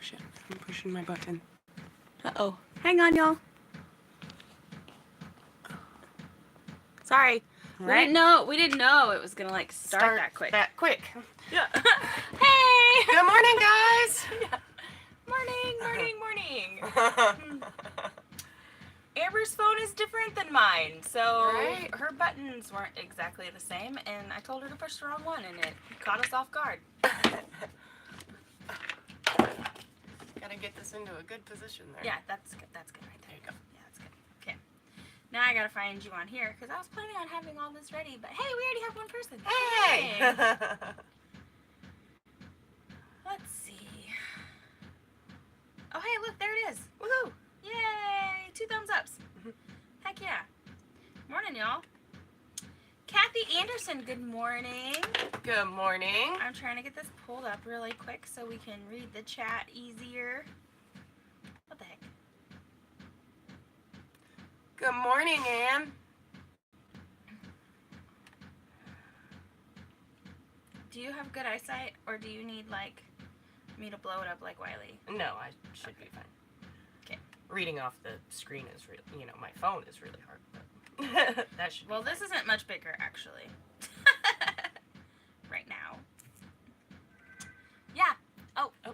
shit. I'm pushing my button. Uh-oh. Hang on, y'all. Sorry. Right. We didn't know it was gonna like start that quick. Yeah. Hey! Good morning, guys. Yeah. Morning. Amber's phone is different than mine, so Right. her buttons weren't exactly the same, and I told her to push the wrong one, and it caught us off guard. Gotta get this into a good position there. Yeah, that's good. That's good right there. There you go. Yeah, that's good. Okay. Now I gotta find you on here, because I was planning on having all this ready, but hey, we already have one person. Hey! Let's see. Oh, hey, look, there it is. Woohoo! Yay! 2 thumbs ups. Heck yeah. Morning, y'all. Kathy Anderson, good morning. Good morning. I'm trying to get this pulled up really quick so we can read the chat easier. What the heck? Good morning, Ann. Do you have good eyesight, or do you need, like, me to blow it up like Wiley? No, I should be fine. Okay. Reading off the screen is really, my phone is really hard. But that should be Well, fine. this isn't much bigger, actually. Right now. Yeah. Oh, Oh,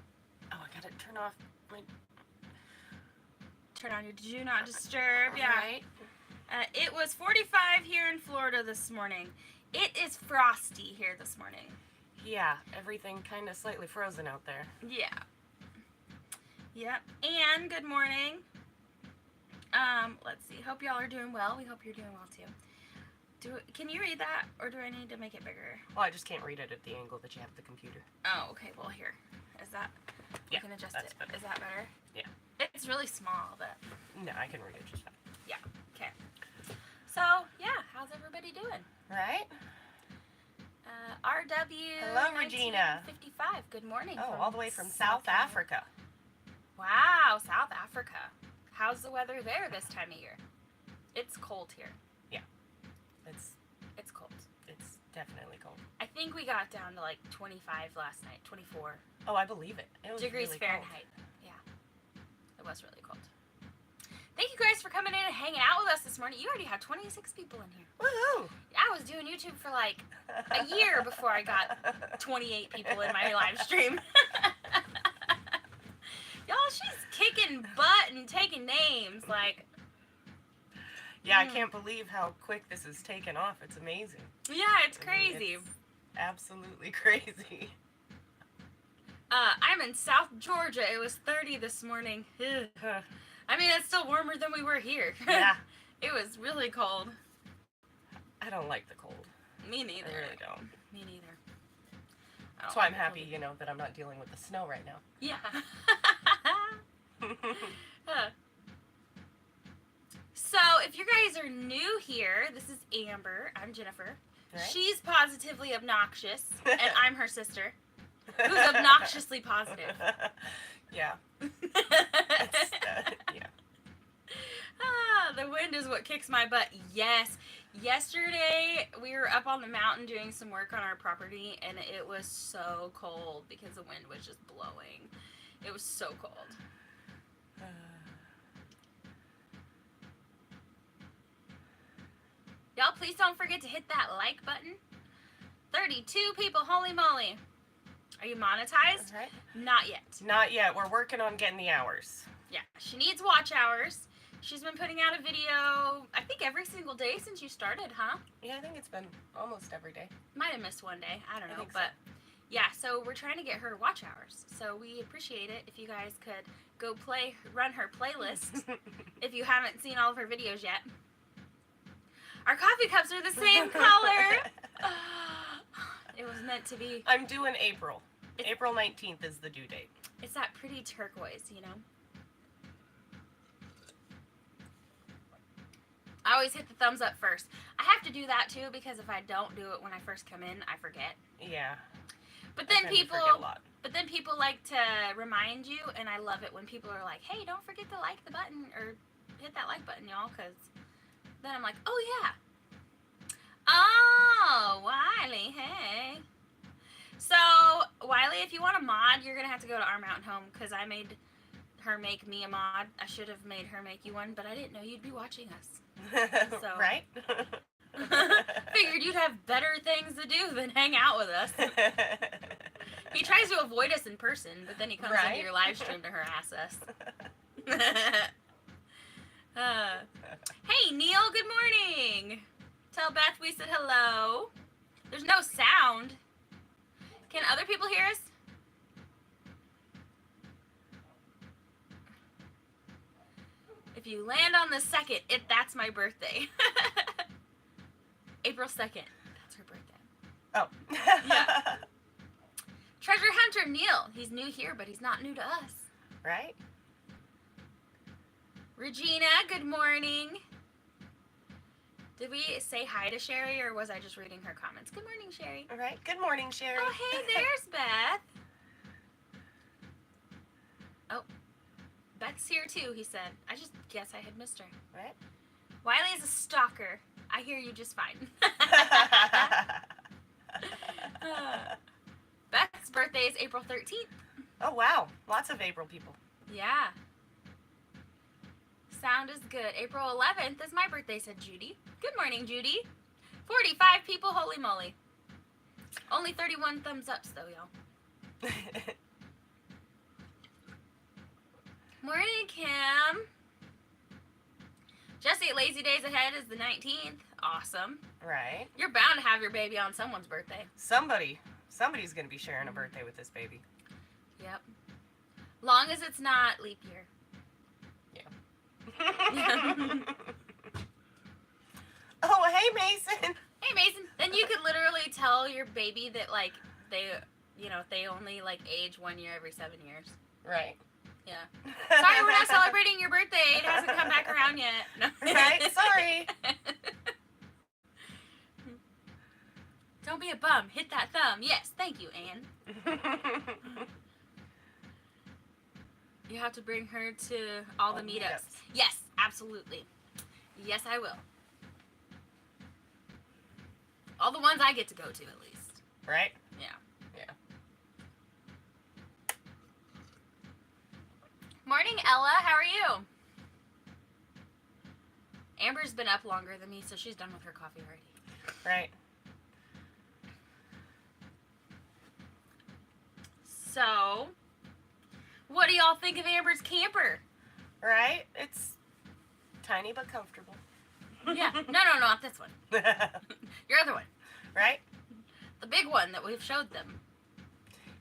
I gotta turn off my. turn on your do not disturb. Yeah. Right. It was 45 here in Florida this morning. It is frosty here this morning. Yeah, everything kind of slightly frozen out there. Yeah. Yep. And good morning. Let's see. Hope y'all are doing well. We hope you're doing well too. Can you read that, or do I need to make it bigger? Well, I just can't read it at the angle that you have the computer. Oh, okay. Well, here. Is that? Yeah, I can adjust that's it. better. Is that better? Yeah. It's really small, but No, I can read it just fine. yeah. Okay. So yeah, how's everybody doing? Right? RW. Hello, Regina. 55. Good morning. Oh, all the way from South Africa. Wow, South Africa. How's the weather there this time of year? It's cold here. It's cold. It's definitely cold. I think we got down to like 25 last night, 24 Oh, I believe it. It was degrees really Fahrenheit. Yeah, it was really cold. Thank you guys for coming in and hanging out with us this morning. You already have 26 people in here. Cold. Woohoo! I was doing YouTube for like a year before I got 28 people in my live stream. Y'all, she's kicking butt and taking names. Like, Yeah, I can't believe how quick this has taken off. It's amazing. yeah, it's crazy. It's absolutely crazy. I'm in South Georgia. It was 30 this morning. Ugh. I mean, it's still warmer than we were here. Yeah. It was really cold. I don't like the cold. Me neither. I really don't. Me neither. That's why I'm happy, that I'm not dealing with the snow right now. Yeah. So, if you guys are new here, this is Amber. I'm Jennifer. Right? She's positively obnoxious, and I'm her sister, who's obnoxiously positive. Yeah. Yeah. The wind is what kicks my butt. Yes. Yesterday, we were up on the mountain doing some work on our property, and it was so cold because the wind was just blowing. It was so cold. Y'all, please don't forget to hit that like button. 32 people, holy moly. Are you monetized? Right. Not yet. Not yet. We're working on getting the hours. Yeah, she needs watch hours. She's been putting out a video, I think every single day since you started, huh? Yeah, I think it's been almost every day. Might have missed one day. I don't know. think But so. yeah, so we're trying to get her watch hours. So we appreciate it if you guys could go run her playlist if you haven't seen all of her videos yet. Our coffee cups are the same color. It was meant to be. I'm due in April. April 19th is the due date. It's that pretty turquoise, you know? I always hit the thumbs up first. I have to do that too because if I don't do it when I first come in, I forget. Yeah. But then forget a lot. people like to remind you, and I love it when people are like, "Hey, don't forget to like the button or hit that like button, y'all," because then I'm like, "Oh yeah." Oh, Wiley, hey. So, Wiley, if you want a mod, you're going to have to go to our mountain home because I made her make me a mod. I should have made her make you one, but I didn't know you'd be watching us. So. Right? Figured you'd have better things to do than hang out with us. He tries to avoid us in person, but then he comes into your live stream to harass us. Hey, Neil, good morning. Tell Beth we said hello. There's no sound. Can other people hear us? If you land on the 2nd, that's my birthday. April 2nd. That's her birthday. Oh. Yeah. Treasure Hunter Neil. He's new here, but he's not new to us. Right? Regina, good morning. Did we say hi to Sherry, or was I just reading her comments? Good morning, Sherry. All right. Good morning, Sherry. Oh, hey, there's Beth. Oh, Beth's here too, he said. I just guess I had missed her. Right? Wiley's a stalker. I hear you just fine. Beth's birthday is April 13th. Oh, wow. Lots of April people. Yeah. Sound is good. April 11th is my birthday, said Judy. Good morning, Judy. 45 people, holy moly. Only 31 thumbs ups, though, y'all. Morning, Kim. Jesse, Lazy Days Ahead is the 19th. Awesome. Right. You're bound to have your baby on someone's birthday. Somebody's going to be sharing a birthday with this baby. Yep. Long as it's not leap year. Oh, hey, Mason. Hey, Mason. Then you could literally tell your baby that, like, they only, like, age 1 year every 7 years. Right. Yeah. Sorry, we're not celebrating your birthday. It hasn't come back around yet. No. Right? Sorry. Don't be a bum. Hit that thumb. Yes, thank you, Anne. You have to bring her to all the meetups. Yes, absolutely. Yes, I will. All the ones I get to go to, at least. Right? Yeah. Yeah. Morning, Ella. How are you? Amber's been up longer than me, so she's done with her coffee already. Right. So, what do y'all think of Amber's camper? Right? It's tiny but comfortable. Yeah. No, not this one. Your other one. Right? The big one that we've showed them.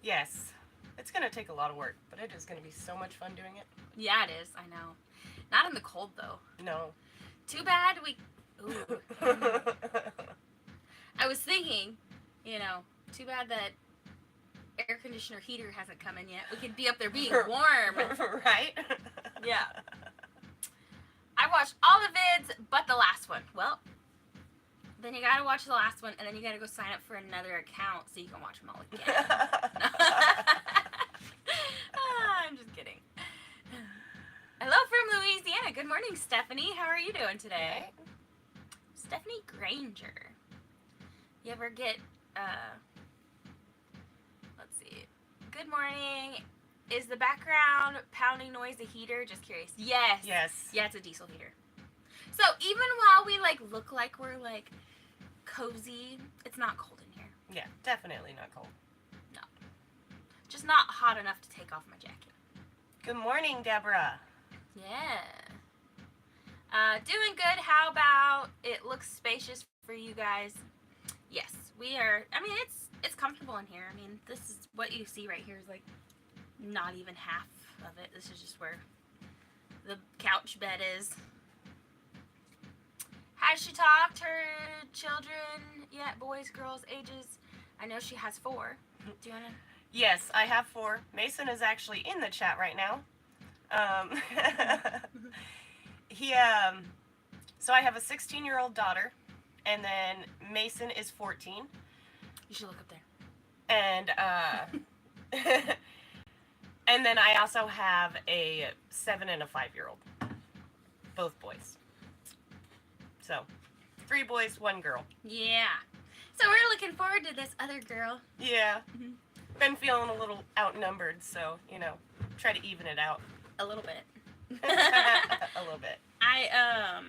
Yes. It's going to take a lot of work, but it is going to be so much fun doing it. Yeah, it is. I know. Not in the cold, though. No. Too bad we... Ooh. I was thinking, too bad that air conditioner heater hasn't come in yet. We could be up there being warm. Right? Yeah. I watched all the vids but the last one. Well, then you gotta watch the last one, and then you gotta go sign up for another account so you can watch them all again. I'm just kidding. Hello from Louisiana. Good morning, Stephanie. How are you doing today? Stephanie Granger. You ever get, let's see. Good morning. Is the background pounding noise a heater? Just curious. Yes. Yes. Yeah, it's a diesel heater. So even while we look like we're cozy, it's not cold in here. Yeah, definitely not cold. No. Just not hot enough to take off my jacket. Good morning, Deborah. Yeah. Doing good. How about it looks spacious for you guys? Yes, we are. I mean, it's comfortable in here. I mean, this is what you see right here is not even half of it. This is just where the couch bed is. Has she talked her children yet? Boys, girls, ages? I know she has 4. Do you want to? Yes, I have 4. Mason is actually in the chat right now. So I have a 16-year-old daughter, and then Mason is 14. You should look up there. And, and then I also have a 7 and a 5-year-old. Both boys. So, 3 boys, 1 girl. Yeah. So So we're looking forward to this other girl. Yeah. Mhm. Been feeling a little outnumbered, so, you know, try to even it out. A little bit. A little bit. I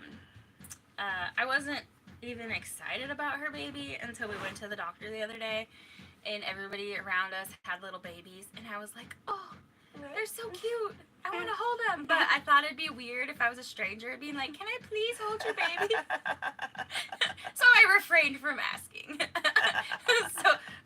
wasn't even excited about her baby until we went to the doctor the other day, and everybody around us had little babies, and I was like, oh, they're so cute. I want to hold them. But I thought it'd be weird if I was a stranger being like, can I please hold your baby? So I refrained from asking.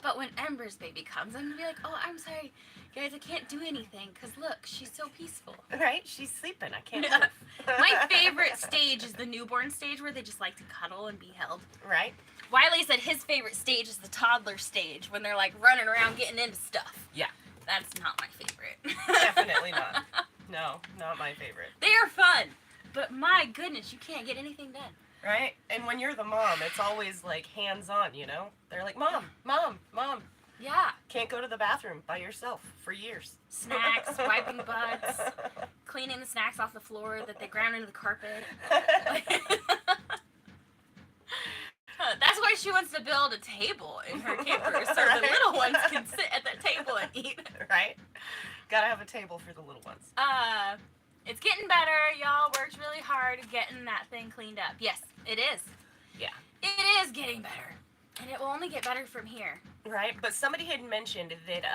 But when Ember's baby comes, I'm going to be like, oh, I'm sorry. Guys, I can't do anything because look, she's so peaceful. Right? She's sleeping. I can't move. My favorite stage is the newborn stage where they just like to cuddle and be held. Right? Wiley said his favorite stage is the toddler stage when they're like running around getting into stuff. Yeah. That's not my favorite. Definitely not. No, not my favorite. They are fun, but my goodness, you can't get anything done. Right? And when you're the mom, it's always like hands-on, you know? They're like, Mom, Mom, Mom. Yeah. Can't go to the bathroom by yourself for years. Snacks, wiping butts, cleaning the snacks off the floor that they ground into the carpet. That's why she wants to build a table in her camper so Right? the little ones can sit at the table and eat. Right? Gotta have a table for the little ones. It's getting better. Y'all worked really hard getting that thing cleaned up. Yes, it is. Yeah. It is getting better. And it will only get better from here. Right? But somebody had mentioned that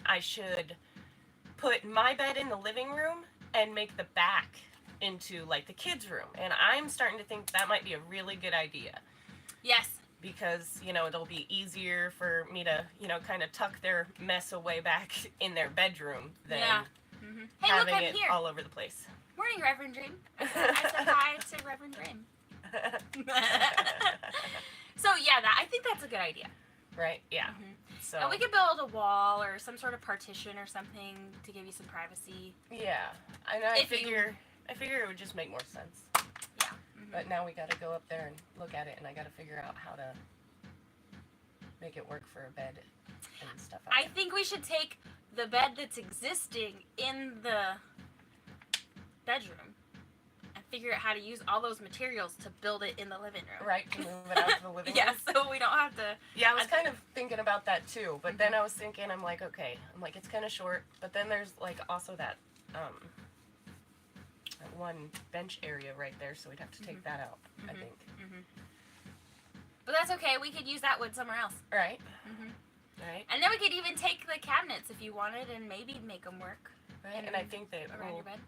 I should put my bed in the living room and make the back into like the kids' room. And I'm starting to think that might be a really good idea. Yes. Because, you know, it'll be easier for me to, you know, kind of tuck their mess away back in their bedroom than Mm-hmm. Hey, look, having I'm it here. all over the place. Morning, Reverend Dream. I said hi to Reverend Dream. So, yeah, I think that's a good idea. Right? Yeah. Mm-hmm. So. And we could build a wall or some sort of partition or something to give you some privacy. Yeah. And I figure it would just make more sense. Yeah. Mm-hmm. But now we got to go up there and look at it, and I got to figure out how to make it work for a bed and stuff. I think we should take the bed that's existing in the bedroom and figure out how to use all those materials to build it in the living room. Right, to move it out to the living room. Yeah, so we don't have to. Yeah, I was kind of thinking about that too, but then I was thinking, I'm like, okay, it's kind of short, but then there's like also that one bench area right there, so we'd have to take that out, I think. Mm-hmm. But that's okay. We could use that wood somewhere else. Right. Mm-hmm. Right. And then we could even take the cabinets if you wanted and maybe make them work. Right. And I think that around we'll your bed.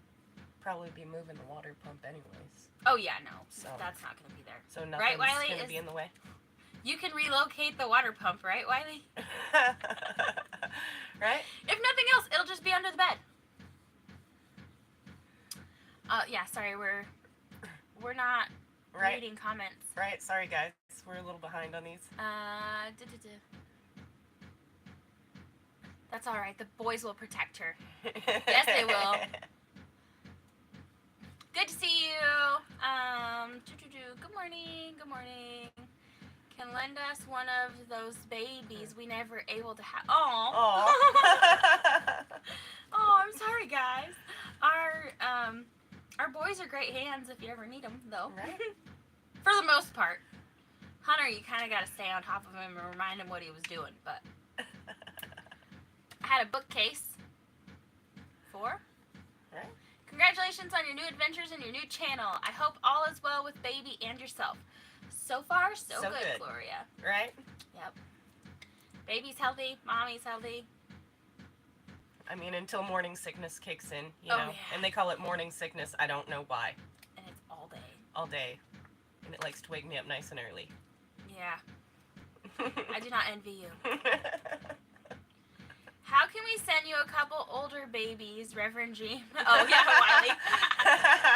probably be moving the water pump anyways. Oh yeah, no, So that's not going to be there. So nothing's Right, Wiley? going to be in the way. You can relocate the water pump, right, Wiley? Right? If nothing else, it'll just be under the bed. Yeah, sorry, we're not reading comments. Right, sorry guys. We're a little behind on these. That's alright, the boys will protect her. Yes, they will. Good to see you. Good morning, good morning. Can lend us one of those babies we never able to have. Oh, I'm sorry, guys. Our boys are great hands if you ever need them, though. Right. For the most part. Hunter, you kind of got to stay on top of him and remind him what he was doing, but I had a bookcase for. Right. Congratulations on your new adventures and your new channel. I hope all is well with baby and yourself. So far, so good, Gloria. Right? Yep. Baby's healthy, mommy's healthy. I mean, until morning sickness kicks in, you Oh, know. yeah. And they call it morning sickness. I don't know why. And it's all day. All day. And it likes to wake me up nice and early. Yeah. I do not envy you. How can we send you a couple older babies, Reverend G? Oh, yeah, Wiley.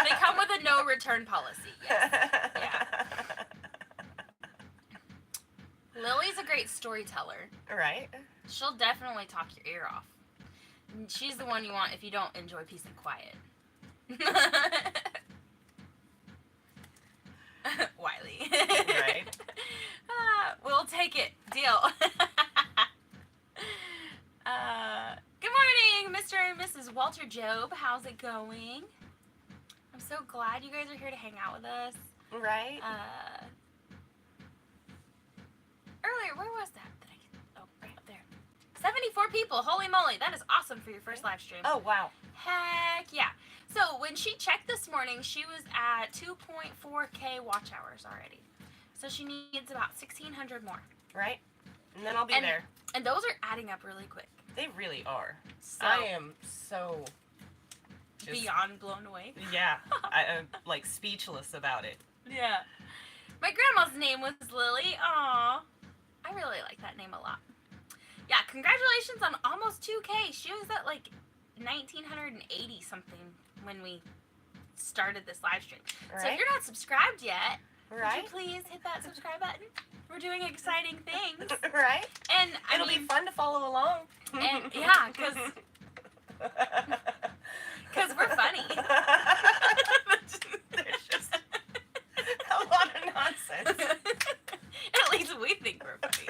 They come with a no return policy. Yes. Yeah. Lily's a great storyteller. Right? She'll definitely talk your ear off. She's the one you want if you don't enjoy peace and quiet. Wiley. Right. We'll take it. Deal. Good morning, Mr. and Mrs. Walter Job. How's it going? I'm so glad you guys are here to hang out with us. Right? earlier. Where was that? Oh, right up there. 74 people. Holy moly. That is awesome for your first live stream. Oh, wow. Heck yeah. So when she checked this morning, she was at 2.4K watch hours already. So she needs about 1,600 more. Right? And then I'll be there. And those are adding up really quick. They really are. So, I am so... beyond blown away. Yeah. I'm, like, speechless about it. Yeah. My grandma's name was Lily. Aww. I really like that name a lot. Yeah, congratulations on almost 2K. She was at, like, 1,980 something when we started this live stream. Right? So if you're not subscribed yet, right? would you please hit that subscribe button? We're doing exciting things. Right? And It'll be fun to follow along. And yeah, because we're funny. There's just a lot of nonsense. At least we think we're funny.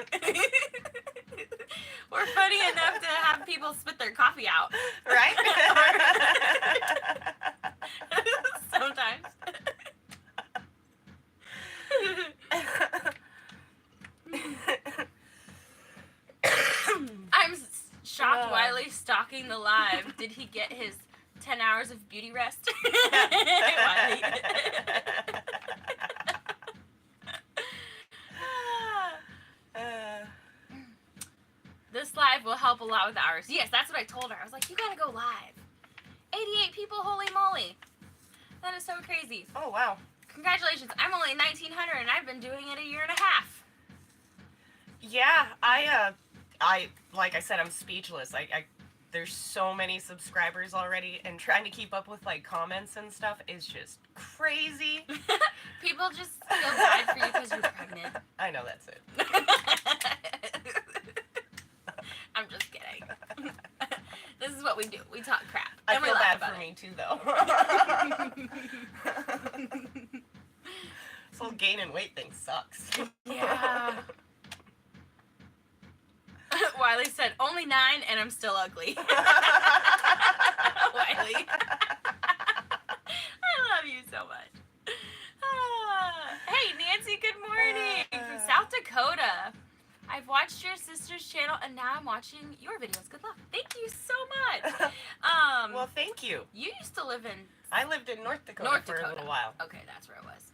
We're funny enough to have people spit their coffee out. Right? Sometimes. I'm shocked Wiley's stalking the live. Did he get his 10 hours of beauty rest? Wiley. This live will help a lot with hours. Yes, that's what I told her. I was like, you gotta go live. 88 people, holy moly. That is so crazy. Oh, wow. Congratulations. I'm only 1,900 and I've been doing it a year and a half. Yeah, I like I said, I'm speechless. There's so many subscribers already, and trying to keep up with, like, comments and stuff is just crazy. People just feel bad for you because you're pregnant. I know, that's it. I'm just kidding. This is what we do. We talk crap. I And we feel laugh bad about for it. me, too, though. This whole gaining weight thing sucks. Yeah. Wiley said, only 9 and I'm still ugly. Wiley. I love you so much. Hey, Nancy, good morning. From South Dakota. I've watched your sister's channel and now I'm watching your videos. Good luck. Thank you so much. Well, thank you. You used to live in... I lived in North Dakota for a little while. Okay, that's where it was.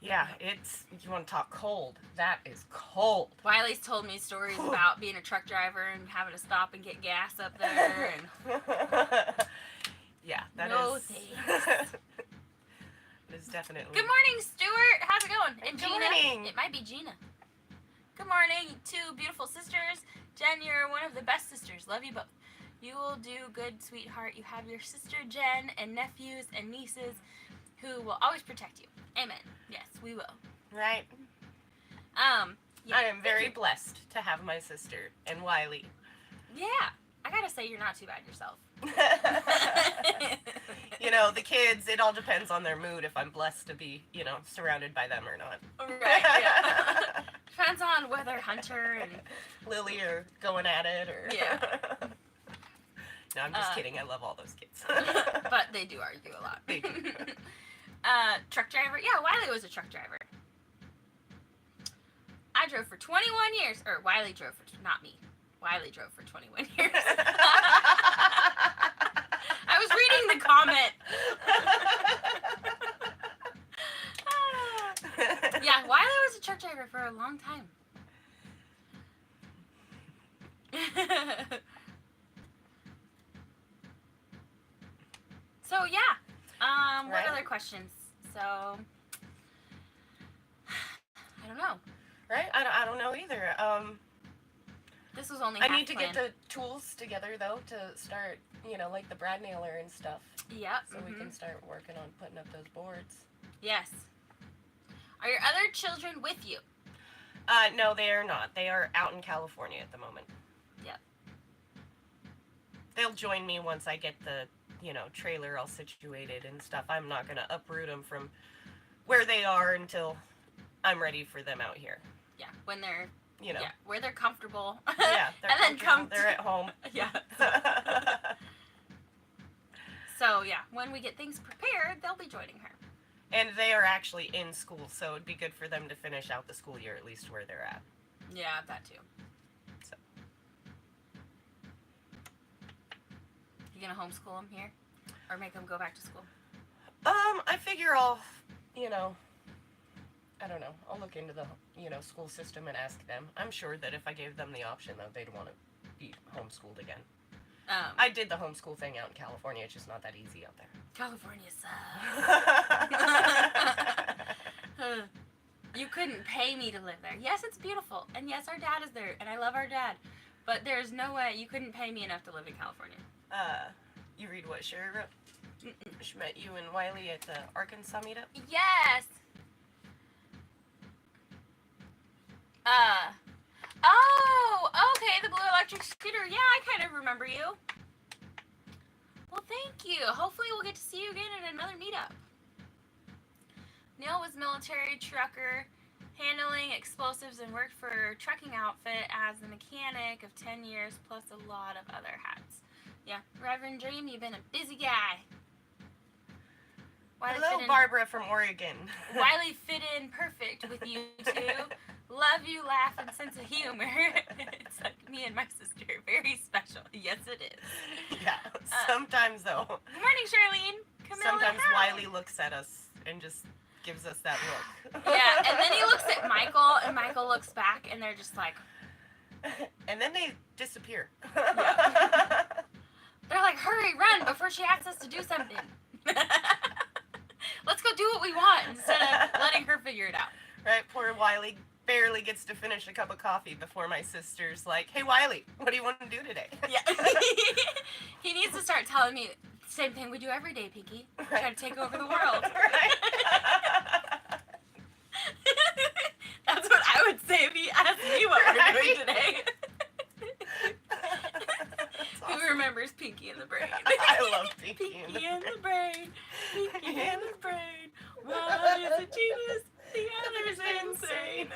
Yeah, you want to talk cold. That is cold. Wiley's told me stories about being a truck driver and having to stop and get gas up there. And yeah, that no is. thanks. It is definitely. Good morning, Stuart. How's it going? And Good Gina. morning. It might be Gina. Good morning, two beautiful sisters. Jen, you're one of the best sisters. Love you both. You will do good, sweetheart. You have your sister Jen and nephews and nieces who will always protect you. Amen. Yes, we will. Right. Yeah, I am very blessed to have my sister and Wiley. Yeah. I gotta say, you're not too bad yourself. You know, the kids, it all depends on their mood if I'm blessed to be, surrounded by them or not. Right, yeah. Depends on whether Hunter and Lily are going at it or... Yeah. No, I'm just kidding. I love all those kids. But they do argue a lot. They do. Truck driver? Yeah, Wiley was a truck driver. I drove for 21 years. Or Wiley drove for... Not me. Wiley drove for 21 years. I was reading the comment. Yeah, Wiley was a truck driver for a long time. So, yeah. What Right. other questions? So, I don't know. Right? I don't know either. This was only I half need to planned. get the tools together, though, to start, like the brad nailer and stuff. Yep. So we can start working on putting up those boards. Yes. Are your other children with you? No, they are not. They are out in California at the moment. Yep. They'll join me once I get the, trailer all situated and stuff. I'm not going to uproot them from where they are until I'm ready for them out here. Yeah, when they're, Yeah, where they're comfortable. Yeah, they're and then come they're at home. Yeah. So, yeah, when we get things prepared, they'll be joining her. And they are actually in school, so it'd be good for them to finish out the school year at least where they're at. Yeah, that too. So. You gonna homeschool them here? Or make them go back to school? I figure I'll, I don't know. I'll look into the, school system and ask them. I'm sure that if I gave them the option, though, they'd want to be homeschooled again. I did the homeschool thing out in California. It's just not that easy out there. California sucks. You couldn't pay me to live there. Yes, it's beautiful. And yes, our dad is there. And I love our dad. But there's no way you couldn't pay me enough to live in California. You read what Sherry wrote? She met you and Wiley at the Arkansas meetup? Yes! Oh, okay, the blue electric scooter. Yeah, I kind of remember you. Well, thank you. Hopefully we'll get to see you again at another meetup. Neil was military trucker, handling explosives, and worked for trucking outfit as a mechanic of 10 years, plus a lot of other hats. Yeah, Reverend Dream, you've been a busy guy. Hello, Barbara from Oregon. Wiley fit in perfect with you two. Love you, laugh, and sense of humor. It's like me and my sister. Very special. Yes, it is. Yeah, sometimes though. Good morning, Charlene. Camilla, sometimes hi. Wiley looks at us and just gives us that look. Yeah, and then he looks at Michael, and Michael looks back, and they're just like... And then they disappear. Yeah. They're like, hurry, run, before she asks us to do something. Let's go do what we want, instead of letting her figure it out. Right, poor Wiley barely gets to finish a cup of coffee before my sister's like, hey, Wiley, what do you want to do today? Yeah. He needs to start telling me the same thing we do every day, Pinky. Right. Try to take over the world. Right. That's what I would say if he asked me what we're doing today. Awesome. Who remembers Pinky in the Brain? I love Pinky in the Brain. Pinky in the Brain. One is a genius, the other's insane.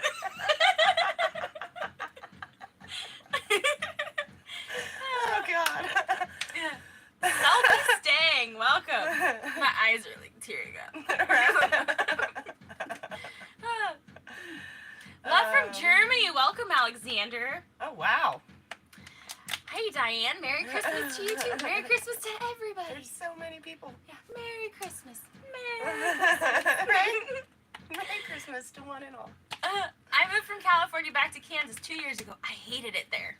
Oh, God. Self-staying, welcome. My eyes are like tearing up. Love from Germany. Welcome, Alexander. Oh, wow. Hey, Diane. Merry Christmas to you, too. Merry Christmas to everybody. There's so many people. Yeah. Merry Christmas. Merry Christmas. Right? Merry Christmas to one and all. I moved from California back to Kansas 2 years ago. I hated it there.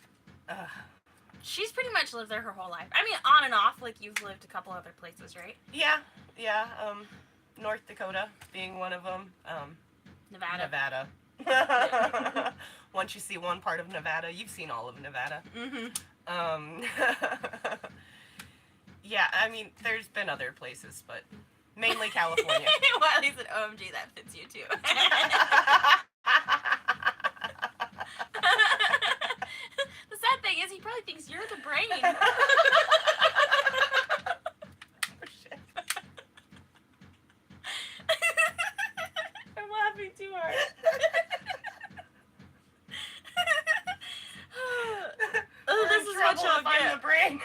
She's pretty much lived there her whole life. I mean, on and off, like you've lived a couple other places, right? Yeah. North Dakota being one of them. Nevada. Once you see one part of Nevada, you've seen all of Nevada. Mm-hmm. Yeah, I mean, there's been other places, but mainly California. Wiley said, OMG, that fits you too. The sad thing is he probably thinks you're the brain. Oh, shit. I'm laughing too hard. Oh, this is what y'all get. The brain.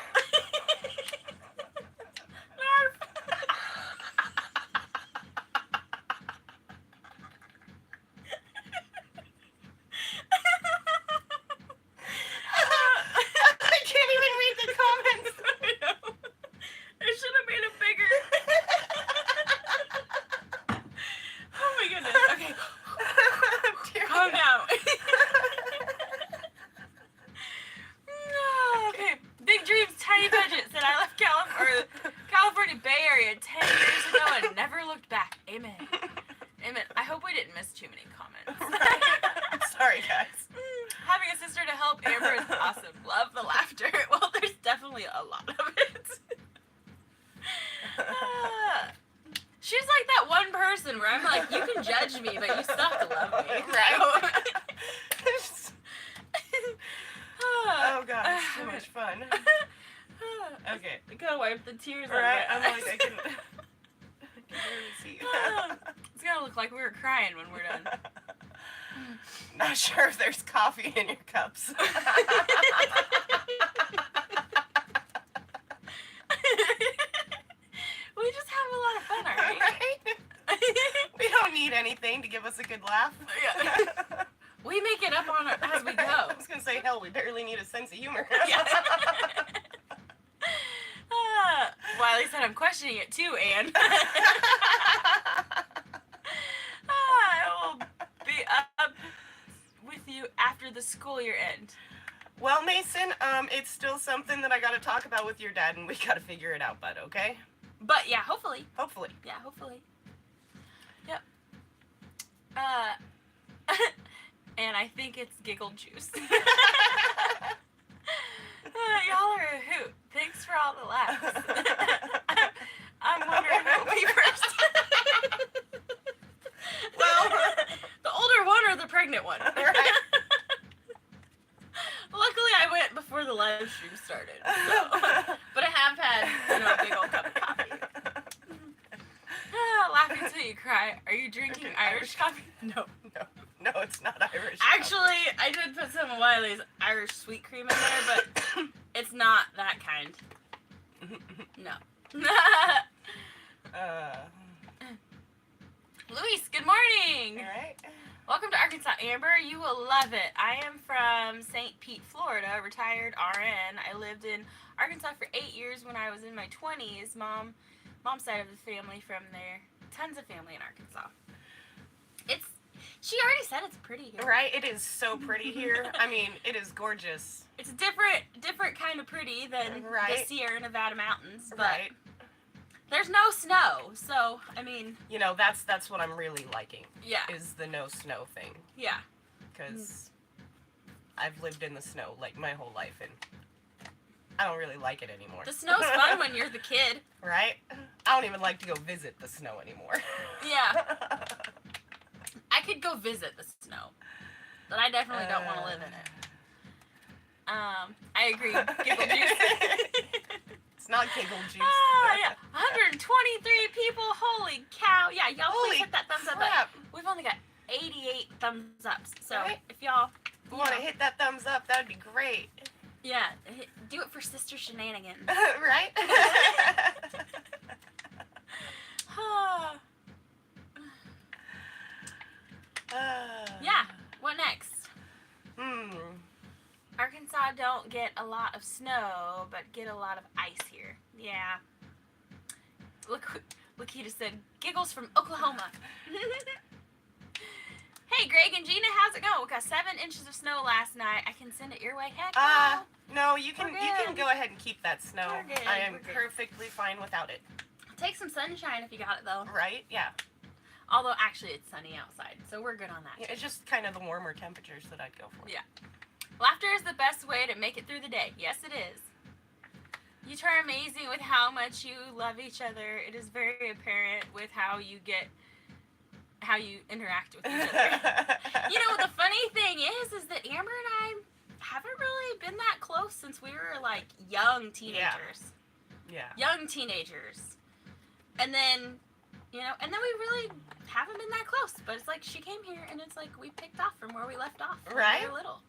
Tears right, I'm like, I can barely see. It's gonna look like we were crying when we're done. Not sure if there's coffee in your cups. We just have a lot of fun, alright? Right? anything to give us a good laugh. Yeah. We make it up on as we go. I was gonna say, hell, we barely need a sense of humor. Yeah. Well, at least I'm questioning it too, Anne. I will be up with you after the school year end. Well, Mason, it's still something that I gotta talk about with your dad, and we gotta figure it out, bud, okay? But yeah, hopefully. Hopefully. Yeah, hopefully. Yep. And I think it's giggle juice. Y'all are a hoot. Thanks for all the laughs. I'm wondering who will be first. Well, the older one or the pregnant one? Right. Luckily, I went before the live stream started. So. But I have had, a big old cup of coffee. Laughing until you cry. Are you drinking Irish coffee? No. No, it's not Irish. Actually, I did put some of Wiley's Irish sweet cream in there, but it's not that kind. No. Luis, good morning. All right. Welcome to Arkansas, Amber. You will love it. I am from St. Pete, Florida, retired RN. I lived in Arkansas for 8 years when I was in my 20s. Mom's side of the family from there. Tons of family in Arkansas. She already said it's pretty here. Right? It is so pretty here. I mean, it is gorgeous. It's a different kind of pretty than the Sierra Nevada mountains, but right. There's no snow, so I mean, that's what I'm really liking. Yeah. Is the no snow thing. Yeah. Because I've lived in the snow like my whole life, and I don't really like it anymore. The snow's fun when you're the kid. Right? I don't even like to go visit the snow anymore. Yeah. I could go visit the snow, but I definitely don't want to live in it. I agree. Giggle juice. It's not giggle juice. Oh, yeah. 123 people. Holy cow. Yeah, y'all please hit that thumbs up button. We've only got 88 thumbs ups. So if y'all want to hit that thumbs up, that would be great. Yeah. Do it for Sister Shenanigans. Right? Yeah. What next? Hmm. Arkansas don't get a lot of snow, but get a lot of ice here. Yeah. Look, Lakita said, giggles from Oklahoma. Hey, Greg and Gina, how's it going? We got 7 inches of snow last night. I can send it your way. Heck no. No, you can go ahead and keep that snow. We're good. I am perfectly fine without it. Take some sunshine if you got it, though. Right? Yeah. Although, actually, it's sunny outside, so we're good on that. Yeah, it's just kind of the warmer temperatures that I'd go for. Yeah. Laughter is the best way to make it through the day. Yes, it is. You two are amazing with how much you love each other. It is very apparent with how you interact with each other. The funny thing is that Amber and I haven't really been that close since we were, like, young teenagers. Yeah. Young teenagers. And then, we really haven't been that close. But it's like she came here, and it's like we picked off from where we left off when we were little.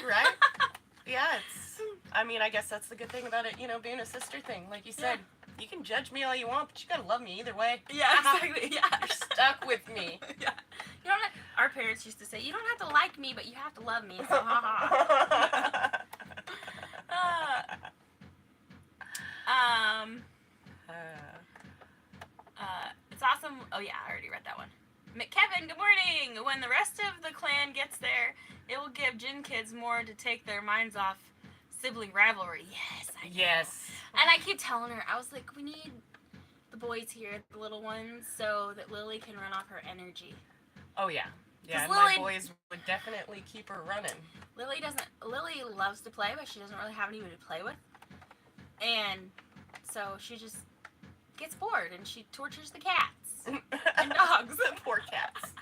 Right? Yeah, I guess that's the good thing about it, being a sister thing. Like you said, you can judge me all you want, but you gotta love me either way. Yeah, exactly. Yeah. You're stuck with me. Yeah. Our parents used to say, you don't have to like me, but you have to love me. So, it's awesome. Oh, yeah, I already read that one. Kevin, good morning. When the rest of the clan gets there, it will give Jin kids more to take their minds off sibling rivalry. Yes, I know. Yes. And I keep telling her, I was like, we need the boys here, the little ones, so that Lily can run off her energy. Oh, yeah. Yeah, and Lily, my boys would definitely keep her running. Lily loves to play, but she doesn't really have anyone to play with. And so she just gets bored, and she tortures the cats and dogs. Poor cats.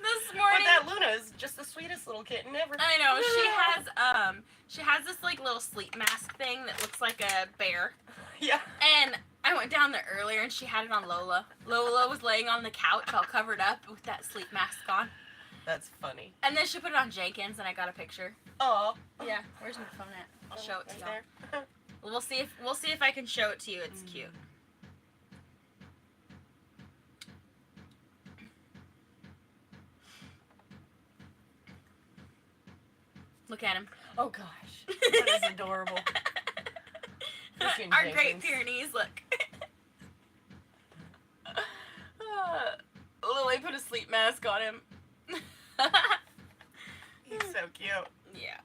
This morning, but that Luna is just the sweetest little kitten ever. I know. She has this like little sleep mask thing that looks like a bear. Yeah. And I went down there earlier and she had it on Lola. Lola was laying on the couch all covered up with that sleep mask on. That's funny. And then she put it on Jenkins and I got a picture. Oh. Yeah. Where's my phone at? I'll show it to y'all. There. We'll see if I can show it to you. It's cute. Look at him. Oh gosh, that is adorable. Our Great Pyrenees, look. Lily put a sleep mask on him. He's so cute. Yeah.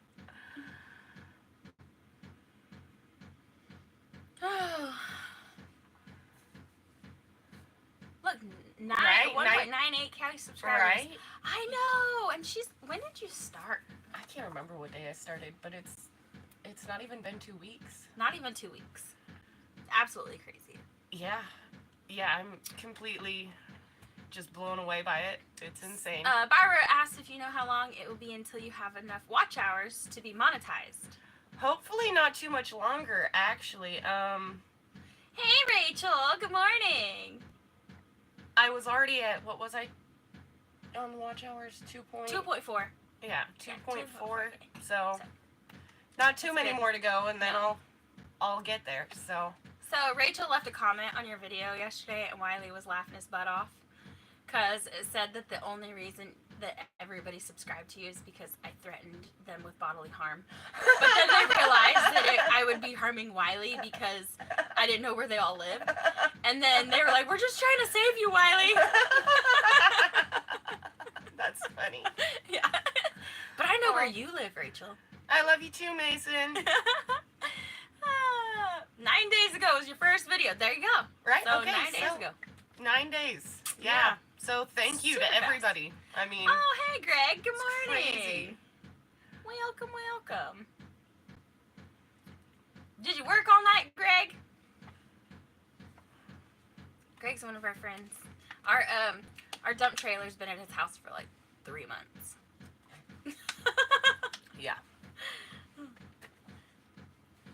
Look, 1.98K subscribers. Right? I know. And when did you start? I can't remember what day I started, but it's not even been 2 weeks. Not even 2 weeks. Absolutely crazy. Yeah. Yeah, I'm completely just blown away by it. It's insane. Barbara asked if you know how long it will be until you have enough watch hours to be monetized. Hopefully not too much longer, actually. Hey, Rachel. Good morning. I was already at, what was I on watch hours? 2.4. Yeah, 2.4. So not too many more to go, and then I'll get there. So Rachel left a comment on your video yesterday, and Wiley was laughing his butt off because it said that the only reason that everybody subscribed to you is because I threatened them with bodily harm. But then they realized that I would be harming Wiley because I didn't know where they all lived. And then they were like, "We're just trying to save you, Wiley." That's funny. Yeah. But I know where you live, Rachel. I love you too, Mason. 9 days ago was your first video. There you go. Right? So okay, 9 days ago. 9 days. Yeah. So thank you to everybody. I mean. Oh, hey, Greg. Good morning. Crazy. Welcome, welcome. Did you work all night, Greg? Greg's one of our friends. Our dump trailer's been at his house for like 3 months. Yeah.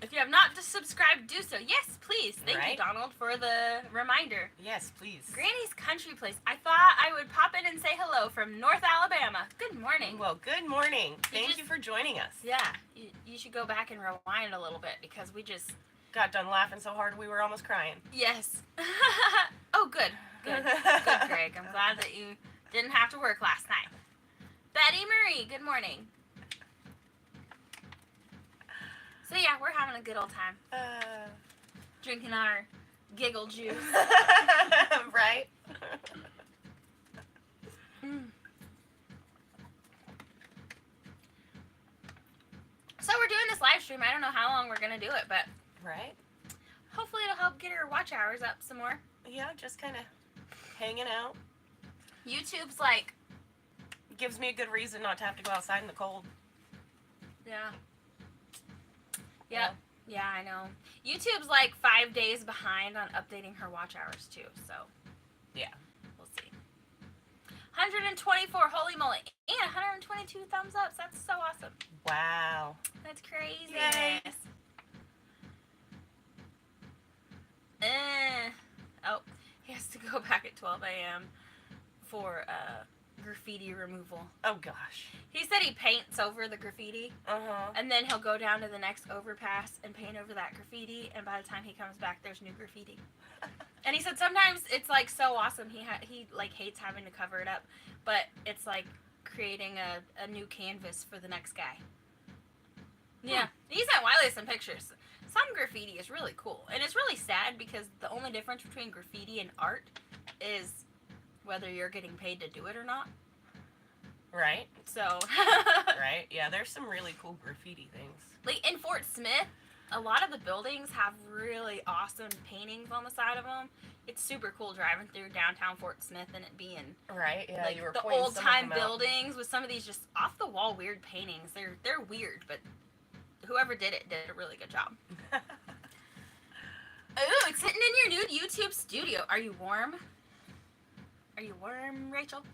If you have not subscribed, do so. Yes, please. Thank you, Right? Donald, for the reminder. Yes, please. Granny's Country Place. I thought I would pop in and say hello from North Alabama. Good morning. Well, good morning. Thank you for joining us. Yeah, you should go back and rewind a little bit because we just got done laughing so hard we were almost crying. Yes. Oh, good. Good, Greg. I'm glad that you didn't have to work last night. Betty Marie, good morning. So yeah, we're having a good old time. Drinking our giggle juice. Right? So we're doing this live stream. I don't know how long we're going to do it, but Right? hopefully it'll help get our watch hours up some more. Yeah, just kind of hanging out. YouTube's like... Gives me a good reason not to have to go outside in the cold. Yeah. Yep. Yeah, I know. YouTube's like 5 days behind on updating her watch hours too, so yeah, we'll see. 124, holy moly, and 122 thumbs ups. That's so awesome. Wow. That's crazy. Yay. Oh, he has to go back at 12 a.m. for graffiti removal. Oh gosh. He said he paints over the graffiti, and then he'll go down to the next overpass and paint over that graffiti, and by the time he comes back, there's new graffiti. And he said sometimes it's like so awesome, he like hates having to cover it up, but it's like creating a new canvas for the next guy. Yeah, he sent Wiley some pictures. Some graffiti is really cool, and it's really sad because the only difference between graffiti and art is whether you're getting paid to do it or not. Right. So. Right. Yeah, there's some really cool graffiti things. Like in Fort Smith, a lot of the buildings have really awesome paintings on the side of them. It's super cool driving through downtown Fort Smith and it being right. Yeah, like you were the pointing old some time of them out. buildings with some of these just off the wall weird paintings. They're weird, but whoever did it did a really good job. Ooh, it's sitting in your new YouTube studio. Are you warm? Are you warm, Rachel?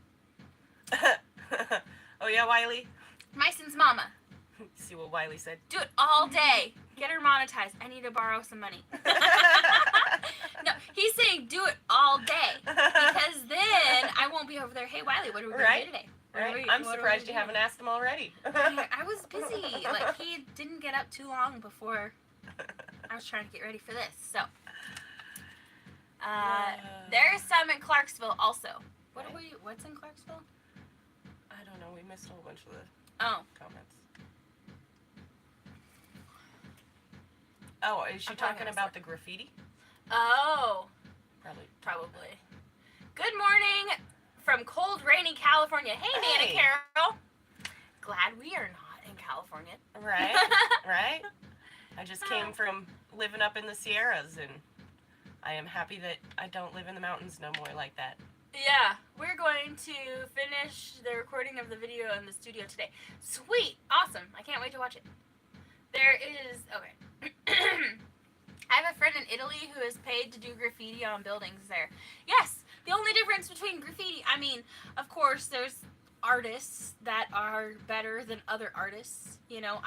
Oh yeah, Wiley? Myson's mama. See what Wiley said. Do it all day. Get her monetized. I need to borrow some money. No, he's saying do it all day. Because then I won't be over there. Hey, Wiley, what are we going to do today? Right. I'm surprised you haven't asked him already. I was busy. Like, he didn't get up too long before I was trying to get ready for this. So, there's some in Clarksville also. What's in Clarksville? I don't know. We missed a whole bunch of the Oh. comments. Oh, is she I'm probably talking gonna about say- the graffiti? Oh, Probably. Good morning from cold, rainy California. Hey, Nana Hey. Carol. Glad we are not in California. Right? Right? I just came from living up in the Sierras, and I am happy that I don't live in the mountains no more like that. Yeah, we're going to finish the recording of the video in the studio today. Sweet, awesome. I can't wait to watch it. There is, okay. I have a friend in Italy who is paid to do graffiti on buildings there. Yes, the only difference between graffiti, I mean, of course, there's artists that are better than other artists. You know,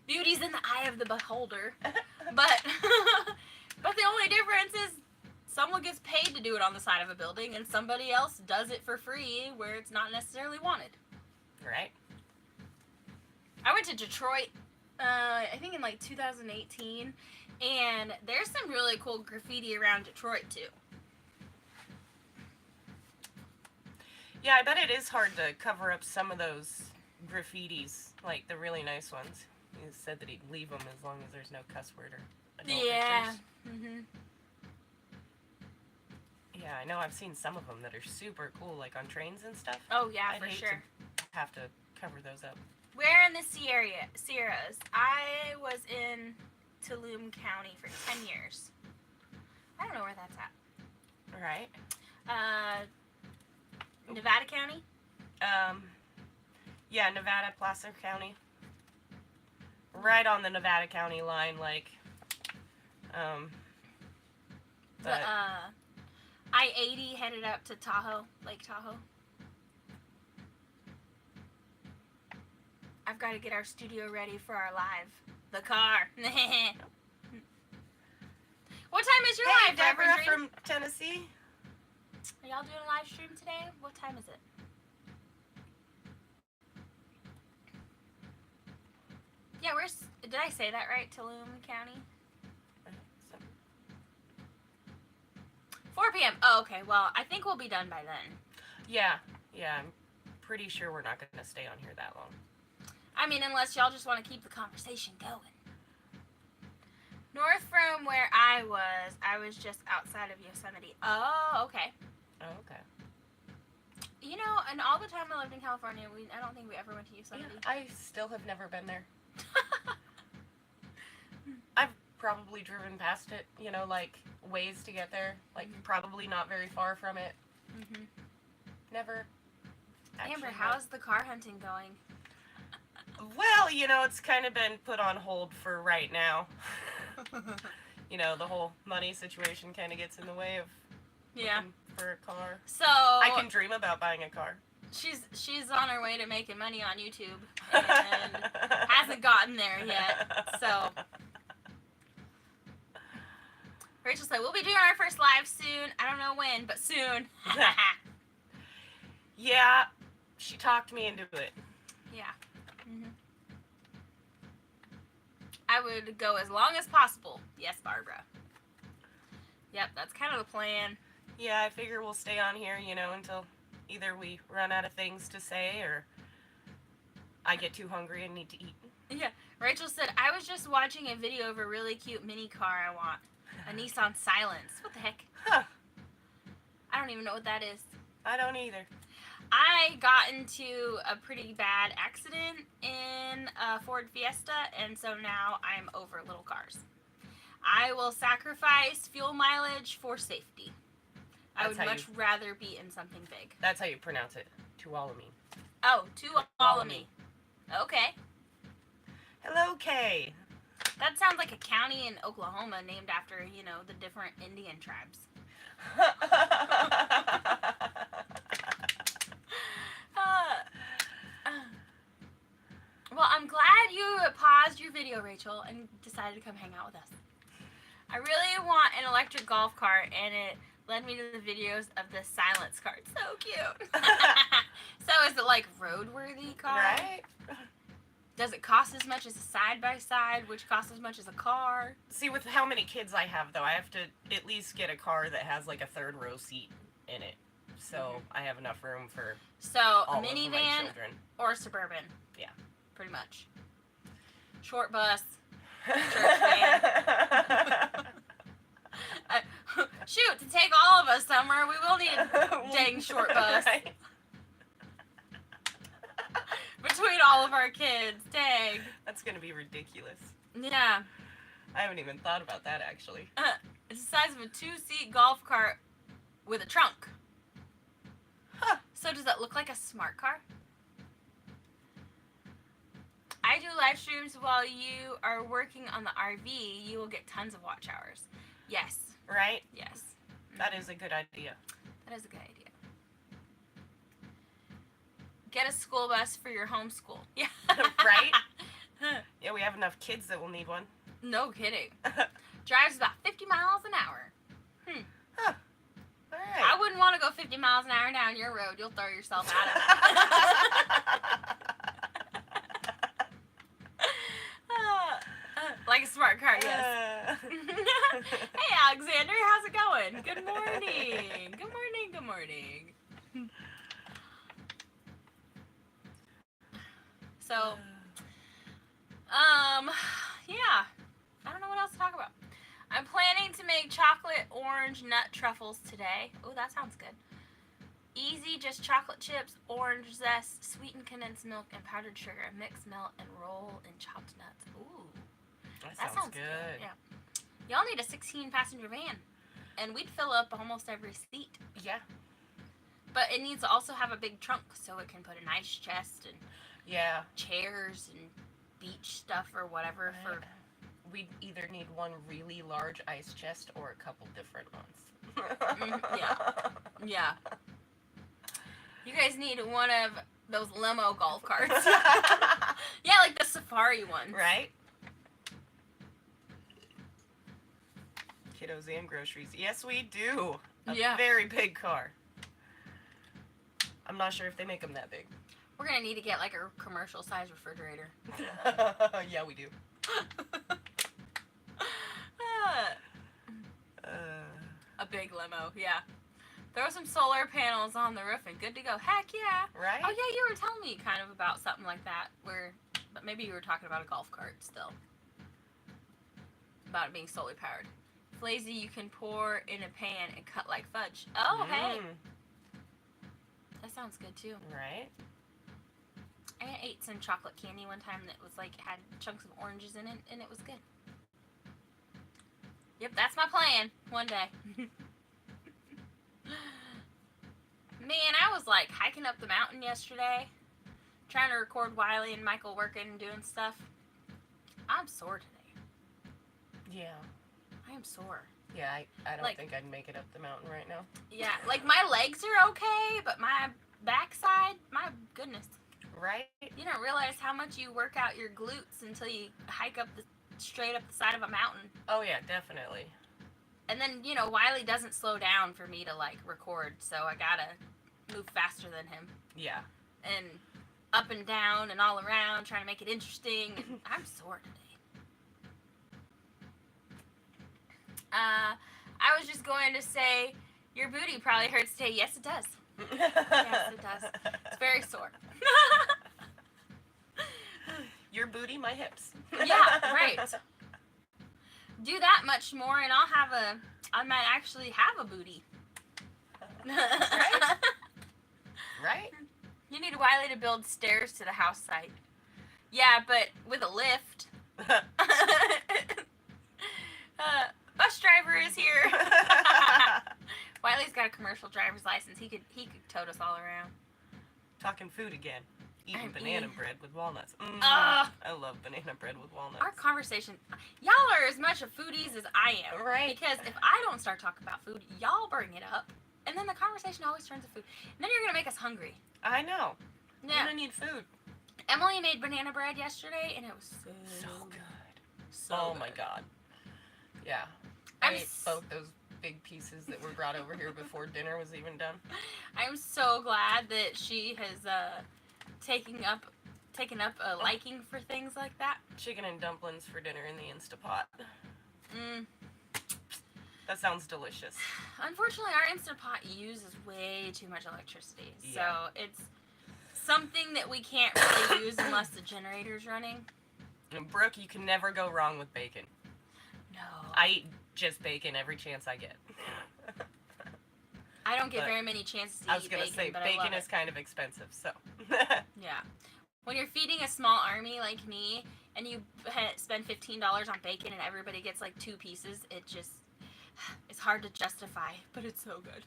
beauty's in the eye of the beholder. But, but the only difference is someone gets paid to do it on the side of a building and somebody else does it for free where it's not necessarily wanted. Right? I went to Detroit, I think in like 2018, and there's some really cool graffiti around Detroit too. Yeah, I bet it is hard to cover up some of those graffitis, like the really nice ones. He said that he'd leave them as long as there's no cuss word or adult pictures. Mhm. Yeah, I know I've seen some of them that are super cool, like on trains and stuff. Oh yeah, I'd for hate sure. to have to cover those up. Where in the Sierras? I was in Tulum County for 10 years. I don't know where that's at. Right? Nevada County? Yeah, Nevada, Placer County. Right on the Nevada County line, like, The I-80 headed up to Tahoe, Lake Tahoe. I've got to get our studio ready for our live. The car. What time is your hey, live, Deborah Reverend Dream? from Tennessee. Are y'all doing a live stream today? What time is it? Yeah, did I say that right? Tulum County? 4 p.m. Oh, okay. Well, I think we'll be done by then. Yeah, I'm pretty sure we're not going to stay on here that long. I mean, unless y'all just want to keep the conversation going. North from where I was just outside of Yosemite. Oh, okay. Oh, okay. You know, and all the time I lived in California, I don't think we ever went to Yosemite. Yeah, I still have never been there. I've probably driven past it, you know, like ways to get there, like probably not very far from it. Mm-hmm. Never. Amber, how's the car hunting going? Well, you know, it's kind of been put on hold for right now. You know, the whole money situation kind of gets in the way of looking for a car. So I can dream about buying a car. She's on her way to making money on YouTube and hasn't gotten there yet. So Rachel said we'll be doing our first live soon. I don't know when, but soon. Yeah, she talked me into it. Yeah. Mm-hmm. I would go as long as possible. Yes, Barbara. Yep, that's kind of the plan. Yeah, I figure we'll stay on here, you know, until either we run out of things to say or I get too hungry and need to eat. Yeah. Rachel said, I was just watching a video of a really cute mini car I want. A Nissan Silence. What the heck? Huh. I don't even know what that is. I don't either. I got into a pretty bad accident in a Ford Fiesta, and so now I'm over little cars. I will sacrifice fuel mileage for safety. I would much rather be in something big. That's how you pronounce it. Tuolumne. Oh, Tuolumne. Okay. Hello, Kay. That sounds like a county in Oklahoma named after, you know, the different Indian tribes. Well, I'm glad you paused your video, Rachel, and decided to come hang out with us. I really want an electric golf cart, and it led me to the videos of the Silence cart. So cute. So is it like roadworthy car? Right? Does it cost as much as a side-by-side, which costs as much as a car? See, with how many kids I have, though, I have to at least get a car that has like a third row seat in it. So I have enough room for So all a of my minivan children. or a Suburban. Yeah. Pretty much. Short bus. church van. Shoot, to take all of us somewhere, we will need a dang short bus. Right? Between all of our kids, dang. That's gonna be ridiculous. Yeah. I haven't even thought about that, actually. It's the size of a 2-seat golf cart with a trunk. Huh. So does that look like a smart car? I do live streams while you are working on the RV. You will get tons of watch hours. Yes. Right? Yes. That is a good idea. That is a good idea. Get a school bus for your homeschool. Yeah. Right? Yeah, we have enough kids that will need one. No kidding. Drives about 50 miles an hour. Huh. All right. I wouldn't want to go 50 miles an hour down your road. You'll throw yourself out of it. Like a smart car, yes. Hey, Alexander, how's it going? Good morning. Good morning, good morning. So, yeah. I don't know what else to talk about. I'm planning to make chocolate orange nut truffles today. Oh, that sounds good. Easy, just chocolate chips, orange zest, sweetened condensed milk, and powdered sugar. Mix, melt, and roll in chopped nuts. Ooh. That sounds good. good. Yeah. Y'all need a 16-passenger van. And we'd fill up almost every seat. Yeah. But it needs to also have a big trunk so it can put an ice chest and chairs and beach stuff or whatever for... We'd either need one really large ice chest or a couple different ones. Yeah. You guys need one of those limo golf carts. Yeah, like the safari ones. Right? Kiddos and groceries. Yes, we do. A very big car. I'm not sure if they make them that big. We're going to need to get like a commercial size refrigerator. Yeah, we do. A big limo, yeah. Throw some solar panels on the roof and good to go. Heck yeah. Right? Oh yeah, you were telling me kind of about something like that but maybe you were talking about a golf cart still. About it being solar powered. If lazy, you can pour in a pan and cut like fudge. Oh, hey. That sounds good too. Right? I ate some chocolate candy one time that was like, had chunks of oranges in it and it was good. Yep, that's my plan. One day. Man, I was like hiking up the mountain yesterday, trying to record Wiley and Michael working and doing stuff. I'm sore today. Yeah. I am sore. Yeah, I don't think I'd make it up the mountain right now. Yeah, like my legs are okay, but my backside, my goodness. Right? You don't realize how much you work out your glutes until you hike up straight up the side of a mountain. Oh yeah, definitely. And then, you know, Wiley doesn't slow down for me to like record, so I gotta move faster than him. Yeah. And up and down and all around, trying to make it interesting. And I'm sore today. I was just going to say, your booty probably hurts today. Yes, it does. Yes, it does. It's very sore. Your booty, my hips. Yeah, right. Do that much more and I might actually have a booty. Right? Right? You need Wiley to build stairs to the house site. Yeah, but with a lift. Bus driver is here. Wiley's got a commercial driver's license. He could tote us all around. Talking food again. Eating banana bread with walnuts. I love banana bread with walnuts. Our conversation, y'all are as much of foodies as I am. Right. Because if I don't start talking about food, y'all bring it up. And then the conversation always turns to food. And then you're going to make us hungry. I know. Yeah. You're going to need food. Emily made banana bread yesterday, and it was so good. So oh good. my god. Yeah. I ate both those big pieces that were brought over here before dinner was even done. I'm so glad that she has taken up a liking for things like that. Chicken and dumplings for dinner in the Instapot. Mm. That sounds delicious. Unfortunately, our Instapot uses way too much electricity. Yeah. So it's something that we can't really use unless the generator's running. And Brooke, you can never go wrong with bacon. No. I eat just bacon every chance I get. I don't get very many chances to eat bacon. I was going to say, bacon is kind of expensive, so. Yeah. When you're feeding a small army like me, and you spend $15 on bacon and everybody gets like 2 pieces, it's hard to justify, but it's so good.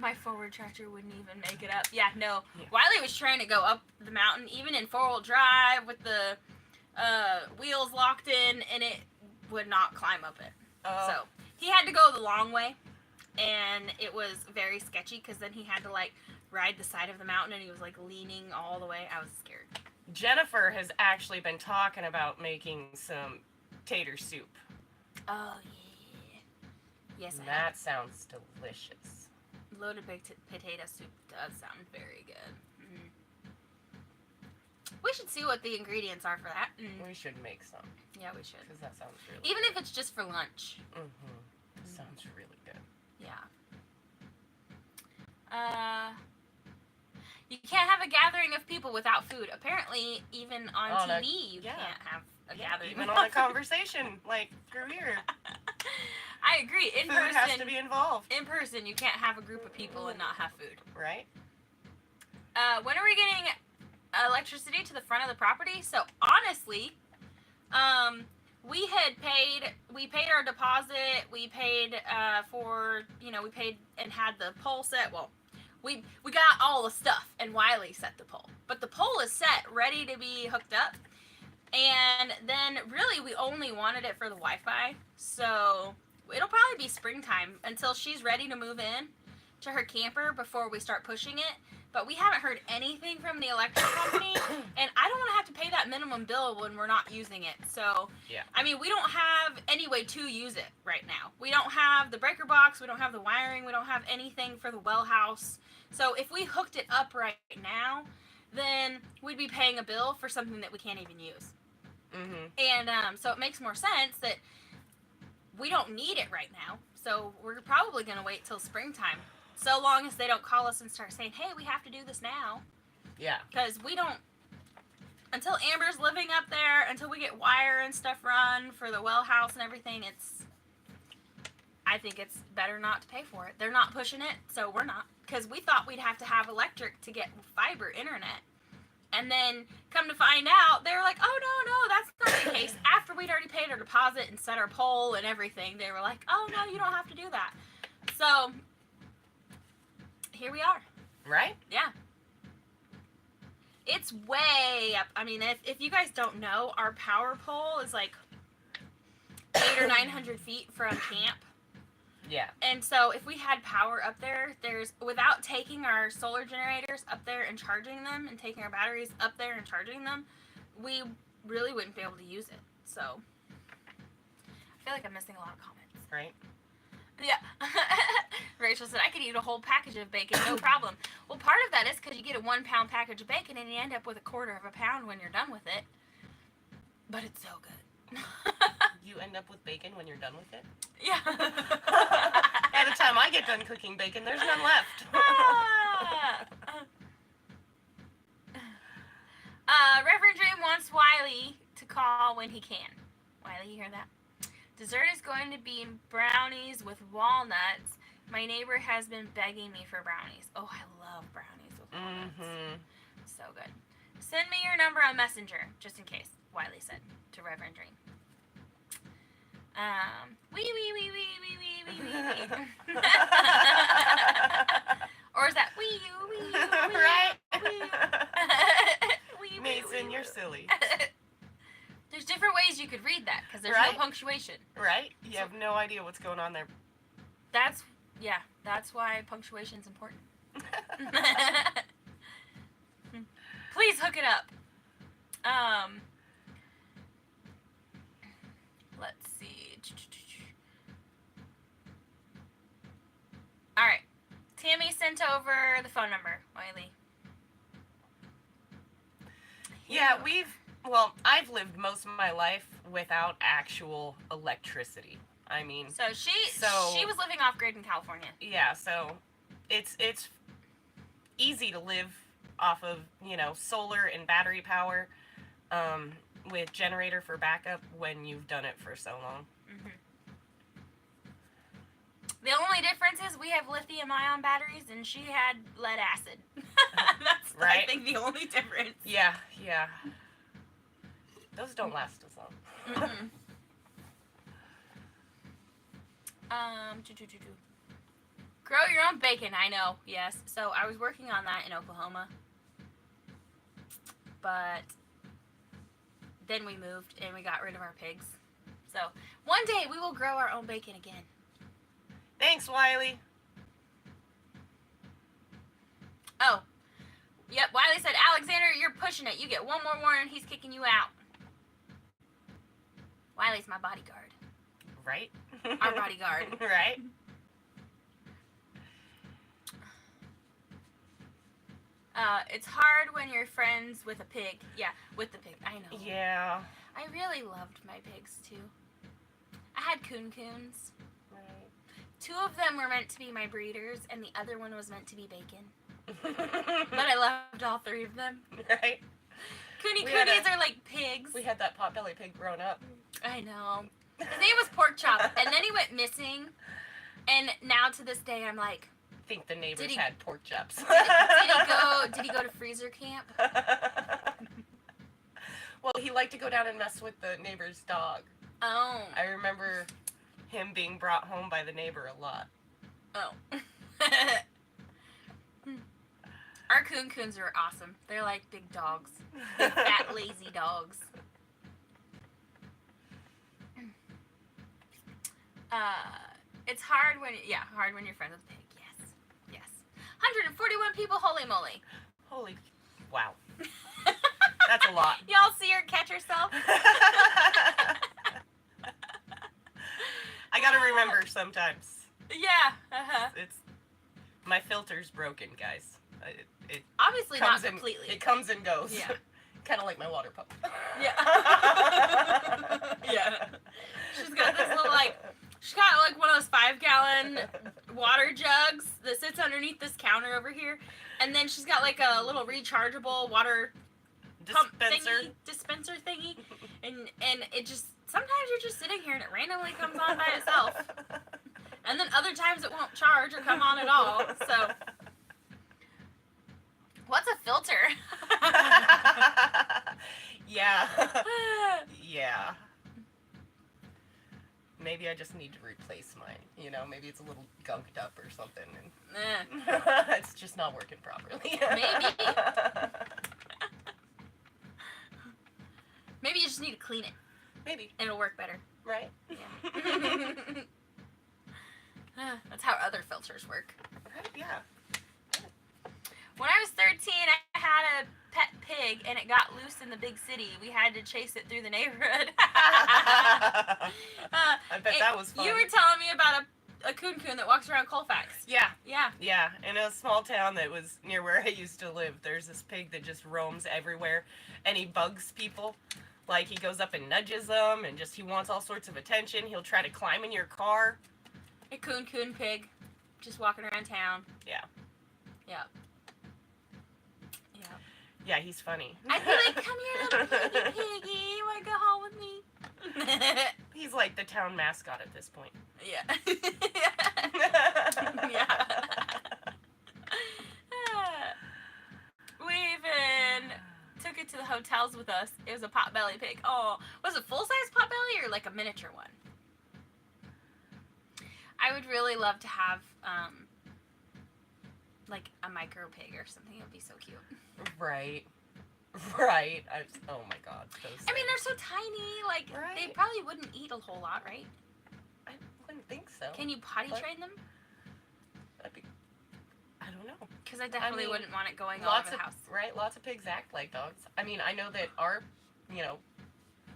My forward tractor wouldn't even make it up. Yeah, no. Yeah. Wiley was trying to go up the mountain, even in 4-wheel drive with the wheels locked in, and it would not climb up it. So he had to go the long way, and it was very sketchy because then he had to like ride the side of the mountain, and he was like leaning all the way. I was scared. Jennifer has actually been talking about making some tater soup. Oh yeah. Yes, that sounds delicious. Loaded baked potato soup does sound very good. Mm. We should see what the ingredients are for that. We should make some. Yeah, we should. Because that sounds really Even good. if it's just for lunch. Sounds really good. Yeah. You can't have a gathering of people without food. Apparently, even on TV, you can't have a gathering. Even on a conversation, like through here. I agree. In person, has to be involved. In person, you can't have a group of people and not have food. Right. When are we getting electricity to the front of the property? So honestly, we paid our deposit. We paid we paid and had the pole set. Well, we got all the stuff, and Wiley set the pole. But the pole is set, ready to be hooked up. And then really we only wanted it for the Wi-Fi. So it'll probably be springtime until she's ready to move in to her camper before we start pushing it. But we haven't heard anything from the electric company, and I don't want to have to pay that minimum bill when we're not using it. So, yeah. I mean, we don't have any way to use it right now. We don't have the breaker box, we don't have the wiring, we don't have anything for the well house. So if we hooked it up right now, then we'd be paying a bill for something that we can't even use. And so it makes more sense that we don't need it right now. So we're probably going to wait till springtime. So long as they don't call us and start saying, hey, we have to do this now. Yeah. Because we don't, until Amber's living up there, until we get wire and stuff run for the well house and everything, I think it's better not to pay for it. They're not pushing it, so we're not. Because we thought we'd have to have electric to get fiber internet. And then come to find out, they were like, oh, no, that's not the case. After we'd already paid our deposit and set our pole and everything, they were like, oh, no, you don't have to do that. So here we are. Right? Yeah. It's way up. I mean, if you guys don't know, our power pole is like 800 or 900 feet from camp. Yeah. And so if we had power up there, without taking our solar generators up there and charging them and taking our batteries up there and charging them, we really wouldn't be able to use it. So I feel like I'm missing a lot of comments. Right. Yeah. Rachel said, I could eat a whole package of bacon, no problem. Well, part of that is because you get a 1-pound package of bacon and you end up with a 1/4 pound when you're done with it. But it's so good. You end up with bacon when you're done with it? Yeah. By the time I get done cooking bacon, there's none left. Reverend Dream wants Wiley to call when he can. Wiley, you hear that? Dessert is going to be brownies with walnuts. My neighbor has been begging me for brownies. Oh, I love brownies with walnuts. So good. Send me your number on Messenger, just in case, Wiley said to Reverend Dream. Wee. Or is that wee you? Right? Wee. Mason, you're silly. There's different ways you could read that, because there's no punctuation. Right? You have no idea what's going on there. That's why punctuation's important. Please hook it up. Let's see. All right. Tammy sent over the phone number, Wiley. Yeah, I've lived most of my life without actual electricity. I mean, so she was living off grid in California. Yeah, so it's easy to live off of, solar and battery power, with generator for backup when you've done it for so long. Mm-hmm. The only difference is we have lithium-ion batteries and she had lead acid. That's, right? I think, the only difference. Yeah. Those don't last as long. Mm-hmm. Grow your own bacon, I know, yes. So I was working on that in Oklahoma. But then we moved and we got rid of our pigs. So one day we will grow our own bacon again. Thanks, Wiley. Oh. Yep, Wiley said, Alexander, you're pushing it. You get one more warning, he's kicking you out. Wiley's my bodyguard. Right? Our bodyguard. Right? It's hard when you're friends with a pig. Yeah, with the pig. I know. Yeah. I really loved my pigs, too. I had coons. Right. 2 of them were meant to be my breeders, and the other one was meant to be bacon. But I loved all 3 of them. Right? Coonies are like pigs. We had that potbelly pig grown up. I know. His name was Pork Chop, and then he went missing. And now to this day, I'm like, I think the neighbors had pork chops. Did he go to freezer camp? Well, he liked to go down and mess with the neighbor's dog. Oh. I remember him being brought home by the neighbor a lot. Oh. Our coons are awesome. They're like big dogs. Big, fat, lazy dogs. It's hard when you're friends with a pig. Yes. 141 people. Holy moly. Wow. That's a lot. Y'all see her catch herself? I gotta remember sometimes. Yeah. It's my filter's broken, guys. It obviously not comes completely. It comes and goes. Yeah. Kind of like my water pump. Yeah. Yeah. She's got this little she's got like one of those 5-gallon water jugs that sits underneath this counter over here, and then she's got like a little rechargeable water dispenser thingy, and it just sometimes you're just sitting here and it randomly comes on by itself, and then other times it won't charge or come on at all. So what's a filter? Yeah. Yeah. Maybe I just need to replace mine. Maybe it's a little gunked up or something. And it's just not working properly. Maybe. Maybe you just need to clean it. Maybe. And it'll work better. Right? Yeah. That's how other filters work. Right, yeah. When I was 13, I had a pet pig, and it got loose in the big city. We had to chase it through the neighborhood. I bet that was fun. You were telling me about a coon that walks around Colfax. Yeah. Yeah. Yeah. In a small town that was near where I used to live, there's this pig that just roams everywhere, and he bugs people. Like, he goes up and nudges them, and he wants all sorts of attention. He'll try to climb in your car. A coon pig, just walking around town. Yeah. Yeah. Yeah, he's funny. I'd be like, come here, little piggy. You want to go home with me? He's like the town mascot at this point. Yeah. Yeah. We even took it to the hotels with us. It was a potbelly pig. Oh, was it full-size potbelly or like a miniature one? I would really love to have like a micro pig or something. It would be so cute. Right. Oh my God. I mean, they're so tiny. Like, they probably wouldn't eat a whole lot, right? I wouldn't think so. Can you potty train them? I don't know. Because I definitely wouldn't want it going all over the house. Right? Lots of pigs act like dogs. I mean, I know that our,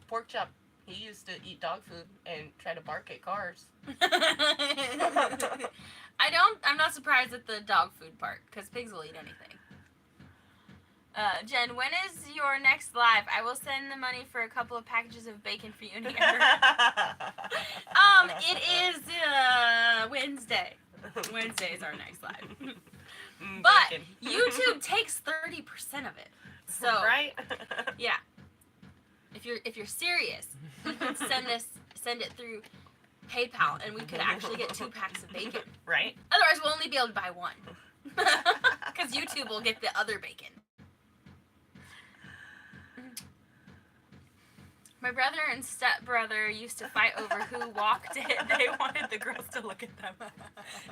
Pork Chop, he used to eat dog food and try to bark at cars. I'm not surprised at the dog food part, because pigs will eat anything. Jen, when is your next live? I will send the money for a couple of packages of bacon for you and Amber. It is Wednesday. Wednesday is our next live. But bacon. YouTube takes 30% of it. So right? yeah. If you're serious, you could send it through PayPal, and we could actually get 2 packs of bacon. Right? Otherwise, we'll only be able to buy 1. Because YouTube will get the other bacon. My brother and stepbrother used to fight over who walked it. They wanted the girls to look at them.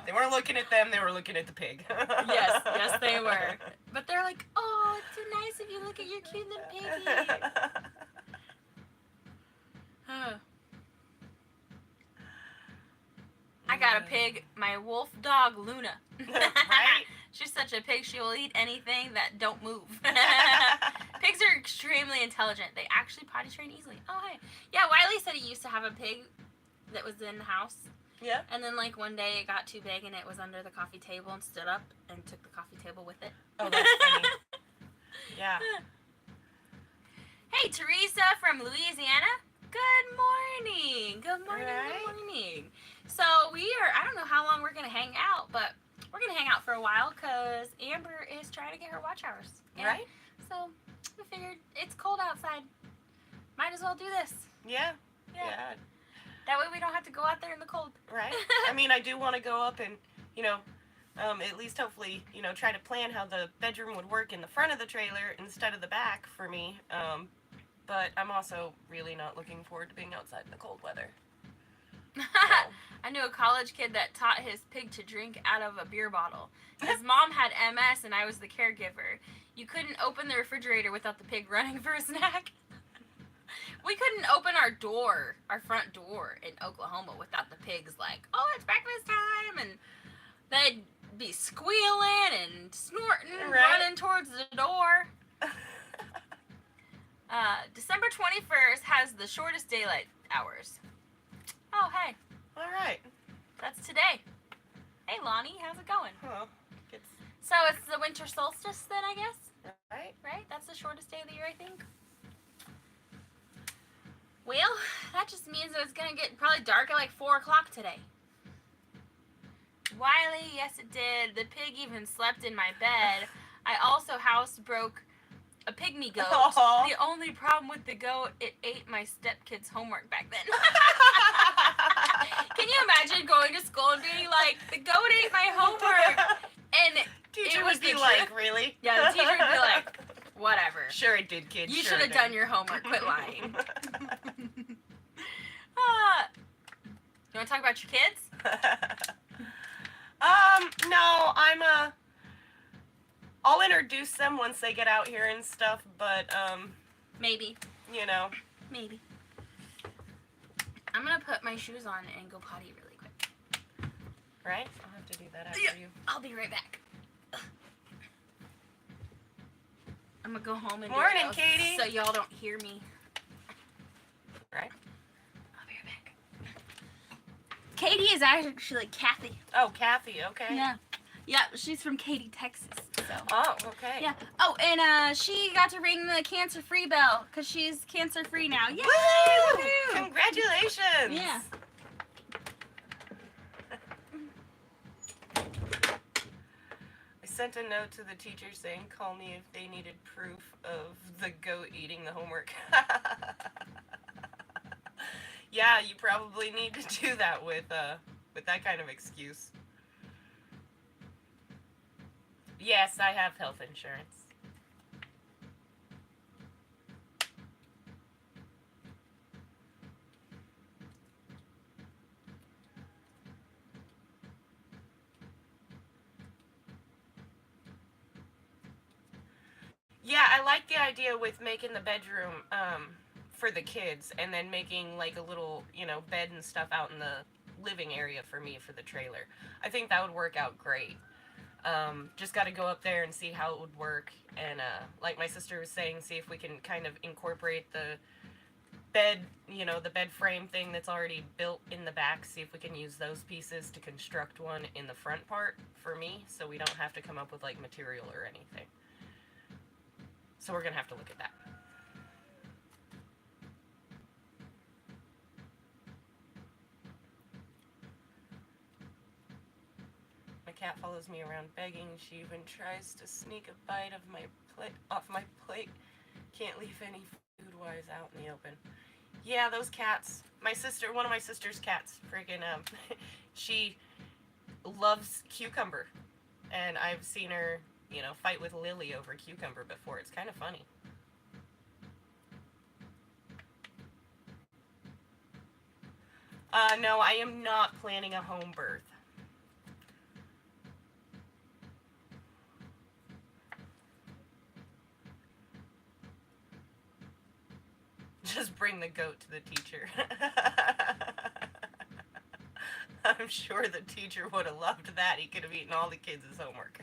They weren't looking at them, they were looking at the pig. Yes, they were. But they're like, oh, it's so nice if you look at your cute little piggy. I got a pig, my wolf dog, Luna. Right? She's such a pig, she will eat anything that don't move. Pigs are extremely intelligent. They actually potty train easily. Oh, hey. Yeah, Wiley said he used to have a pig that was in the house. Yeah. And then, like, one day it got too big and it was under the coffee table and stood up and took the coffee table with it. Oh, that's funny. Yeah. Hey, Teresa from Louisiana. Good morning. Good morning. Right. Good morning. So I don't know how long we're going to hang out, but we're going to hang out for a while because Amber is trying to get her watch hours. And Right? so we figured it's cold outside. Might as well do this. Yeah. Yeah. Yeah. That way we don't have to go out there in the cold. Right? I mean, I do want to go up and, at least hopefully, try to plan how the bedroom would work in the front of the trailer instead of the back for me. But I'm also really not looking forward to being outside in the cold weather. So. I knew a college kid that taught his pig to drink out of a beer bottle. His mom had MS and I was the caregiver. You couldn't open the refrigerator without the pig running for a snack. We couldn't open our front door in Oklahoma without the pigs like, oh, it's breakfast time, and they'd be squealing and snorting, running towards the door. December 21st has the shortest daylight hours. Oh, hey. All right. That's today. Hey, Lonnie, how's it going? Oh, So it's the winter solstice then, I guess? Right. Right? That's the shortest day of the year, I think. Well, that just means that it's going to get probably dark at like 4 o'clock today. Wiley, yes it did. The pig even slept in my bed. I also housebroke a pygmy goat. Aww. The only problem with the goat, it ate my stepkid's homework back then. Can you imagine going to school and being like, the goat ate my homework? And Teacher it was would be the like, truth. really? Yeah, the teacher would be like, whatever. Sure it did, kid. You sure should have it done did. your homework. Quit lying. You want to talk about your kids? No, I'll introduce them once they get out here and stuff, but, Maybe. Maybe. I'm going to put my shoes on and go potty really quick. Right? I'll have to do that after you. I'll be right back. I'm going to go home and Morning, do it Katie. so y'all don't hear me. Right? I'll be right back. Katie is actually Kathy. Oh, Kathy, okay. Yeah. Yeah, she's from Katy, Texas. So. Oh, okay. Yeah. Oh, and she got to ring the cancer-free bell because she's cancer-free now. Yay! Woo! Woohoo! Congratulations! Yeah. I sent a note to the teacher saying, call me if they needed proof of the goat eating the homework. Yeah, you probably need to do that with that kind of excuse. Yes, I have health insurance. Yeah, I like the idea with making the bedroom for the kids and then making like a little, bed and stuff out in the living area for me for the trailer. I think that would work out great. Just got to go up there and see how it would work, and like my sister was saying, see if we can kind of incorporate the bed, the bed frame thing that's already built in the back, see if we can use those pieces to construct one in the front part for me, so we don't have to come up with like material or anything. So we're gonna have to look at that. cat follows me around begging. She even tries to sneak a bite of my plate off my plate. Can't leave any food-wise out in the open. Yeah, those cats. One of my sister's cats, friggin' she loves cucumber, and I've seen her, fight with Lily over cucumber before. It's kind of funny. No, I am not planning a home birth. Just bring the goat to the teacher. I'm sure the teacher would have loved that. He could have eaten all the kids' homework.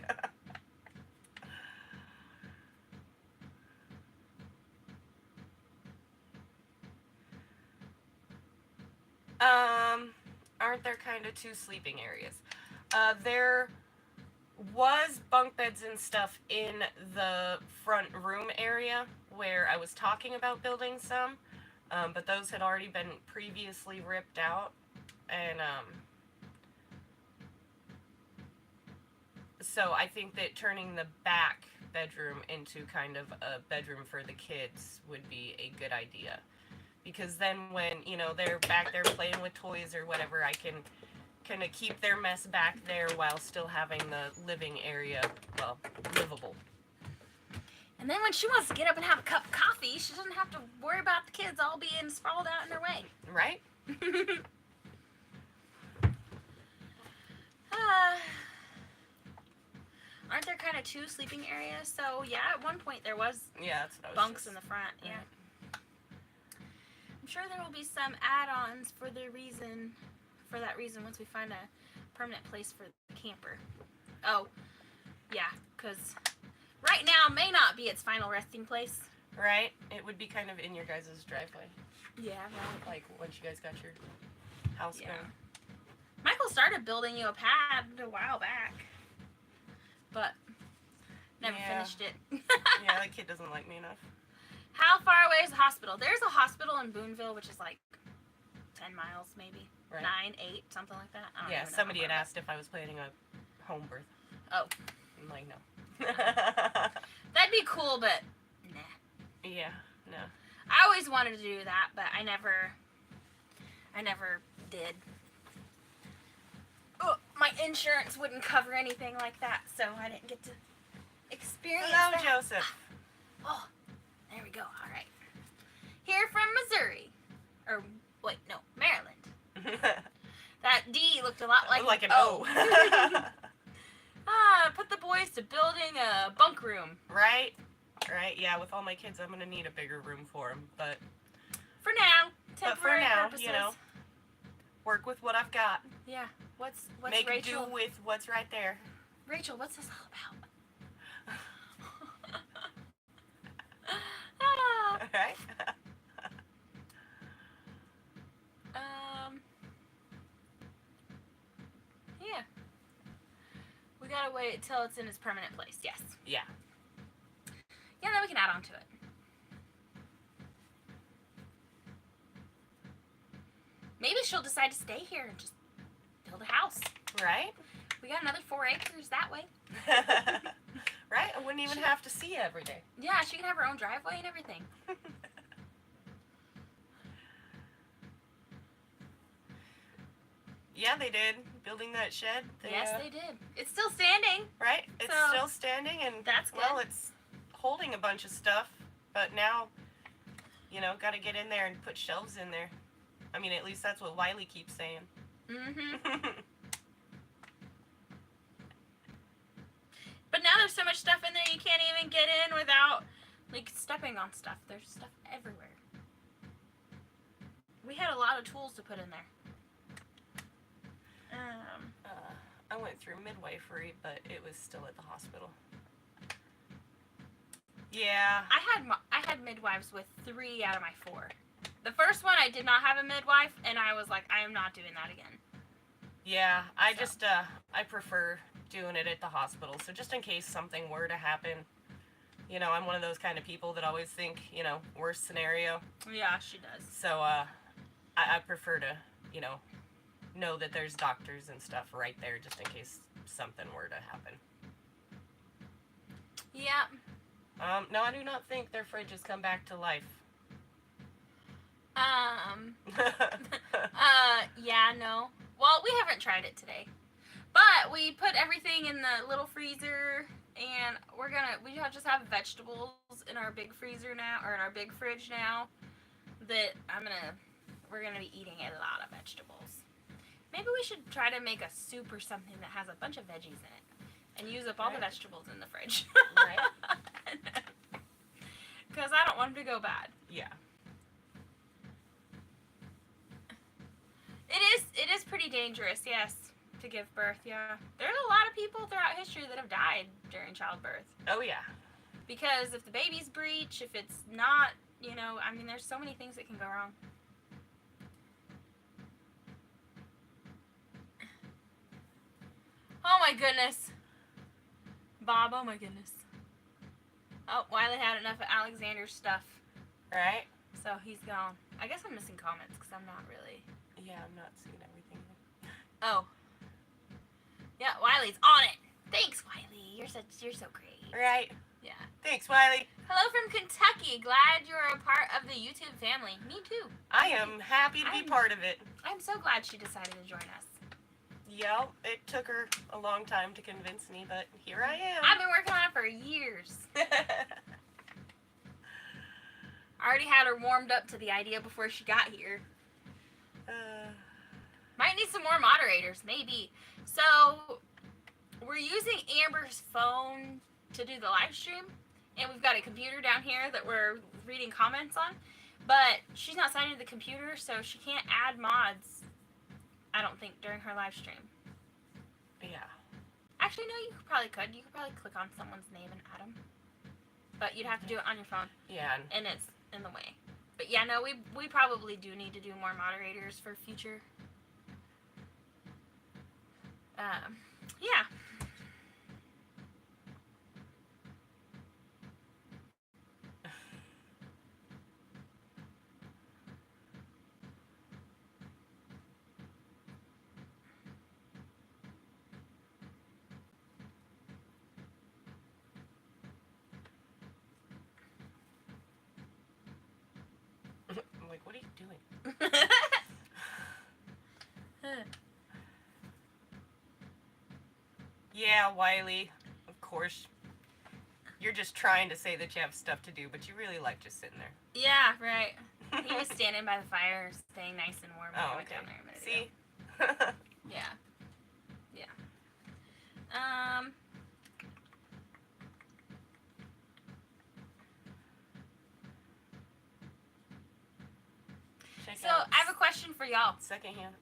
Aren't there kind of two sleeping areas? There was bunk beds and stuff in the front room area where I was talking about building some, but those had already been previously ripped out, and so I think that turning the back bedroom into kind of a bedroom for the kids would be a good idea, because then when they're back there playing with toys or whatever, I can kind of keep their mess back there while still having the living area, well, livable. And then when she wants to get up and have a cup of coffee, she doesn't have to worry about the kids all being sprawled out in her way. Right? Aren't there kind of two sleeping areas? So, yeah, at one point there was that's what I was bunks in the front. Yeah. I'm sure there will be some add-ons for that reason once we find a permanent place for the camper. Oh, yeah, because right now may not be its final resting place. Right? It would be kind of in your guys' driveway. Yeah, right. Like once you guys got your house going. Michael started building you a pad a while back, but never finished it. Yeah, that kid doesn't like me enough. How far away is the hospital? There's a hospital in Boonville, which is like 10 miles maybe. Right. 9, 8, something like that. I don't even know somebody had asked if I was planning a home birth. Oh. I'm like, no. That'd be cool, but nah. Yeah, no. I always wanted to do that, but I never did. Oh, my insurance wouldn't cover anything like that, so I didn't get to experience Hello, that. Joseph. Oh, there we go. All right. Here from Missouri. Or, wait, no, Maryland. That D looked a lot like an O. Put the boys to building a bunk room. Right? Right, yeah, with all my kids, I'm going to need a bigger room for them, but... For now. Temporary purposes. Work with what I've got. Yeah. What's Make Rachel? do with what's right there. Rachel, what's this all about? Right? Yeah. We gotta wait till it's in its permanent place. Yes. Yeah. Yeah, then we can add on to it. Maybe she'll decide to stay here and just build a house. Right? We got another 4 acres that way. Right? I wouldn't even have to see you every day. Yeah, she can have her own driveway and everything. Yeah, they did. Building that shed. Yes, they did. It's still standing. Right? It's So, still standing, and that's good. well, it's holding a bunch of stuff, but now, got to get in there and put shelves in there. I mean, at least that's what Wiley keeps saying. Mm-hmm. But now there's so much stuff in there you can't even get in without, stepping on stuff. There's stuff everywhere. We had a lot of tools to put in there. I went through midwifery, but it was still at the hospital. Yeah. I had midwives with 3 out of my 4. The first one I did not have a midwife, and I was like, I am not doing that again. Yeah, I prefer doing it at the hospital. So just in case something were to happen, I'm one of those kind of people that always think, worst scenario. Yeah, she does. So I prefer to, know that there's doctors and stuff right there just in case something were to happen. Yeah. No, I do not think their fridges come back to life. Yeah, no. Well, we haven't tried it today. But we put everything in the little freezer, and we just have vegetables in our big freezer now, or in our big fridge now, that we're gonna be eating a lot of vegetables. Maybe we should try to make a soup or something that has a bunch of veggies in it, and use up all the vegetables in the fridge. Right. Because I don't want them to go bad. Yeah. It is pretty dangerous, yes, to give birth, yeah. There's a lot of people throughout history that have died during childbirth. Oh, yeah. Because if the baby's breech, if it's not, there's so many things that can go wrong. Oh my goodness. Bob, oh my goodness. Oh, Wiley had enough of Alexander's stuff. Right. So he's gone. I guess I'm missing comments because I'm not really... Yeah, I'm not seeing everything. Oh. Yeah, Wiley's on it. Thanks, Wiley. You're so great. Right. Yeah. Thanks, Wiley. Hello from Kentucky. Glad you're a part of the YouTube family. Me too. I am happy to be part of it. I'm so glad she decided to join us. Yeah, it took her a long time to convince me, but here I am. I've been working on it for years. I already had her warmed up to the idea before she got here. Might need some more moderators, maybe. So, we're using Amber's phone to do the live stream, and we've got a computer down here that we're reading comments on, but she's not signed into the computer, so she can't add mods, I don't think, during her live stream. Yeah. Actually, no, you probably could. You could probably click on someone's name and add them. But you'd have to do it on your phone. Yeah. And it's in the way. But yeah, no, we probably do need to do more moderators for future. Yeah. I'm like, what are you doing? Yeah, Wiley. Of course. You're just trying to say that you have stuff to do, but you really like just sitting there. Yeah, right. He was standing by the fire, staying nice and warm when I went down there a minute See? ago. Yeah. Yeah. So, I have a question for y'all. Secondhand.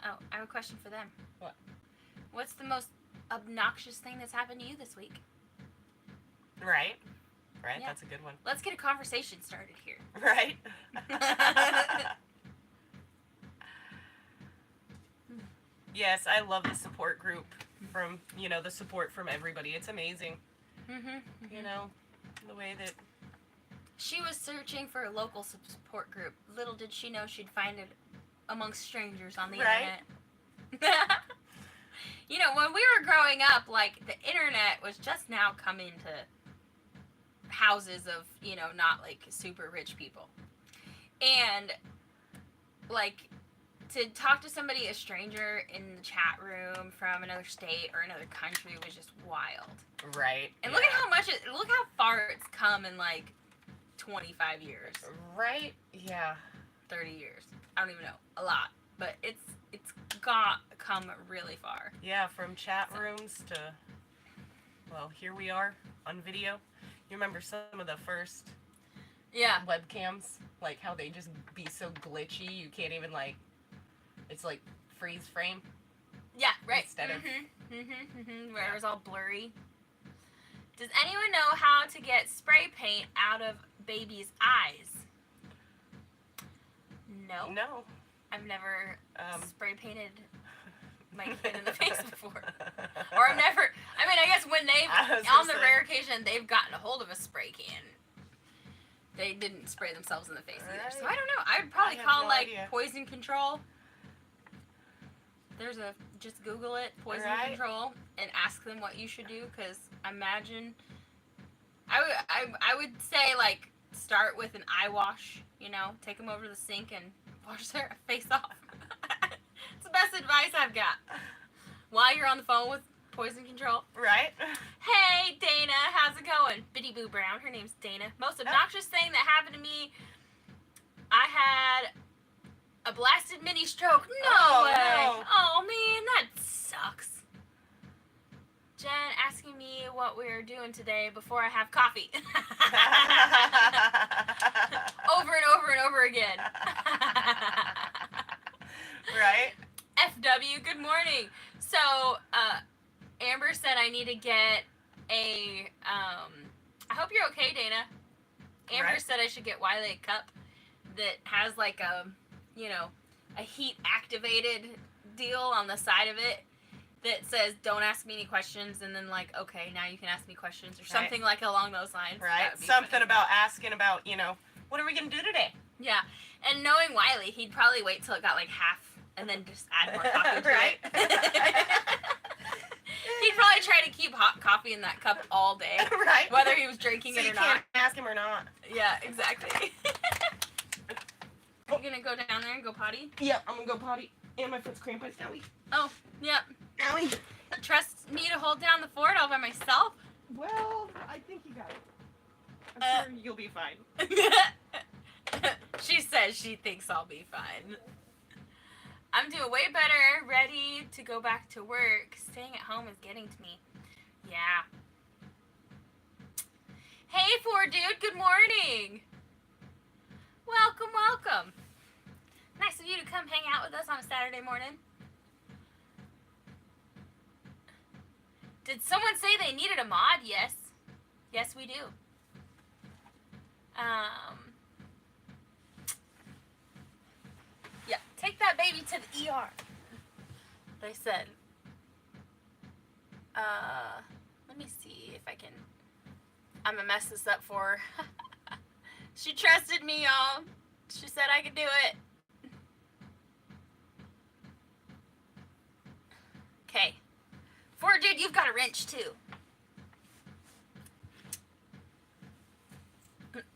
Oh, I have a question for them. What? What's the most obnoxious thing that's happened to you this week? Right. Right, Yeah. That's a good one. Let's get a conversation started here. Right? Yes, I love the support group from, the support from everybody. It's amazing. The way that... She was searching for a local support group. Little did she know she'd find it amongst strangers on the internet. When we were growing up, the internet was just now coming to houses of, not, super rich people. And, to talk to somebody, a stranger in the chat room from another state or another country was just wild. Right. And look at look how far it's come in, 25 years. Right? Yeah. 30 years. I don't even know. A lot. But it's come really far. Yeah, from chat rooms to, well, here we are on video. You remember some of the first webcams? How they just be so glitchy, you can't even, it's freeze frame. Yeah, right. Instead of... Where it was all blurry. Does anyone know how to get spray paint out of baby's eyes? No. No. I've never spray painted my kid in the face before. Or I guess when on the rare occasion they've gotten a hold of a spray can, they didn't spray themselves in the face either. So I don't know. I'd probably call no idea. poison control. just Google it, poison Right. control, and ask them what you should do, because imagine, I would say, like, start with an eye wash, you know, take them over to the sink and wash their face off. It's the best advice I've got. While you're on the phone with poison control. Right. Hey, Dana, how's it going? Biddy Boo Brown, her name's Dana. Most obnoxious thing that happened to me, I had a blasted mini stroke. No way. No. Oh, man, that sucks. Jen asking me what we're doing today before I have coffee. Over and over and over again. Right. FW, good morning. So, Amber said I need to get a, I hope you're okay, Dana. Amber Right. said I should get Wiley a cup that has like a, you know, a heat activated deal on the side of it that says don't ask me any questions, and then like, okay, now you can ask me questions, or something like along those lines. Right. That would be Something funny. about asking about, you know, what are we going to do today? Yeah. And knowing Wiley, he'd probably wait till it got like half and then just add more coffee to Right. it. He'd probably try to keep hot coffee in that cup all day, Right. whether he was drinking So it you or can't not. ask him or not. Yeah, exactly. You gonna go down there and go potty? Yep, I'm going to go potty. And my foot's cramped. Owie. Oh, yep. Owie. Trust me to hold down the fort all by myself? Well, I think you got it. I'm sure you'll be fine. She says she thinks I'll be fine. I'm doing way better, ready to go back to work. Staying at home is getting to me. Yeah. Hey, Ford Dude, good morning. Welcome, welcome. Nice of you to come hang out with us on a Saturday morning. Did someone say they needed a mod? Yes. Yes, we do. Yeah, take that baby to the ER. They said. Let me see if I can. I'm gonna mess this up for her. She trusted me, y'all. She said I could do it. Okay. Ford Dude, you've got a wrench too.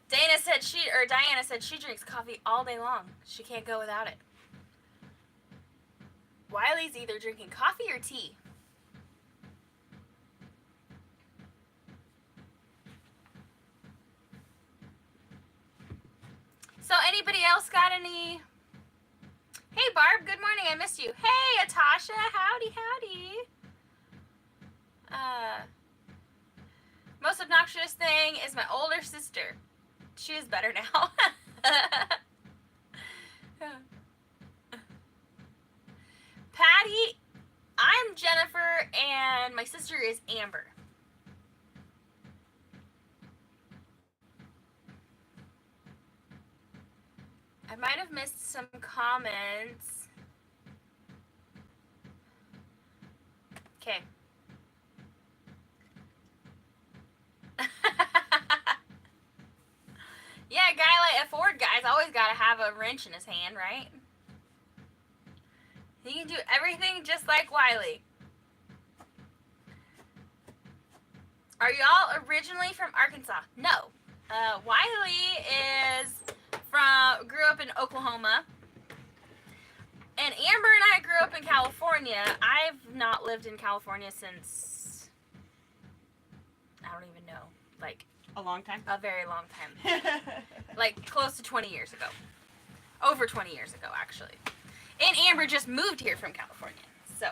Diana said she drinks coffee all day long. She can't go without it. Wiley's either drinking coffee or tea. So anybody else got any? Hey Barb, good morning, I missed you. Hey Atasha, howdy, howdy. Most obnoxious thing is my older sister. She is better now. Patty, I'm Jennifer, and my sister is Amber. I might have missed some comments. Okay. Yeah, a guy like a Ford guy's always got to have a wrench in his hand, right? He can do everything just like Wiley. Are y'all originally from Arkansas? No. Wiley grew up in Oklahoma. And Amber and I grew up in California. I've not lived in California since, I don't even know, like A long time? a very long time. Like close to 20 years ago. Over 20 years ago, actually. And Amber just moved here from California. So,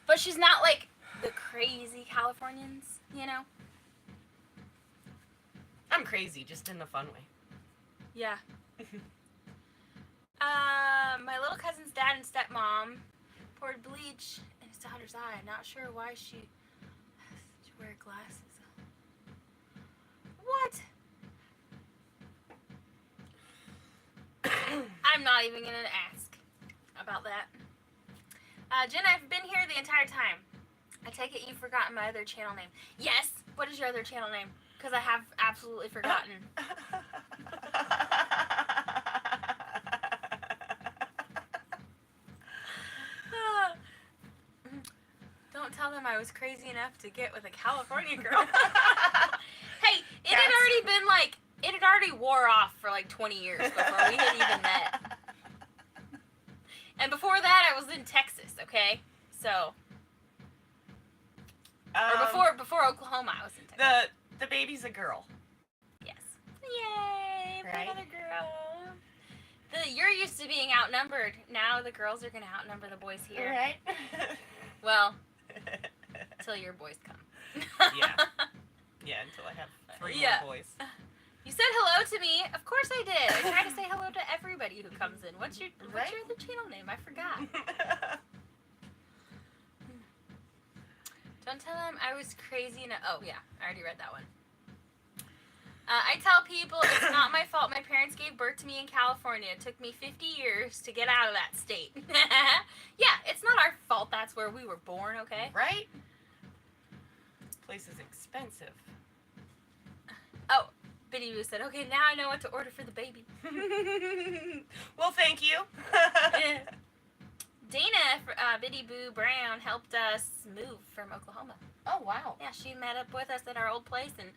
but she's not like the crazy Californians, you know? I'm crazy, just in the fun way. Yeah. My little cousin's dad and stepmom poured bleach in his daughter's eye. Not sure why she wear glasses. What? I'm not even gonna ask about that. Jen, I've been here the entire time. I take it you've forgotten my other channel name. Yes. What is your other channel name? Because I have absolutely forgotten. don't tell them I was crazy enough to get with a California girl. Hey, it had already wore off for like 20 years before we had even met. And before that, I was in Texas, okay? So, or before Oklahoma, I was in Texas. The baby's a girl. Yes. Yay, Right? another girl. You're used to being outnumbered. Now the girls are going to outnumber the boys here. Right? Well, until your boys come. Yeah. Yeah, until I have 3 more boys. You said hello to me. Of course I did. I try to say hello to everybody who comes in. What's your other channel name? I forgot. Don't tell them I was crazy. Oh, yeah. I already read that one. I tell people it's not my fault my parents gave birth to me in California. It took me 50 years to get out of that state. Yeah, it's not our fault that's where we were born, okay? Right? This place is expensive. Oh, Biddy Boo said, okay, now I know what to order for the baby. Well, thank you. Dana, Biddy Boo Brown, helped us move from Oklahoma. Oh, wow. Yeah, she met up with us at our old place and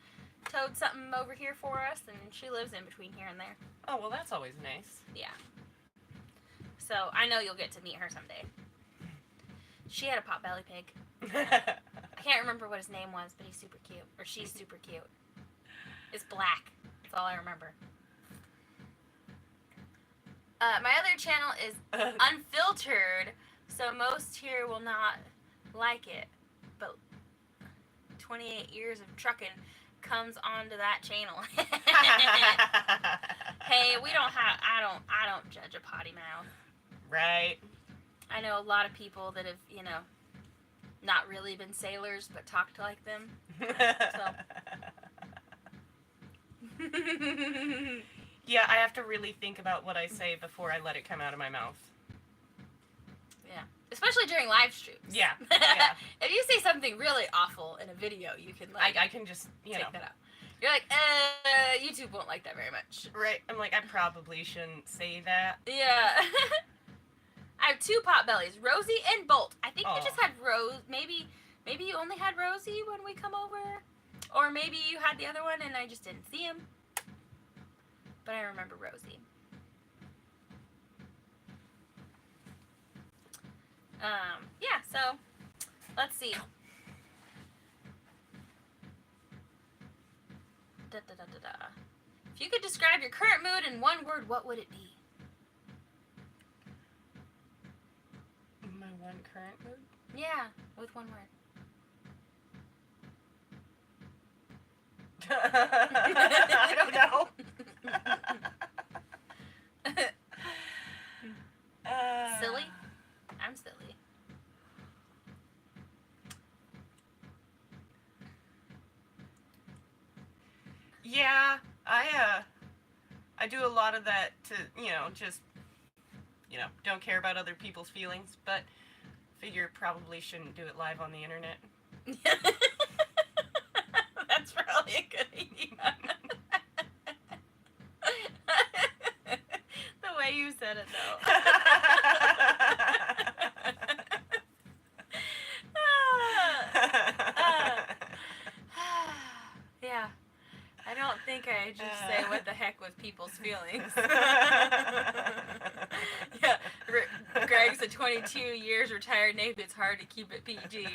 towed something over here for us, and she lives in between here and there. Oh, well, that's always nice. Yeah. So, I know you'll get to meet her someday. She had a potbelly pig. I can't remember what his name was, but he's super cute. Or she's super cute. It's black. That's all I remember. My other channel is unfiltered, so most here will not like it. But 28 years of trucking comes onto that channel. Hey, I don't judge a potty mouth. Right. I know a lot of people that have, not really been sailors, but talked like them. Yeah, I have to really think about what I say before I let it come out of my mouth. Yeah. Especially during live streams. Yeah. Yeah. If you say something really awful in a video, you can, I can just, take that out. You're like, YouTube won't like that very much. Right. I'm like, I probably shouldn't say that. Yeah. I have 2 potbellies, Rosie and Bolt. I think you just had Rose. Maybe you only had Rosie when we come over. Or maybe you had the other one and I just didn't see him. But I remember Rosie. Yeah, so let's see. If you could describe your current mood in one word, what would it be? My one current mood? Yeah, with one word. I don't know. Silly? I'm silly. Yeah, I do a lot of that to, just, don't care about other people's feelings, but figure probably shouldn't do it live on the internet. That's probably a good idea. The way you said it, though. Yeah. I don't think I just say what the heck with people's feelings. Yeah. Greg's a 22 years retired Navy. It's hard to keep it PG.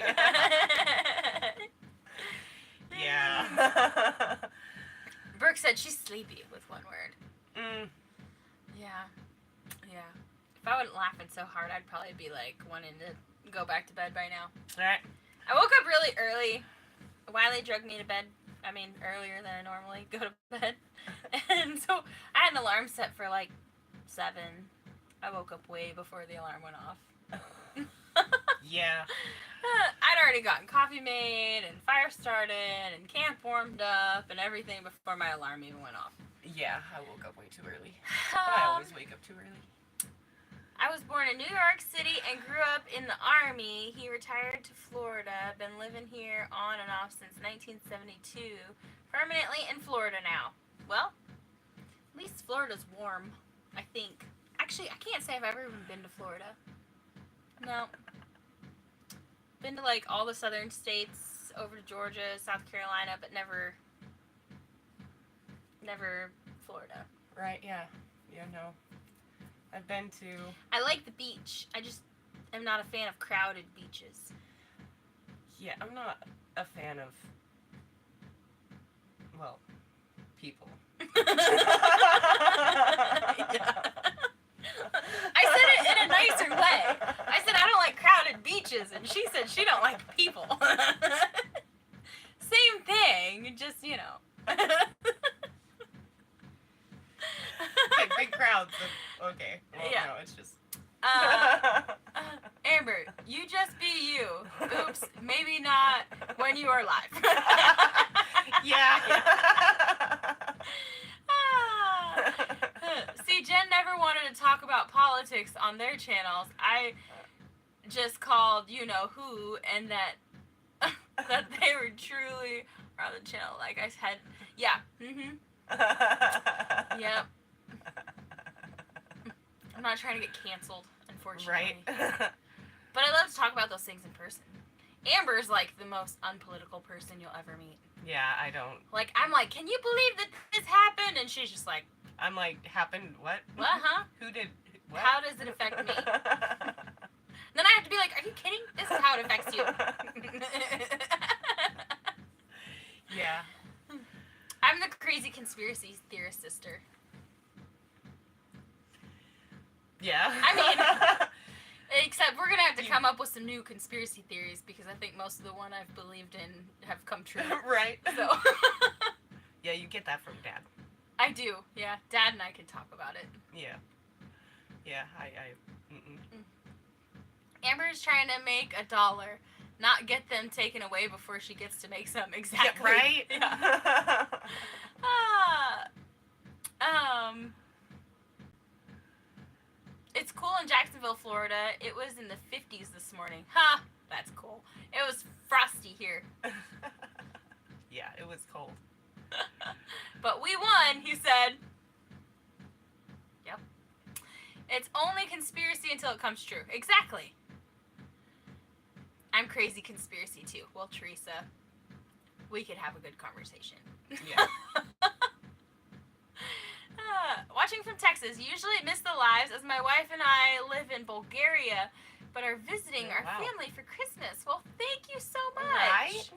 Yeah. Brooke said she's sleepy with one word. Yeah. Yeah. If I wasn't laughing so hard, I'd probably be like wanting to go back to bed by now. Alright. I woke up really early. Wiley drugged me to bed. I mean, earlier than I normally go to bed. And so I had an alarm set for like 7. I woke up way before the alarm went off. Yeah. I'd already gotten coffee made and fire started and camp warmed up and everything before my alarm even went off. Yeah, I woke up way too early. I always wake up too early. I was born in New York City and grew up in the Army. He retired to Florida. Been living here on and off since 1972. Permanently in Florida now. Well, at least Florida's warm, I think. Actually, I can't say I've ever even been to Florida. No. Been to like all the southern states, over to Georgia, South Carolina, but never Florida. Right, yeah. Yeah, no. I've been to... I like the beach. I just am not a fan of crowded beaches. Yeah, I'm not a fan of... Well, people. Yeah. I said it in a nicer way. I said I don't like crowded beaches, and she said she don't like people. Same thing, just, you know. Okay, big crowds. Okay. Well, Yeah. no, it's just... Amber, you just be you. Oops, maybe not when you are live. Yeah. See, Jen never wanted to talk about politics on their channels. I just called you-know-who, and that they were truly on the channel. Like I said, yeah. Yep. I'm not trying to get canceled, unfortunately. Right. But I love to talk about those things in person. Amber's like the most unpolitical person you'll ever meet. Yeah, I don't... Like, I'm like, can you believe that this happened? And she's just like... I'm like, happened what? What, huh? Who did... What? How does it affect me? Then I have to be like, are you kidding? This is how it affects you. Yeah. I'm the crazy conspiracy theorist sister. Yeah. I mean, except we're going to have to come up with some new conspiracy theories because I think most of the one I've believed in have come true. Right. So. Yeah, you get that from Dad. I do, yeah. Dad and I can talk about it. Yeah. Yeah, mm-mm. Amber's trying to make $1, not get them taken away before she gets to make some. Exactly. Yeah, right? Yeah. It's cool in Jacksonville, Florida. It was in the 50s this morning. Ha! That's cool. It was frosty here. Yeah, it was cold. But we won, he said. Yep. It's only conspiracy until it comes true. Exactly. I'm crazy conspiracy too. Well, Teresa, we could have a good conversation. Yeah. Watching from Texas. Usually miss the lives as my wife and I live in Bulgaria, but are visiting our family for Christmas. Well, thank you so much. Right?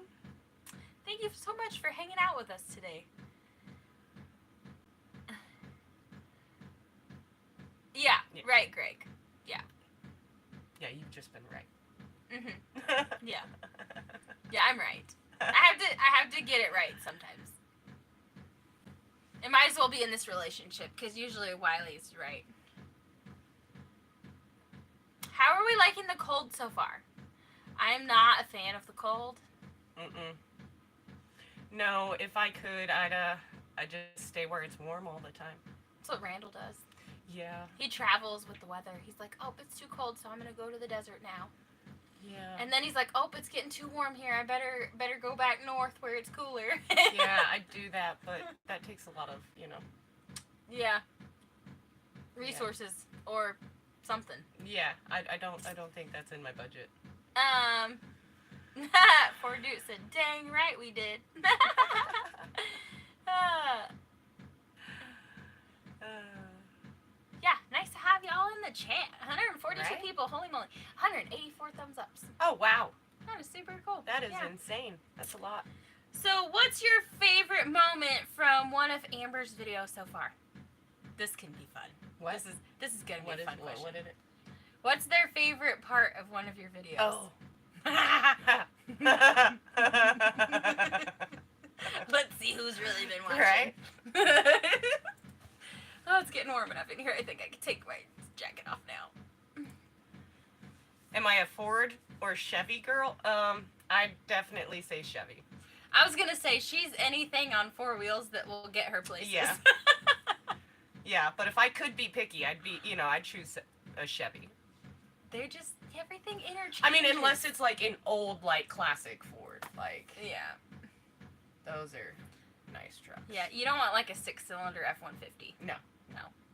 Thank you so much for hanging out with us today. Yeah, right, Greg. Yeah. Yeah, you've just been right. Mhm. Yeah. Yeah, I'm right. I have to get it right sometimes. It might as well be in this relationship because usually Wiley's right. How are we liking the cold so far? I'm not a fan of the cold. Mm-mm. No, if I could, I'd just stay where it's warm all the time. That's what Randall does. Yeah. He travels with the weather. He's like, oh, it's too cold, so I'm gonna go to the desert now. Yeah. And then he's like, oh, it's getting too warm here. I better go back north where it's cooler. Yeah, I do that, but that takes a lot of, Yeah. Resources or something. Yeah, I don't think that's in my budget. Ford Dude said, dang right we did. Yeah, nice to have y'all in the chat. 142 Right? people, holy moly. 184 thumbs ups. Oh, wow. That is super cool. That is Yeah. insane. That's a lot. So, what's your favorite moment from one of Amber's videos so far? This can be fun. What? This is gonna be a fun question. What did it? What's their favorite part of one of your videos? Oh. Let's see who's really been watching. Right? Oh, it's getting warm enough in here. I think I can take my jacket off now. Am I a Ford or Chevy girl? I'd definitely say Chevy. I was gonna say she's anything on four wheels that will get her places. Yeah. Yeah, but if I could be picky, I'd choose a Chevy. They're just everything interchanges. I mean, unless it's like an old, like, classic Ford. Like, yeah, those are nice trucks. yeah. You don't want like a 6-cylinder F-150.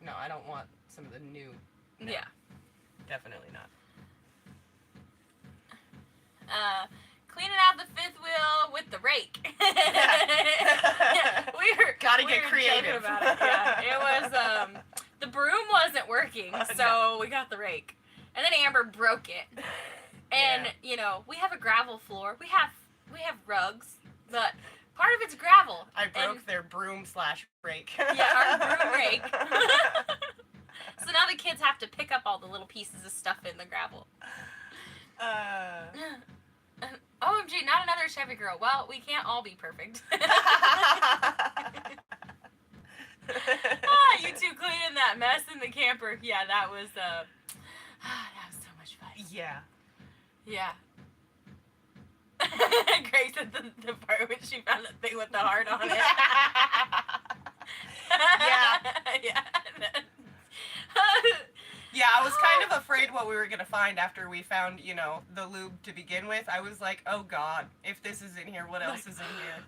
No, I don't want some of the new. No, Yeah. definitely not. cleaning out the fifth wheel with the rake. Gotta we get were creative joking about it. Yeah, it was. The broom wasn't working, so we got the rake, and then Amber broke it. And you know, we have a gravel floor. We have rugs, but part of it's gravel. I broke their broom/rake. Yeah, our broom rake. So now the kids have to pick up all the little pieces of stuff in the gravel. OMG, not another Chevy girl. Well, we can't all be perfect. You two cleaning that mess in the camper. Yeah, that was so much fun. Yeah. Yeah. Grace said the part when she found the thing with the heart on it. Yeah. Yeah. Yeah, I was kind of afraid what we were going to find after we found, you know, the lube to begin with. I was like, oh God, if this is in here, what else is in here?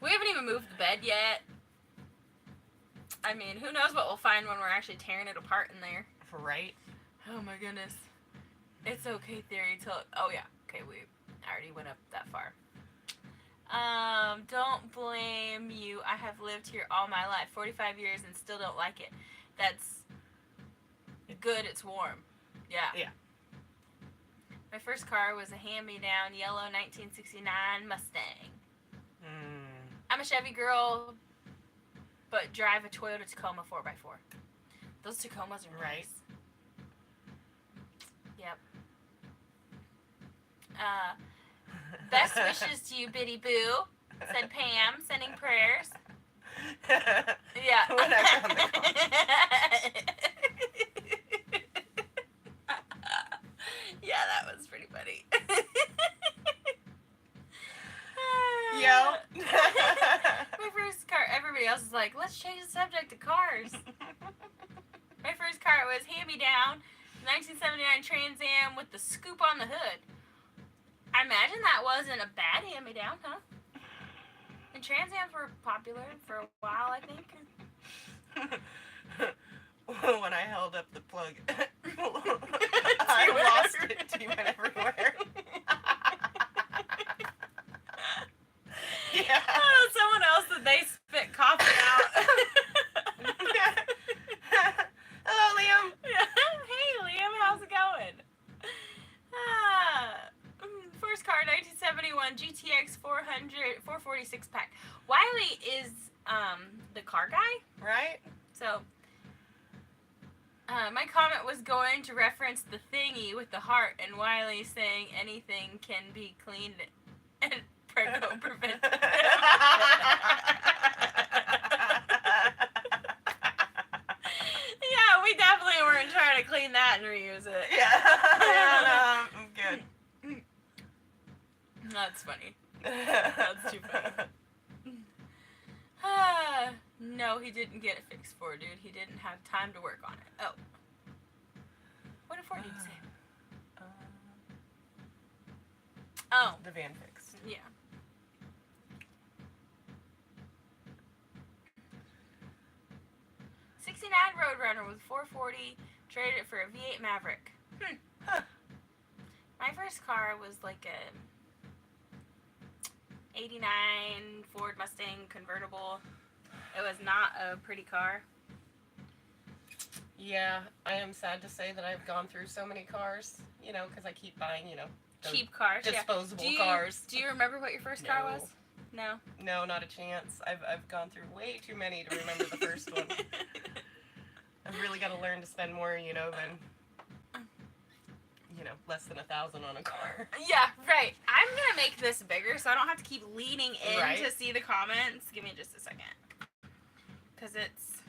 We haven't even moved the bed yet. I mean, who knows what we'll find when we're actually tearing it apart in there. Right? Oh my goodness. It's okay theory till... Oh yeah. Okay, we already went up that far. Don't blame you. I have lived here all my life, 45 years, and still don't like it. That's good. It's warm. Yeah. Yeah. My first car was a hand-me-down yellow 1969 Mustang. I'm a Chevy girl, but drive a Toyota Tacoma 4x4. Those Tacomas are right. Nice. Yep. Best wishes to you, Biddy Boo, said Pam, sending prayers. Yeah. When I found the car. Yeah, that was pretty funny. Yeah. My first car, everybody else is like, let's change the subject to cars. My first car was hand-me-down, 1979 Trans Am with the scoop on the hood. I imagine that wasn't a bad hand-me-down, huh? And Trans Ams were popular for a while, I think. When I held up the plug, I lost it. It went everywhere. Yeah. Oh, someone else that they spit coffee out. Hello, Liam. Hey, Liam, how's it going? First car, 1971 GTX 446 pack. Wiley is the car guy, Right? so my comment was going to reference the thingy with the heart, and Wiley saying anything can be cleaned and prego prevented. Yeah, we definitely weren't trying to clean that and reuse it. Yeah. I'm good. That's funny. That's too funny. No, he didn't get it fixed for, dude. He didn't have time to work on it. Oh. What did Ford do say? Oh. The van fixed. Yeah. '69 Roadrunner with 440. Traded it for a V8 Maverick. Huh. My first car was like a '89 Ford Mustang convertible. It was not a pretty car. Yeah, I am sad to say that I've gone through so many cars, you know, because I keep buying, you know, those Cheap cars. disposable Yeah. cars. Do you remember what your first car No. was? No. No, not a chance. I've gone through way too many to remember the first one. I've really got to learn to spend more, you know, than, you know, less than $1,000 on a car. Yeah, right. I'm gonna make this bigger so I don't have to keep leaning in Right. to see the comments. Give me just a second. Because it's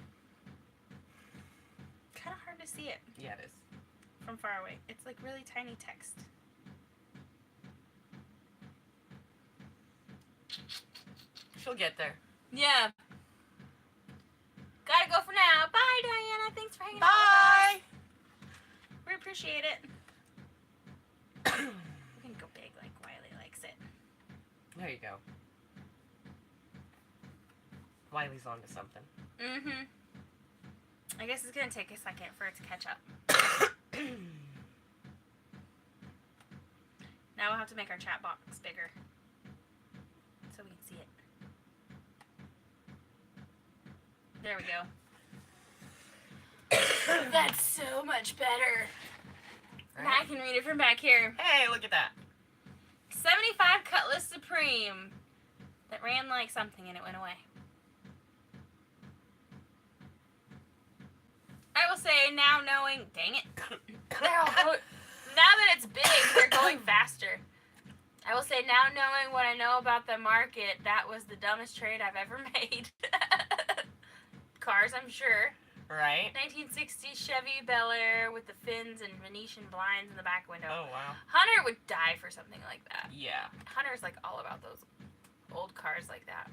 kind of hard to see it Yeah, it is. from far away. It's like really tiny text. She'll get there. Yeah. Gotta go for now. Bye, Diana. Thanks for hanging out Bye! with us. We appreciate it. We can go big like Wiley likes it. There you go. Wiley's on to something. Mm-hmm. I guess it's gonna take a second for it to catch up. Now we'll have to make our chat box bigger so we can see it. There we go. That's so much better. Right? Now I can read it from back here. Hey, look at that. 75 Cutlass Supreme that ran like something and it went away. I will say now knowing, dang it, now that it's big, they're going faster. I will say now knowing what I know about the market, that was the dumbest trade I've ever made. Cars, I'm sure. Right? 1960 Chevy Bel Air with the fins and Venetian blinds in the back window. Oh, wow. Hunter would die for something like that. Yeah. Hunter's like all about those old cars like that.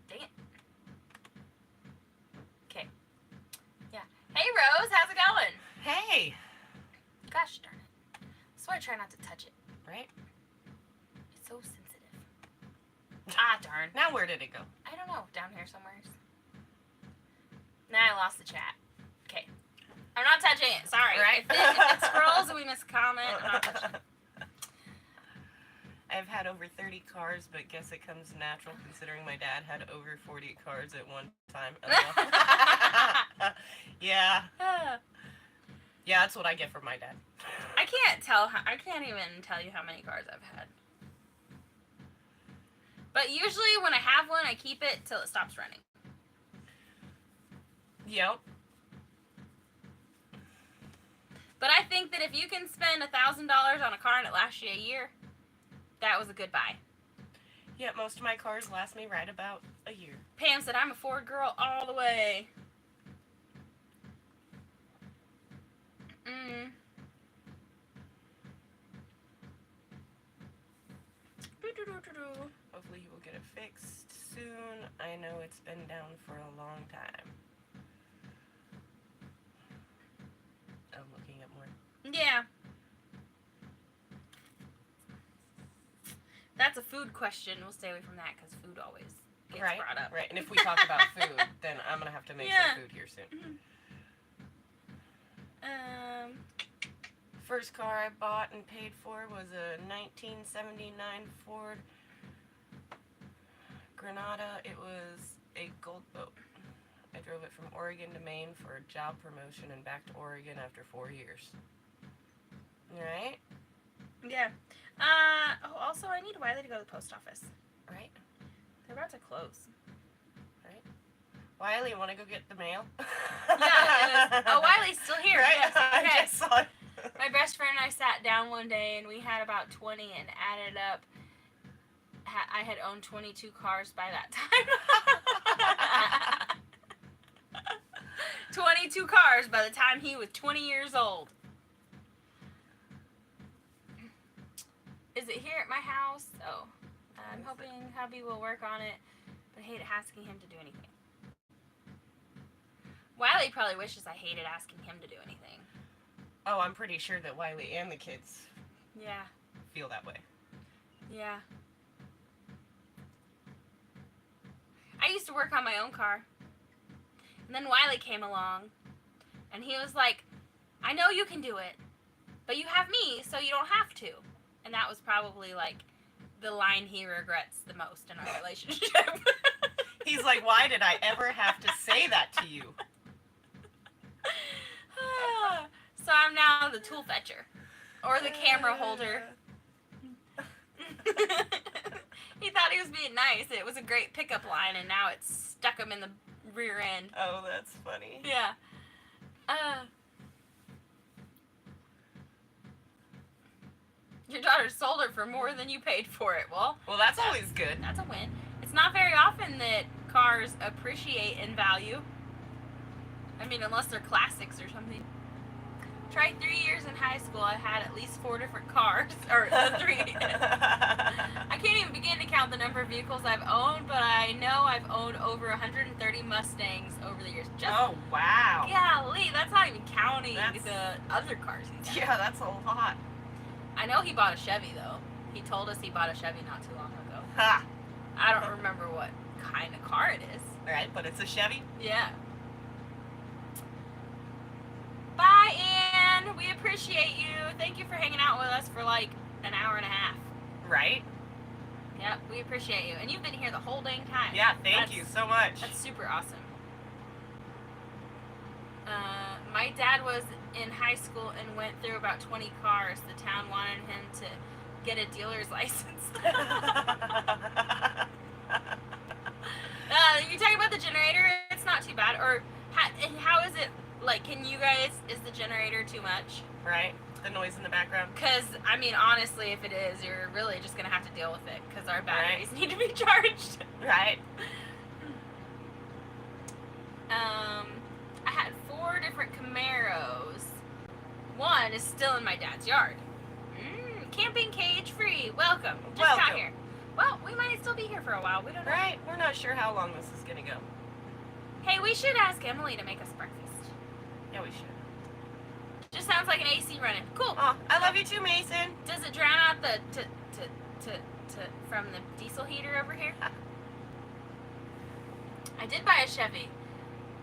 Dang it. Okay. Yeah. Hey, Rose, how's it going? Hey. Gosh darn it. That's why I try not to touch it. Right? It's so sensitive. Ah, darn. Now where did it go? I don't know. Down here somewhere. Now I lost the chat. Okay. I'm not touching it. Sorry. Right? If it scrolls and we miss a comment, I'm not touching it. I've had over 30 cars, but guess it comes natural considering my dad had over 40 cars at one time. Yeah. Yeah, that's what I get from my dad. I can't even tell you how many cars I've had. But usually when I have one, I keep it till it stops running. Yep. But I think that if you can spend $1,000 on a car and it lasts you a year, that was a good buy. Yeah, most of my cars last me right about a year. Pam said, I'm a Ford girl all the way. Hopefully you will get it fixed soon. I know it's been down for a long time. I'm looking at more. Yeah. That's a food question. We'll stay away from that because food always gets brought up. Right, and if we talk about food, then I'm going to have to make some food here soon. First car I bought and paid for was a 1979 Ford Granada. It was a gold boat. I drove it from Oregon to Maine for a job promotion and back to Oregon after 4 years. Right? Yeah. Also, I need Wiley to go to the post office. Right? They're about to close. Right? Wiley, you want to go get the mail? Yeah. Wiley's still here. Right? Yes. Okay. I just saw it. My best friend and I sat down one day and we had about 20 and added up. I had owned 22 cars by that time. 22 cars by the time he was 20 years old. Is it here at my house? Oh, I'm hoping hubby will work on it, but I hate asking him to do anything. Wiley probably wishes I hated asking him to do anything. Oh, I'm pretty sure that Wiley and the kids feel that way. Yeah. I used to work on my own car. And then Wiley came along. And he was like, I know you can do it. But you have me, so you don't have to. And that was probably like the line he regrets the most in our relationship. He's like, why did I ever have to say that to you? So I'm now the tool fetcher. Or the camera holder. He thought he was being nice. It was a great pickup line, and now it's stuck him in the rear end. Oh, that's funny. Yeah. Your daughter sold it for more than you paid for it. Well, that's always good. That's a win. It's not very often that cars appreciate in value. I mean, unless they're classics or something. Tried 3 years in high school. I had at least 4 different cars. Or 3. I can't even begin to count the number of vehicles I've owned, but I know I've owned over 130 Mustangs over the years. Oh, wow. Golly, that's not even counting the other cars he's had. Yeah, that's a lot. I know he bought a Chevy, though. He told us he bought a Chevy not too long ago. Ha! I don't remember what kind of car it is. Right, but it's a Chevy? Yeah. Bye, Ann. We appreciate you. Thank you for hanging out with us for like an hour and a half. Right? Yep, we appreciate you. And you've been here the whole dang time. Yeah, thank you so much. That's super awesome. My dad was in high school and went through about 20 cars. The town wanted him to get a dealer's license. You're talking about the generator? It's not too bad. Or how is it, like, can you guys, is the generator too much? Right? The noise in the background. Because, I mean, honestly, if it is, you're really just going to have to deal with it because our batteries need to be charged. Right. I had 4 different Camaros. One is still in my dad's yard. Camping cage free. Welcome. Just got here. Well, we might still be here for a while. We don't know. Right. We're not sure how long this is going to go. Hey, we should ask Emily to make us breakfast. Yeah, we should. Just sounds like an AC running. Cool. Oh, I love you too, Mason. Does it drown out the from the diesel heater over here? I did buy a Chevy.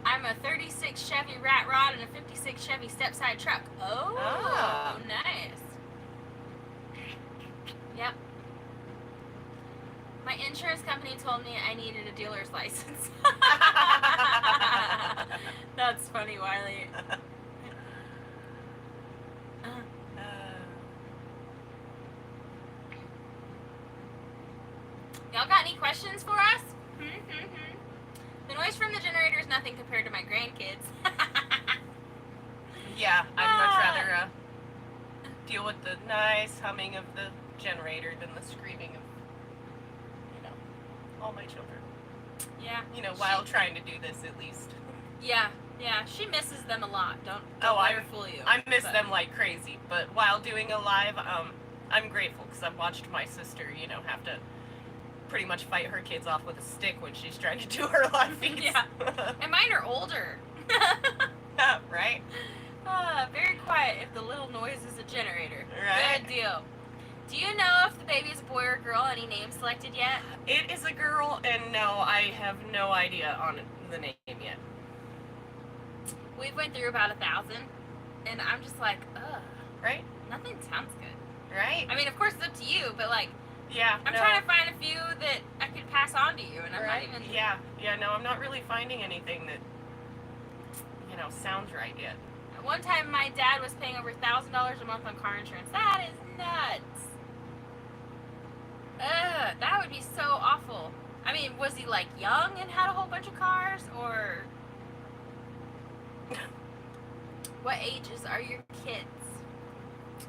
I'm a 36 Chevy Rat Rod and a 56 Chevy Stepside truck. Oh, nice. Yep. My insurance company told me I needed a dealer's license. That's funny, Wiley. Y'all got any questions for us? The noise from the generator is nothing compared to my grandkids. Yeah, I'd much rather deal with the nice humming of the generator than the screaming of, all my children. Yeah. While trying to do this at least. Yeah, she misses them a lot. Don't let her fool you. I miss them like crazy, but while doing a live, I'm grateful because I've watched my sister, have to pretty much fight her kids off with a stick when she's trying to do her live feeds. Yeah. And mine are older. Right? Very quiet if the little noise is a generator. Right. Good deal. Do you know if the baby is a boy or a girl? Any name selected yet? It is a girl, and no, I have no idea on the name yet. We've went through about 1,000, and I'm just like, ugh. Right? Nothing sounds good. Right? I mean, of course, it's up to you, but like, yeah, I'm trying to find a few that I could pass on to you, and I'm not even. Yeah, no, I'm not really finding anything that, sounds right yet. At one time, my dad was paying over $1,000 a month on car insurance. That is nuts. That would be so awful. I mean, was he like young and had a whole bunch of cars, or what ages are your kids?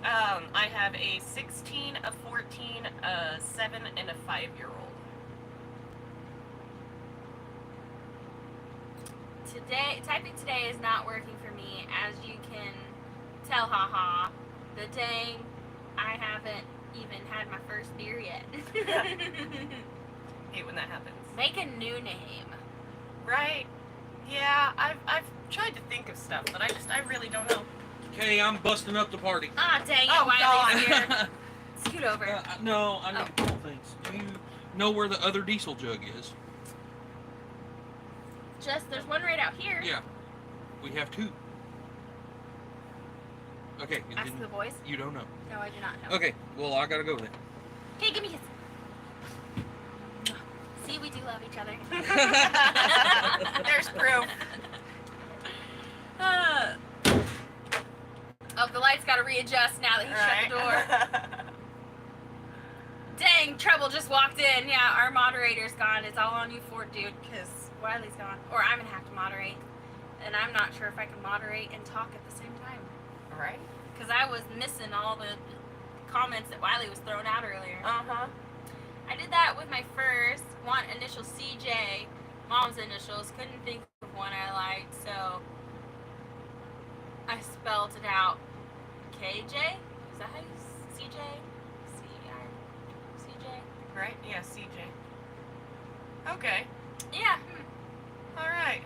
I have a 16, a 14, a 7, and a 5-year-old. Typing today is not working for me, as you can tell, haha. The dang, I haven't even had my first beer yet. Hate when that happens. Make a new name. Right? Yeah, I've tried to think of stuff, but I really don't know. Okay, I'm busting up the party. Ah, dang it, Wiley's here. Scoot over. No, I know a couple things. Do you know where the other diesel jug is? There's one right out here. Yeah. We have 2. Okay. Ask the boys. You don't know. No, I do not know. Okay, well, I gotta go then. Hey, give me his. See, we do love each other. There's proof. Oh, the light's got to readjust now that he shut the door. Dang, Trouble just walked in. Yeah, our moderator's gone. It's all on you, Ford, dude, because Wiley's gone. Or I'm going to have to moderate. And I'm not sure if I can moderate and talk at the same time. Right. Because I was missing all the comments that Wiley was throwing out earlier. Uh-huh. I did that with my first one, initial CJ, mom's initials. Couldn't think of one I liked, so I spelled it out. KJ? Is that how you CJ? CJ? Right? Yeah, CJ. Okay. Yeah. All right.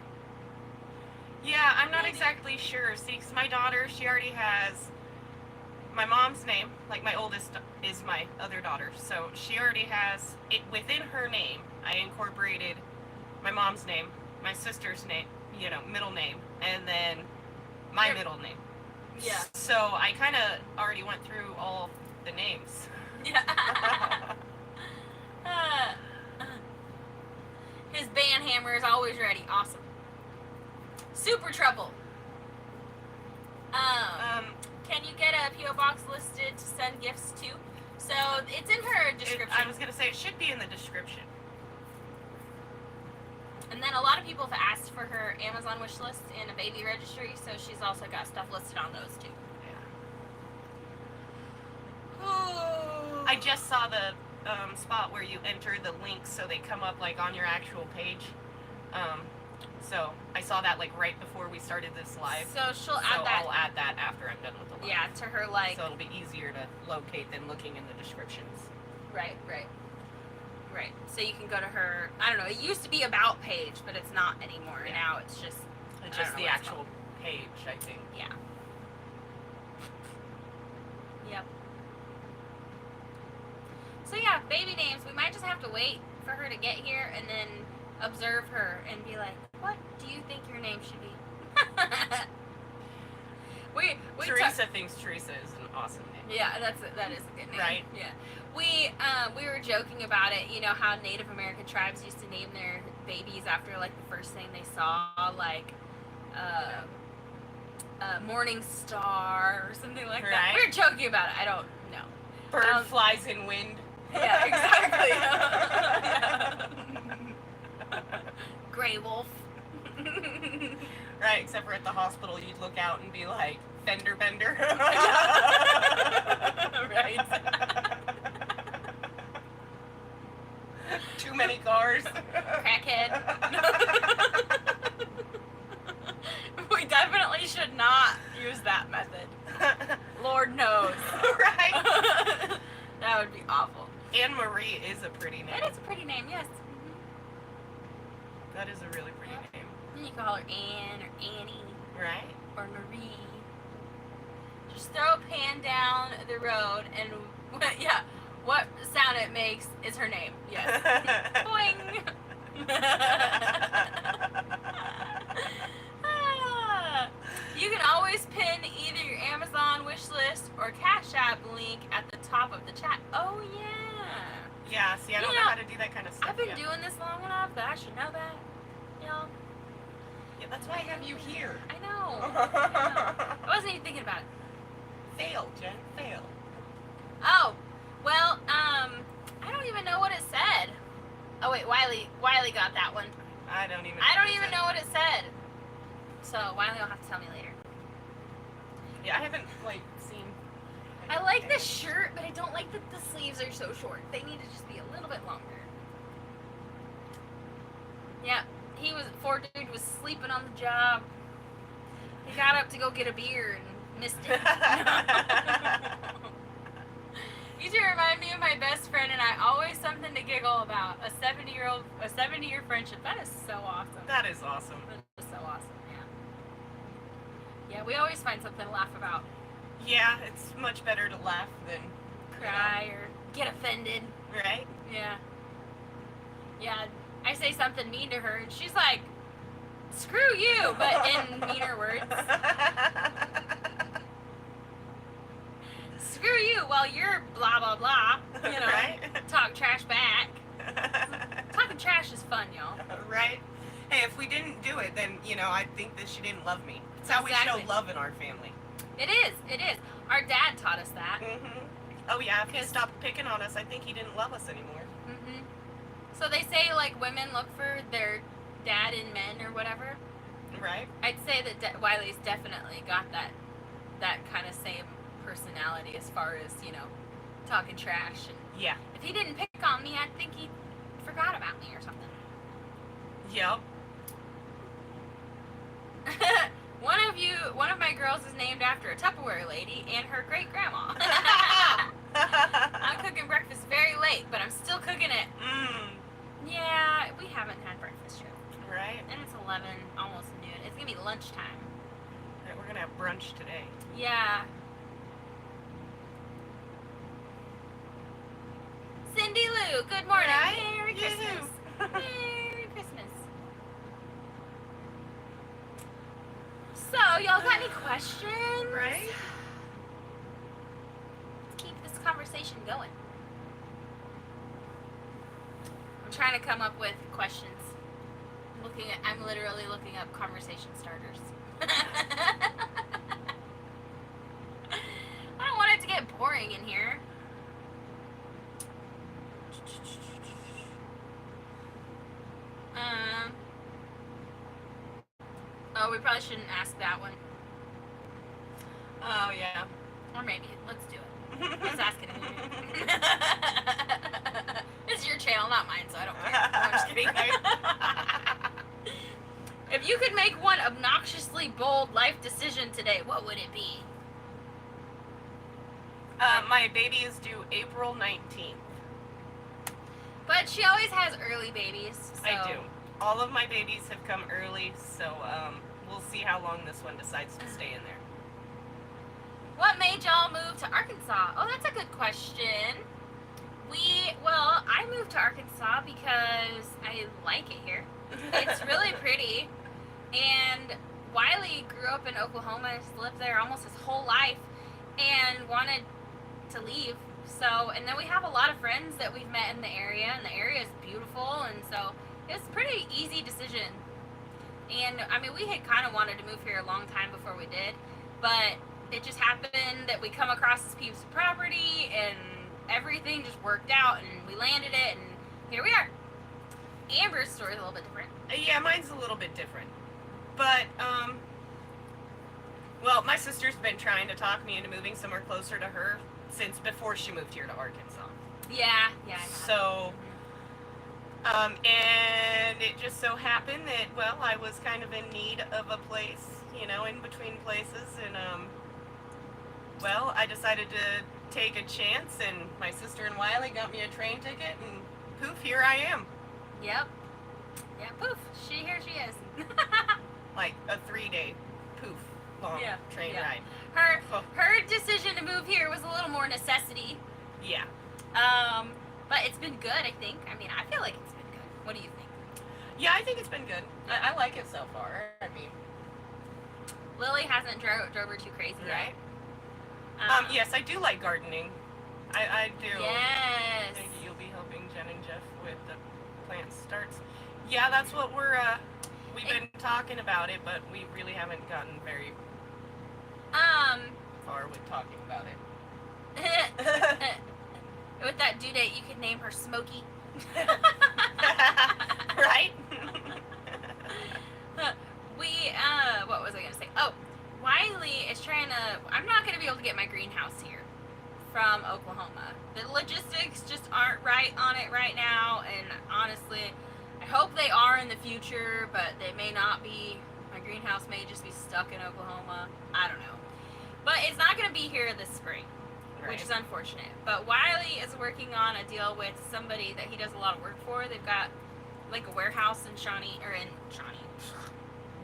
Yeah, I'm not exactly sure. See, 'cause my daughter, she already has my mom's name. Like, my oldest is my other daughter. So she already has it within her name. I incorporated my mom's name, my sister's name, middle name, and then my middle name. Yeah. So I kind of already went through all the names. Yeah. His band hammer is always ready. Awesome. Super Trouble. Can you get a P.O. box listed to send gifts to? So it's in her description. I was gonna say it should be in the description. And then a lot of people have asked for her Amazon wish list and a baby registry, so she's also got stuff listed on those too. Yeah. I just saw the spot where you enter the links so they come up like on your actual page. So I saw that like right before we started this live. So she'll add that. I'll add that after I'm done with the live. Yeah, to her like. So it'll be easier to locate than looking in the descriptions. Right. So you can go to her. I don't know. It used to be about page, but it's not anymore. Yeah. Now it's just. It's just the actual page, I think. Yeah. Yep. So yeah, baby names. We might just have to wait for her to get here and then observe her and be like, what do you think your name should be? we Teresa thinks Teresa is an awesome name. Yeah, that is a good name. Right. Yeah. We were joking about it, you know, how Native American tribes used to name their babies after like the first thing they saw, like Morning Star or something like that. We were joking about it. I don't know. Bird flies in wind. Yeah, exactly. Yeah. Gray Wolf. Right, except for at the hospital, you'd look out and be like, Fender Bender. Right. Too many cars. Crackhead. We definitely should not use that method. Lord knows. Right. That would be awful. Anne Marie is a pretty name. That is a pretty name, yes. That is a really pretty name. You can call her Anne or Annie. Right. Or Marie. Just throw a pan down the road and, yeah, what sound it makes is her name. Yes. Boing! You can always pin either your Amazon wish list or Cash App link at the top of the chat. Oh, yeah. Yeah, see, I don't know how to do that kind of stuff. I've been doing this long enough that I should know that. You know? Yeah, that's why I have you here. I know. I wasn't even thinking about it. Fail, Jen, fail. Oh, well, I don't even know what it said. Oh wait, Wiley got that one. I don't even know what it said. So Wiley will have to tell me later. Yeah, I haven't like seen. I like the shirt, but I don't like that the sleeves are so short. They need to just be a little bit longer. Yeah, poor dude was sleeping on the job. He got up to go get a beer and missed it. You two remind me of my best friend, and I always something to giggle about. A 70-year friendship. That is so awesome. That is awesome. That is so awesome. Yeah. Yeah, we always find something to laugh about. Yeah, it's much better to laugh than cry or get offended. Right? Yeah. Yeah. I say something mean to her, and she's like, "Screw you," but in meaner words. Screw you while you're blah blah blah. You know, right? Talk trash back. Talking trash is fun, y'all. Right? Hey, if we didn't do it, then, you know, I'd think that she didn't love me. It's how we show love in our family. It is. It is. Our dad taught us that. Mm-hmm. Oh, yeah. If he stopped picking on us, I think he didn't love us anymore. Mm-hmm. So they say, like, women look for their dad in men or whatever. Right. I'd say that Wiley's definitely got that kind of same personality as far as, you know, talking trash. And yeah. If he didn't pick on me, I'd think he forgot about me or something. Yep. One of my girls is named after a Tupperware lady and her great-grandma. I'm cooking breakfast very late, but I'm still cooking it. Yeah, we haven't had breakfast yet. Right. And it's 11, almost noon. It's going to be lunchtime. Right, we're going to have brunch today. Yeah. Cindy Lou, good morning. Right? Merry Christmas. Merry Christmas. So, y'all got any questions? Right. Let's keep this conversation conversation going. I'm trying to come up with questions. I'm literally looking up conversation starters. I don't want it to get boring in here. Oh, we probably shouldn't ask that one. Oh, yeah. Or maybe. Let's do it. Let's ask it. It's your channel, not mine, so I don't care. No, I'm just kidding. If you could make one obnoxiously bold life decision today, what would it be? My baby is due April 19th. But she always has early babies. So. I do. All of my babies have come early, so we'll see how long this one decides to stay in there. What made y'all move to Arkansas? Oh, that's a good question. I moved to Arkansas because I like it here. It's really pretty. And Wiley grew up in Oklahoma, has lived there almost his whole life, and wanted to leave. So, and then we have a lot of friends that we've met in the area, and the area is beautiful, and so it was a pretty easy decision. And I mean, we had kind of wanted to move here a long time before we did, but it just happened that we come across this piece of property, and everything just worked out, and we landed it, and here we are. Amber's story is a little bit different. Yeah, mine's a little bit different. But, well, my sister's been trying to talk me into moving somewhere closer to her since before she moved here to Arkansas. Yeah, I have. So, and it just so happened that, well, I was kind of in need of a place, you know, in between places, and, well, I decided to take a chance, and my sister and Wiley got me a train ticket, and poof, here I am. Yep. Yeah, poof. Here she is. Like a 3-day poof long train ride. Her decision to move here was a little more necessity. Yeah. But it's been good, I think. I mean, I feel like it's been good. What do you think? Yeah, I think it's been good. I like it so far. I mean, Lily hasn't drove her too crazy right? yet. Yes, I do like gardening. I do. Yes. Maybe you'll be helping Jen and Jeff with the plant starts. Yeah, that's what we've been talking about it, but we really haven't gotten very far with talking about it. With that due date, you could name her Smokey. Right? What was I going to say? Oh, Wiley is trying to, I'm not going to be able to get my greenhouse here from Oklahoma. The logistics just aren't right on it right now, and honestly, I hope they are in the future, but they may not be. My greenhouse may just be stuck in Oklahoma. I don't know. But it's not going to be here this spring, which is unfortunate. But Wiley is working on a deal with somebody that he does a lot of work for. They've got like a warehouse in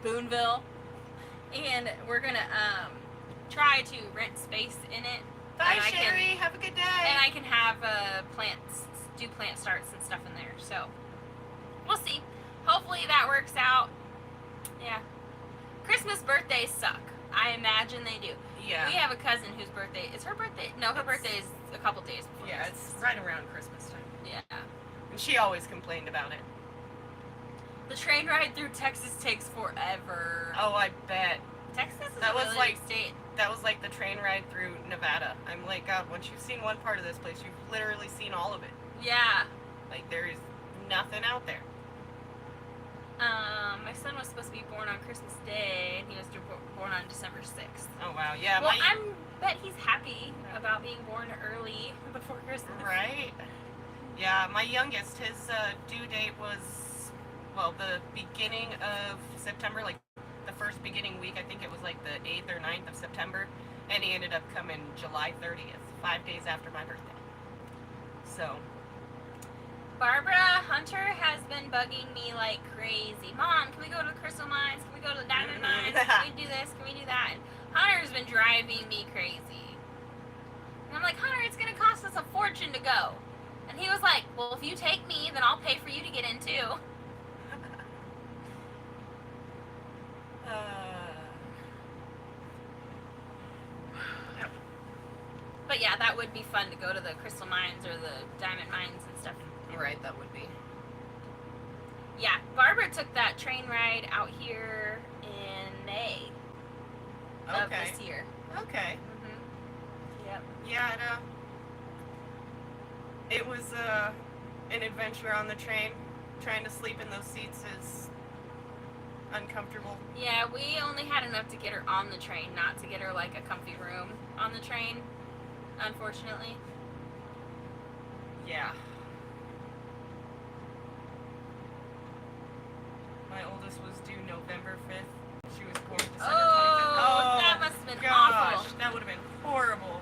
Boonville, and we're gonna try to rent space in it. Bye, Sherry. Have a good day. And I can have do plant starts and stuff in there. So we'll see. Hopefully that works out. Yeah. Christmas birthdays suck. I imagine they do. Yeah. We have a cousin whose birthday is her birthday. No, her birthday is a couple days before. Yeah, it's right around Christmas time. Yeah. And she always complained about it. The train ride through Texas takes forever. Oh, I bet. Texas is That a was really like big state. That was like the train ride through Nevada. I'm like, God, once you've seen one part of this place, you've literally seen all of it. Yeah. Like, there's nothing out there. My son was supposed to be born on Christmas Day, and he was born on December 6th. Oh, wow. Yeah. Well, I bet he's happy about being born early before Christmas. Right. Yeah, my youngest, his due date was, well, the beginning of September, like the first beginning week. I think it was like the 8th or 9th of September. And he ended up coming July 30th, 5 days after my birthday. So. Barbara Hunter has been bugging me like crazy. Mom, can we go to the crystal mines? Can we go to the diamond mines? Can we do this? Can we do that? And Hunter's been driving me crazy. And I'm like, Hunter, it's going to cost us a fortune to go. And he was like, well, if you take me, then I'll pay for you to get in too. But yeah, that would be fun to go to the crystal mines or the diamond mines and stuff. Right, that would be. Yeah, Barbara took that train ride out here in May of this year. Okay. Yep. Yeah, it was an adventure on the train. Trying to sleep in those seats is uncomfortable. Yeah, we only had enough to get her on the train, not to get her like a comfy room on the train, unfortunately. Yeah. My oldest was due November 5th. She was born December 25th. Oh, that must have been gosh, awful. that would have been horrible.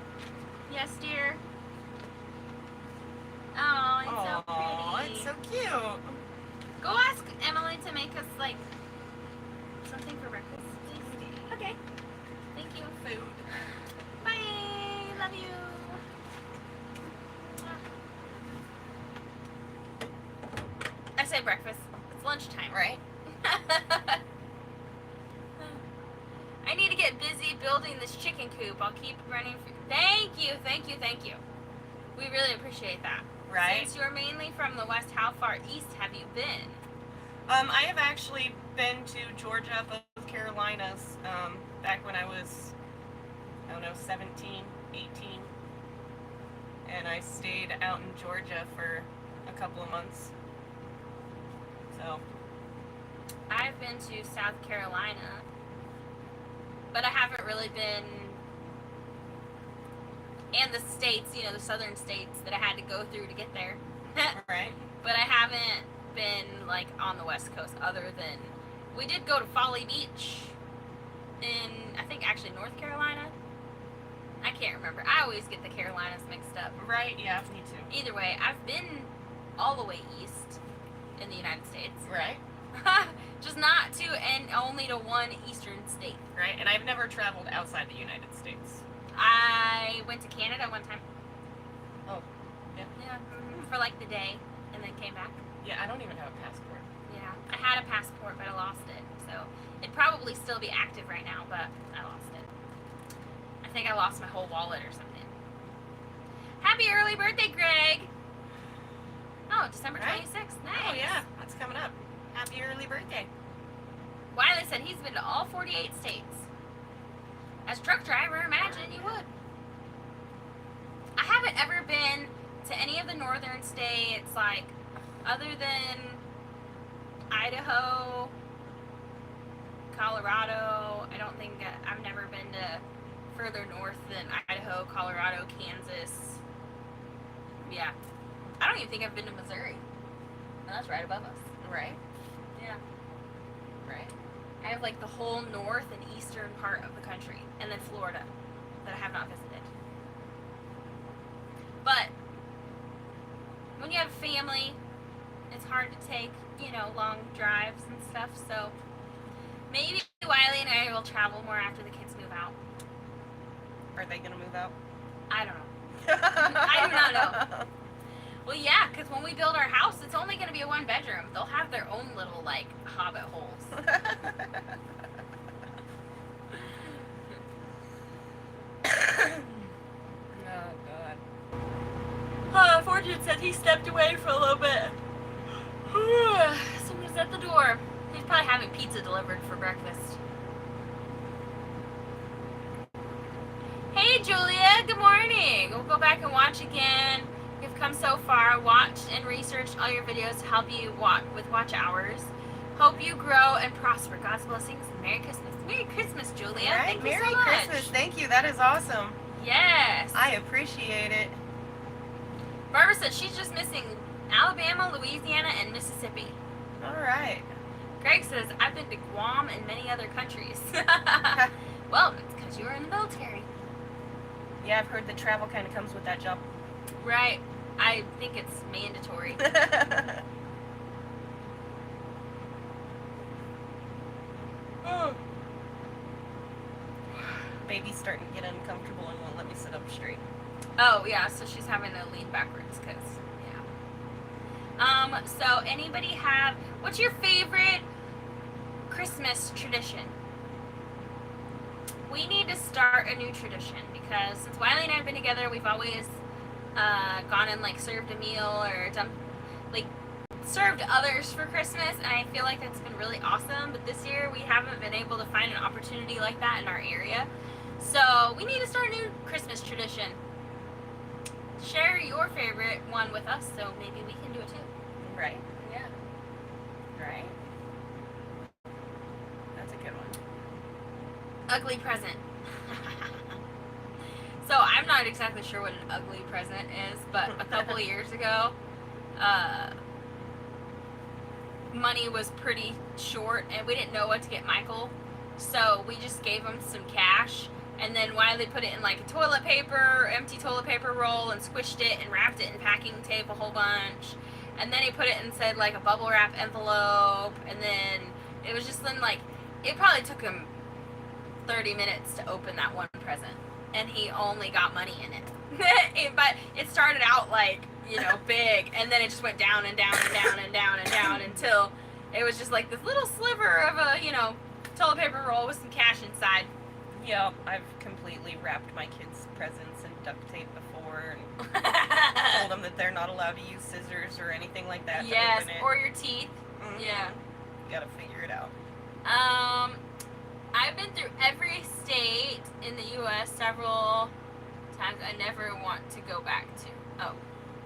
Yes, dear. Oh, it's so Aw, pretty. it's so cute. Go ask Emily to make us like something for breakfast, please. Okay. Thank you. Food. Bye. Love you. I say breakfast. It's lunchtime. Right? I need to get busy building this chicken coop. I'll keep running. Thank you. We really appreciate that. Right? Since you're mainly from the West, how far east have you been? I have actually been to Georgia, both Carolinas, back when I was, 17, 18. And I stayed out in Georgia for a couple of months. So. I've been to South Carolina, but I haven't really been, and the states, the southern states that I had to go through to get there. Right. But I haven't been like on the West Coast other than, we did go to Folly Beach in, I think actually North Carolina. I can't remember. I always get the Carolinas mixed up. Right, yeah, me too. Either way, I've been all the way east in the United States. Right. Just not to, and only to one eastern state. Right, and I've never traveled outside the United States. I went to Canada one time. Oh, yeah. Yeah, for like the day, and then came back. Yeah, I don't even have a passport. Yeah, I had a passport, but I lost it. So it'd probably still be active right now, but I lost it. I think I lost my whole wallet or something. Happy early birthday, Greg! Oh, December 26th. Nice. Oh, yeah, that's coming up. Happy early birthday. Wiley said he's been to all 48 states. As a truck driver, imagine you would. I haven't ever been to any of the northern states, like, other than Idaho, Colorado. I don't think I've never been to further north than Idaho, Colorado, Kansas. Yeah. I don't even think I've been to Missouri. And that's right above us. Right? Yeah. Right. I have like the whole north and eastern part of the country, and then Florida that I have not visited. But when you have family, it's hard to take, long drives and stuff. So maybe Wiley and I will travel more after the kids move out. Are they going to move out? I don't know. I do not know. Well, yeah, because when we build our house, it's only going to be a 1-bedroom. They'll have their own little, hobbit holes. Oh, God. Fortune said he stepped away for a little bit. Someone's at the door. He's probably having pizza delivered for breakfast. Hey, Julia. Good morning. We'll go back and watch again. You've come so far. Watched and researched all your videos to help you with watch hours. Hope you grow and prosper. God's blessings. Merry Christmas. Merry Christmas, Julia. Right, Thank you Merry so much. Christmas. Thank you. That is awesome. Yes. I appreciate it. Barbara said she's just missing Alabama, Louisiana, and Mississippi. All right. Greg says, I've been to Guam and many other countries. Well, it's because you were in the military. Yeah, I've heard that travel kind of comes with that job. Right. I think it's mandatory. Oh. Baby's starting to get uncomfortable and won't let me sit up straight. Oh, yeah, so she's having to lean backwards because, yeah. So anybody have, what's your favorite Christmas tradition? we need to start a new tradition, because since Wiley and I have been together, we've always gone and like served a meal or done like served others for Christmas, and I feel like that's been really awesome. But this year we haven't been able to find an opportunity like that in our area, so we need to start a new Christmas tradition. Share your favorite one with us, so maybe we can do it too. Right. Yeah. Right. That's a good one. Ugly present. So I'm not exactly sure what an ugly present is, but a couple of years ago, money was pretty short and we didn't know what to get Michael, so we just gave him some cash, and then Wiley put it in like a toilet paper, empty toilet paper roll, and squished it and wrapped it in packing tape a whole bunch, and then he put it inside like a bubble wrap envelope, and then it was just then like, it probably took him 30 minutes to open that one present, and he only got money in it. But it started out like, you know, big, and then it just went down and down and down and down and down until it was just like this little sliver of a, you know, toilet paper roll with some cash inside. Yeah, I've completely wrapped my kids' presents in duct tape before and told them that they're not allowed to use scissors or anything like that. Yes, to open it. or your teeth. Mhm. Yeah. You gotta figure it out. I've been through every state in the U.S. several times. I never want to go back to. Oh,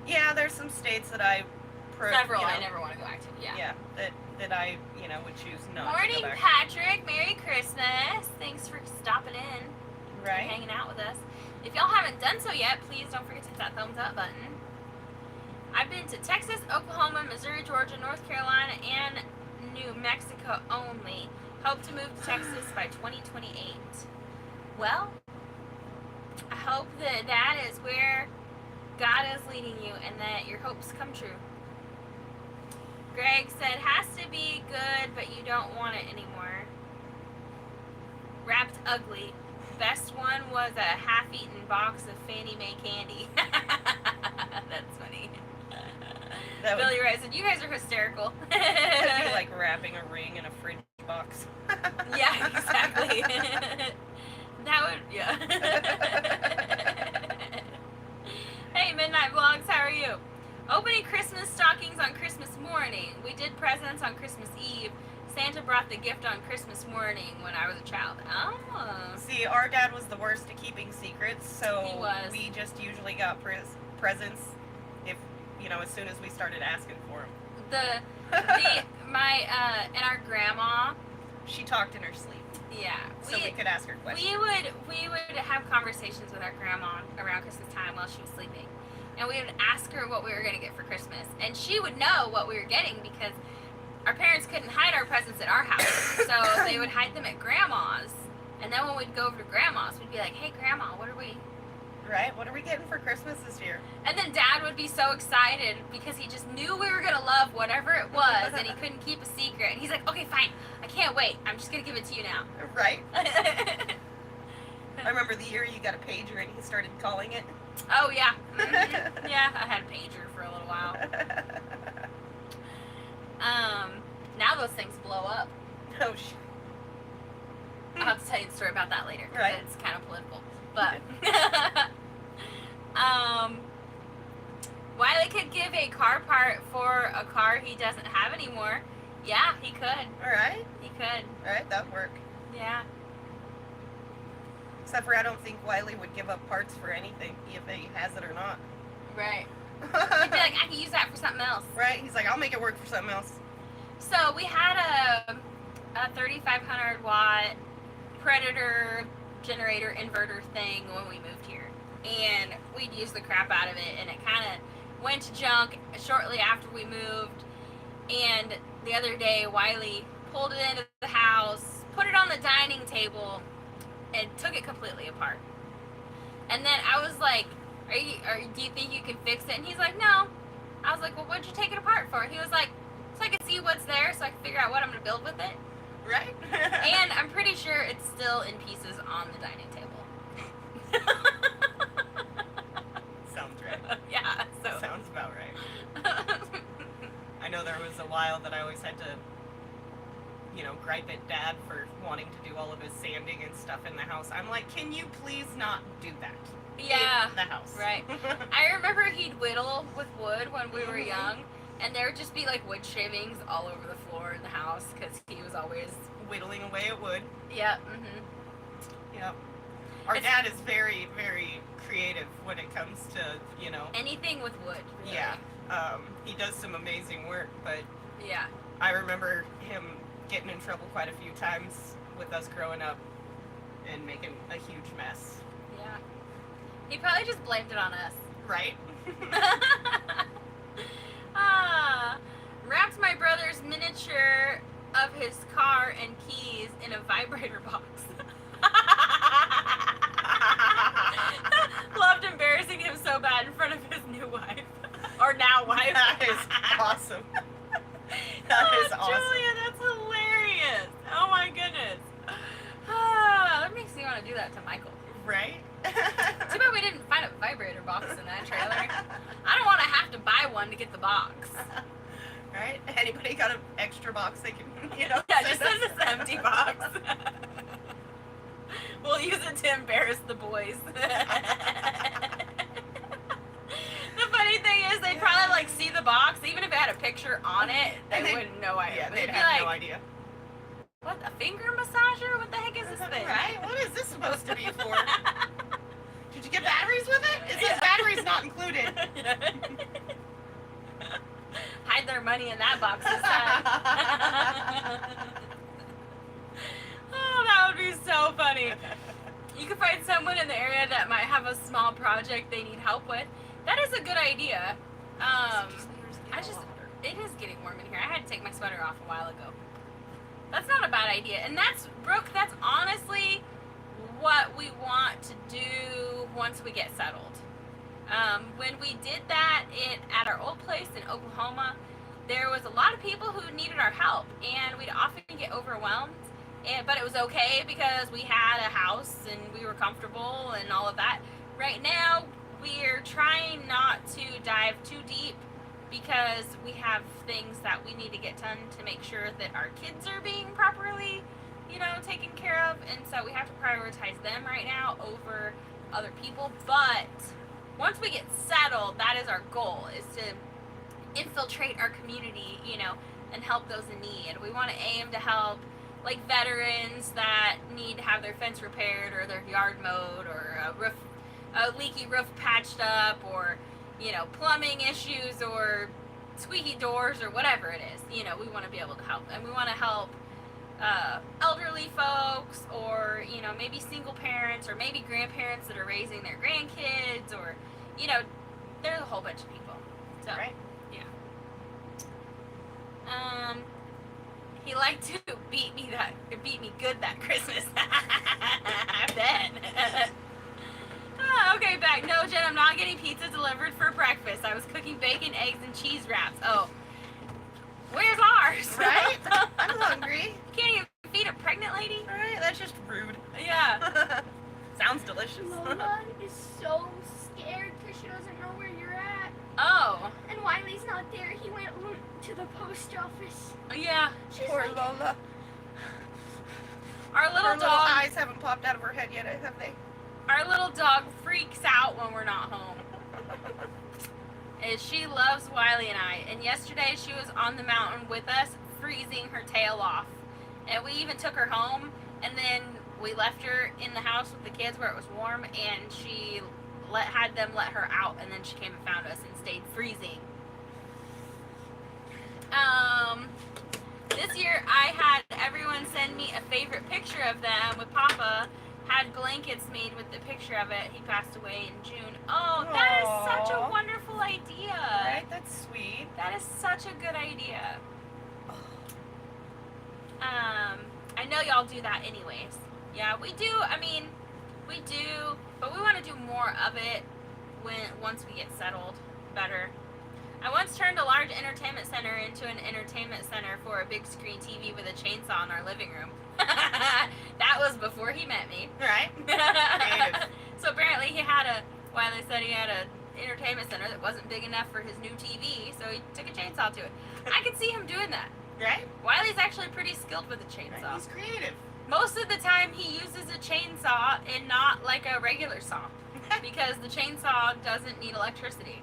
Yeah, there's some states that I several you know, I never want to go back to. Yeah. Yeah, that I, you know, would choose not to Morning, go back. Patrick. Merry Christmas. Thanks for stopping in and Right? hanging out with us. If y'all haven't done so yet, please don't forget to hit that thumbs up button. I've been to Texas, Oklahoma, Missouri, Georgia, North Carolina, and New Mexico only. Hope to move to Texas by 2028. Well, I hope that that is where God is leading you and that your hopes come true. Greg said, has to be good, but you don't want it anymore. Wrapped ugly. Best one was a half-eaten box of Fannie Mae candy. That's funny. That would, Billy Ray said, you guys are hysterical. that'd be like wrapping a ring in a fridge box. Yeah, exactly. That would, yeah. Hey, Midnight Vlogs, how are you? Opening Christmas stockings on Christmas morning. We did presents on Christmas Eve. Santa brought the gift on Christmas morning when I was a child. Oh. See, our dad was the worst at keeping secrets, so He was. we just usually got presents if, you know, as soon as we started asking for them. And our grandma, She talked in her sleep, yeah. so we could ask her questions. We would have conversations with our grandma around Christmas time while she was sleeping, and we would ask her what we were going to get for Christmas, and she would know what we were getting because our parents couldn't hide our presents at our house, so they would hide them at grandma's, and then when we'd go over to grandma's, we'd be like, hey grandma, what are we? Right? What are we getting for Christmas this year? And then Dad would be so excited because he just knew we were going to love whatever it was, and he couldn't keep a secret, and he's like, okay, fine, I can't wait, I'm just going to give it to you now. Right? I remember the year you got a pager and he started calling it. Oh, yeah. Mhm. Yeah, I had a pager for a little while. Now those things blow up. Oh, I'll have to tell you the story about that later. 'Cause Right. It's kind of political. But, Wiley could give a car part for a car he doesn't have anymore. Yeah, he could. Alright. He could. Alright, that'd work. Yeah. Except for I don't think Wiley would give up parts for anything, if he has it or not. Right. He'd be like, I can use that for something else. Right? He's like, I'll make it work for something else. So we had a 3,500 watt Predator generator inverter thing when we moved here, and we'd use the crap out of it, and it kind of went to junk shortly after we moved. And the other day Wiley pulled it into the house, put it on the dining table, and took it completely apart. And then I was like, do you think you can fix it? And he's like, no. I was like, well, what'd you take it apart for? He was like, so I can see what's there, so I can figure out what I'm gonna build with it. Right? And I'm pretty sure it's still in pieces on the dining table. Sounds right. Yeah, so. Sounds about right. I know there was a while that I always had to gripe at Dad for wanting to do all of his sanding and stuff in the house. I'm like, can you please not do that? Yeah. In the house. Right. I remember he'd whittle with wood when we were Mhm. young, and there would just be like wood shavings all over the floor in the house because he was always. Whittling away at wood. Yep. Mhm. Yep. Our dad is very, very creative when it comes to, Anything with wood. Really. Yeah. He does some amazing work, but Yeah. I remember him getting in trouble quite a few times with us growing up and making a huge mess. Yeah. He probably just blamed it on us. Right? Wrapped my brother's miniature of his car and keys in a vibrator box. Loved embarrassing him so bad in front of his new wife. Or now wife. That is awesome. That is awesome. Julia, that's hilarious. Oh my goodness. That makes me want to do that to Michael. Right? Too bad we didn't find a vibrator box in that trailer. I don't want to have to buy one to get the box. Right? Anybody got an extra box they can, Yeah, just send us an empty box. We'll use it to embarrass the boys. The funny thing is, they'd probably like see the box, even if it had a picture on it, they wouldn't know idea. Yeah, they'd be have like, no idea. What, a finger massager? What the heck is this thing? Right? What is this supposed to be for? Did you get batteries with it? It says batteries not included. Hide their money in that box this time. Oh, that would be so funny. You could find someone in the area that might have a small project they need help with. That is a good idea. It is getting warm in here. I had to take my sweater off a while ago. That's not a bad idea. And that's, Brooke, that's honestly what we want to do once we get settled. When we did that at our old place in Oklahoma, there was a lot of people who needed our help, and we'd often get overwhelmed. But it was okay because we had a house and we were comfortable and all of that. Right now, we're trying not to dive too deep because we have things that we need to get done to make sure that our kids are being properly, taken care of. And so we have to prioritize them right now over other people. But once we get settled, that is our goal, is to infiltrate our community, and help those in need. We want to aim to help like veterans that need to have their fence repaired or their yard mowed or a leaky roof patched up or, plumbing issues or squeaky doors or whatever it is. We want to be able to help. And we want to help elderly folks or, maybe single parents or maybe grandparents that are raising their grandkids or, there's a whole bunch of people. So, Right. Yeah. He liked to beat me good that Christmas. I bet. Okay, back. No, Jen, I'm not getting pizza delivered for breakfast. I was cooking bacon, eggs, and cheese wraps. Oh. Where's ours? Right? I'm hungry. Can't even feed a pregnant lady? Right? That's just rude. Yeah. Sounds delicious. Lola is so scared because she doesn't know where you're at. Oh. And Wiley's not there. He went to the post office. Yeah. She's Poor like, Lola. Our Her little little dog. eyes haven't popped out of her head yet, have they? Our little dog freaks out when we're not home. And she loves Wiley and I. And yesterday she was on the mountain with us, freezing her tail off. And we even took her home, and then we left her in the house with the kids where it was warm, and she had them let her out, and then she came and found us and stayed freezing. This year I had everyone send me a favorite picture of them with Papa. Had blankets made with the picture of it. He passed away in June. Oh, that is such a Aw. wonderful idea. Right? That's sweet. That is such a good idea. I know y'all do that anyways. Yeah, we do. I mean, we do, but we want to do more of it once we get settled better. I once turned a large entertainment center into an entertainment center for a big screen TV with a chainsaw in our living room. That was before he met me. Right? Creative. So apparently Wiley said he had an entertainment center that wasn't big enough for his new TV, so he took a chainsaw to it. I could see him doing that. Right? Wiley's actually pretty skilled with a chainsaw. He's creative. Most of the time he uses a chainsaw and not like a regular saw because the chainsaw doesn't need electricity.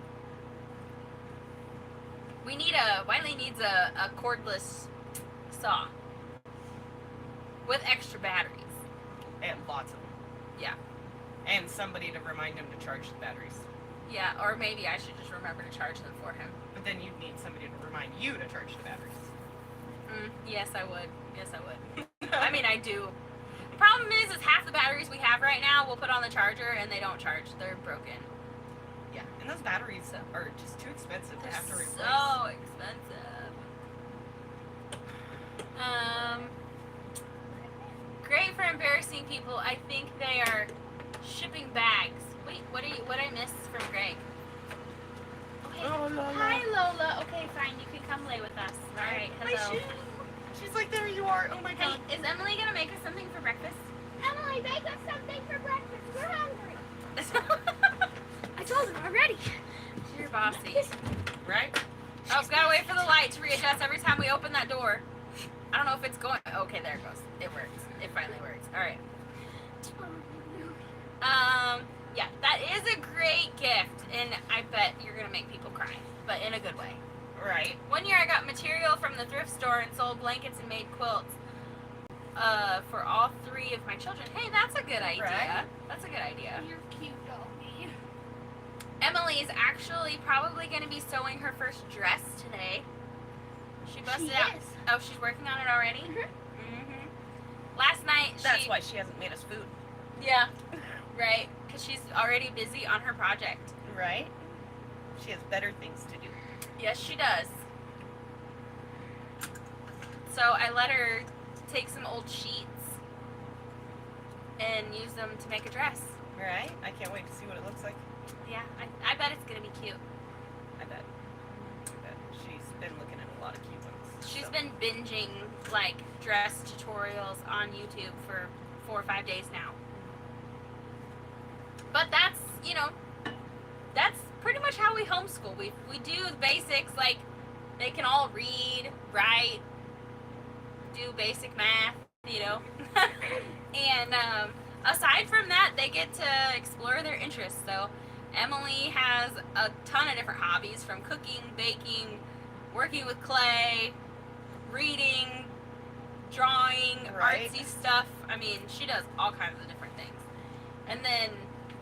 Wiley needs a cordless saw with extra batteries. And lots of them. Yeah. And somebody to remind him to charge the batteries. Yeah, or maybe I should just remember to charge them for him. But then you'd need somebody to remind you to charge the batteries. Yes, I would. Yes, I would. I mean, I do. Problem is half the batteries we have right now we'll put on the charger and they don't charge. They're broken. Yeah, and those batteries are just too expensive to have to replace. So expensive. Great for embarrassing people. I think they are shipping bags. Wait, what did I miss from Greg? Okay. Oh, Lola. Hi, Lola. Okay, fine. You can come lay with us. All right, My hello. shoe. She's like, there you are. Oh my Hey, god. is Emily gonna make us something for breakfast? Emily, make us something for breakfast. We're hungry. I told him already. You're bossy. Right? Oh, gotta wait for the light to readjust every time we open that door. I don't know if it's going. Okay, there it goes. It works. It finally works. All right. Yeah, that is a great gift, and I bet you're gonna make people cry, but in a good way. Right. One year I got material from the thrift store and sold blankets and made quilts for all three of my children. Hey, that's a good idea. Right. That's a good idea. You're cute, doggy. Emily is actually probably going to be sewing her first dress today. She busted out. is. Oh, she's working on it already? Mm-hmm. Last night That's why she hasn't made us food. Yeah, right. Because she's already busy on her project. Right? She has better things to do. Yes, she does. So I let her take some old sheets and use them to make a dress. Right? I can't wait to see what it looks like. Yeah, I bet it's going to be cute. I bet. She's been looking at a lot of cute ones. She's so. been binging like dress tutorials on YouTube for 4 or 5 days now. But that's, that's pretty much how we homeschool. We do the basics, like they can all read, write, do basic math, and aside from that, they get to explore their interests. So Emily has a ton of different hobbies, from cooking, baking, working with clay, reading, drawing, Right. artsy stuff. I mean, she does all kinds of different things. And then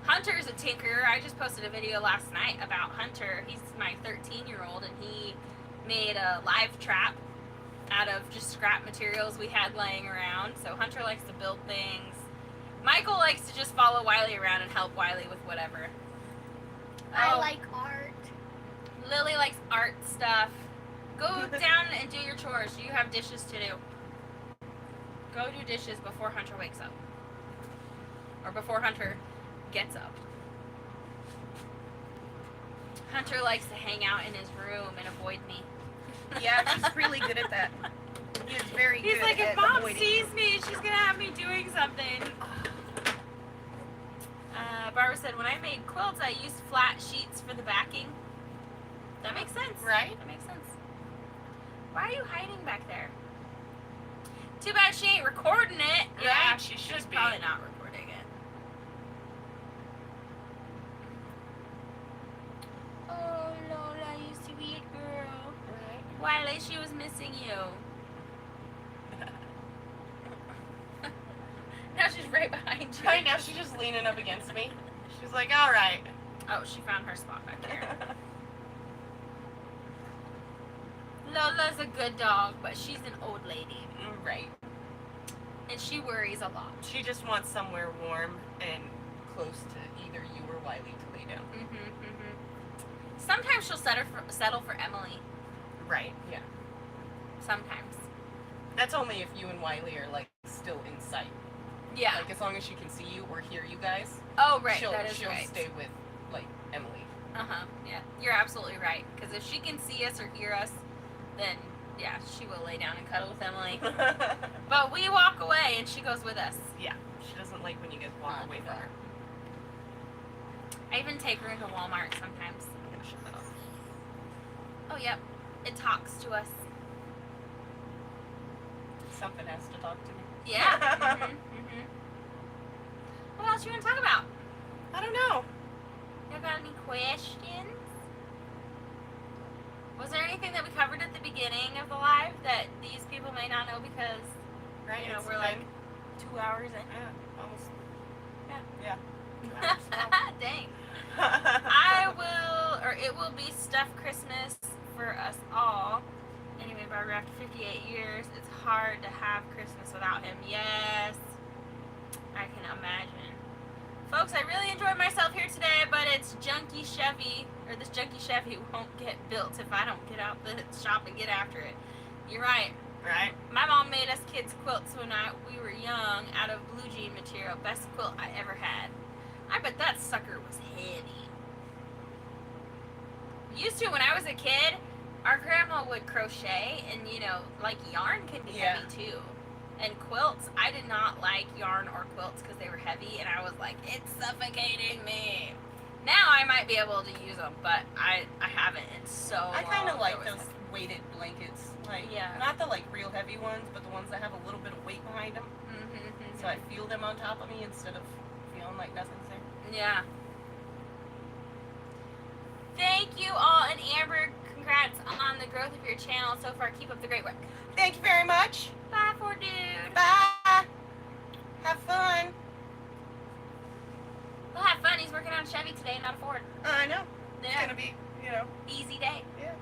Hunter's a tinkerer. I just posted a video last night about Hunter. He's my 13-year-old, and he made a live trap out of just scrap materials we had laying around. So Hunter likes to build things. Michael likes to just follow Wiley around and help Wiley with whatever. I like art. Lily likes art stuff. Go down and do your chores. You have dishes to do. Go do dishes before Hunter wakes up. Or before Hunter gets up. Hunter likes to hang out in his room and avoid me. Yeah, she's really good at that. He's very good He's like, if at Mom avoiding sees me, she's gonna have me doing something. Barbara said, when I made quilts, I used flat sheets for the backing. That makes sense. Right? That makes sense. Why are you hiding back there? Too bad she ain't recording it. Yeah, Right, she should she's be. probably not recording it. Oh, Lola used to be a girl. Right. Wiley, she was missing you. Now she's right behind you. Right now, she's just leaning up against me. She's like, all right. Oh, she found her spot back there. Lola's a good dog, but she's an old lady. Right. And she worries a lot. She just wants somewhere warm and close to either you or Wiley to lay down. Sometimes she'll settle for Emily. Right. Yeah. Sometimes. That's only if you and Wiley are like still in sight. Yeah. Like as long as she can see you or hear you guys, Oh, right. she'll That is right. stay with like Emily. Yeah. You're absolutely right. Because if she can see us or hear us, then yeah, she will lay down and cuddle with Emily. But we walk away and she goes with us. Yeah. She doesn't like when you guys walk away from her. I even take her into Walmart sometimes. I'm gonna shut that off. Oh, yep. It talks to us. Something has to talk to me. Yeah. What else you want to talk about? I don't know. You got any questions? Was there anything that we covered at the beginning of the live that these people may not know because, Right? you know, it's we're like 2 hours in? yeah, almost. Yeah. Yeah. Dang. I will, or it will be stuffed Christmas for us all. Anyway, Barbara, after 58 years, it's hard to have Christmas without him. Yes, I can imagine. Folks, I really enjoyed myself here today, but it's junky Chevy, or this junky Chevy won't get built if I don't get out the shop and get after it. You're right. Right? My mom made us kids quilts when we were young out of blue jean material. Best quilt I ever had. I bet that sucker was heavy. Used to when I was a kid, our grandma would crochet, and you know, like yarn can be Yeah. heavy too. And quilts, I did not like yarn or quilts because they were heavy, and I was like, it's suffocating me. Now I might be able to use them, but I haven't in so long. I kind of like It was those weighted blankets. Like, Yeah. not the like real heavy ones, but the ones that have a little bit of weight behind them. So I feel them on top of me instead of feeling like nothing's there. Yeah. Thank you all, and Amber, congrats on the growth of your channel so far. Keep up the great work. Thank you very much. Bye, for dude. Bye. Have fun. We'll have fun. He's working on a Chevy today, not a Ford. I know. It's Yeah. gonna be, you know, Easy day. yeah.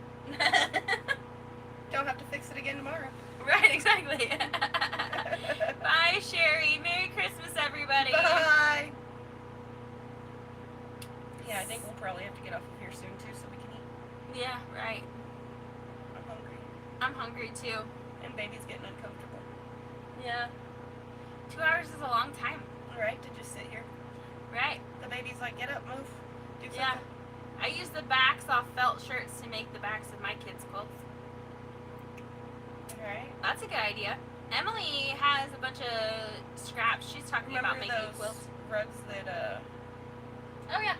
Don't have to fix it again tomorrow. Right, exactly. Bye, Sherry. Merry Christmas, everybody. Bye. Yeah, I think we'll probably have to get off of here soon too, so we can eat. Yeah, right. I'm hungry, I'm hungry too. and baby's getting uncomfortable. Yeah. 2 hours is a long time. All right, to just sit here. Right. The baby's like, get up, move, do something. Yeah. I use the backs off felt shirts to make the backs of my kids' quilts. All right. That's a good idea. Emily has a bunch of scraps. She's talking about Remember making those quilts. rugs that, Oh yeah.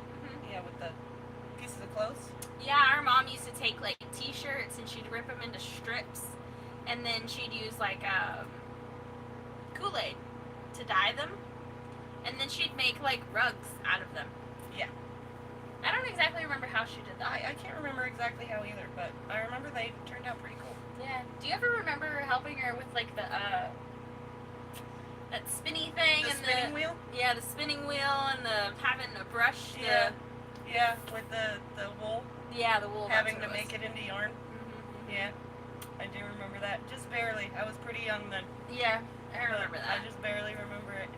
yeah, with the pieces of clothes? Yeah, our mom used to take like t-shirts and she'd rip them into strips, and then she'd use like Kool-Aid to dye them, and then she'd make like rugs out of them. Yeah. I don't exactly remember how she did that. I can't remember exactly how either, but I remember they turned out pretty cool. Yeah. Do you ever remember helping her with like the that spinny thing The and spinning wheel? the spinning wheel and the having to brush Yeah. Yeah, with the wool, the wool. having to make it into yarn. Mm-hmm. Yeah, I do remember that. Just barely. I was pretty young then. Yeah, I but remember that. I just barely remember it.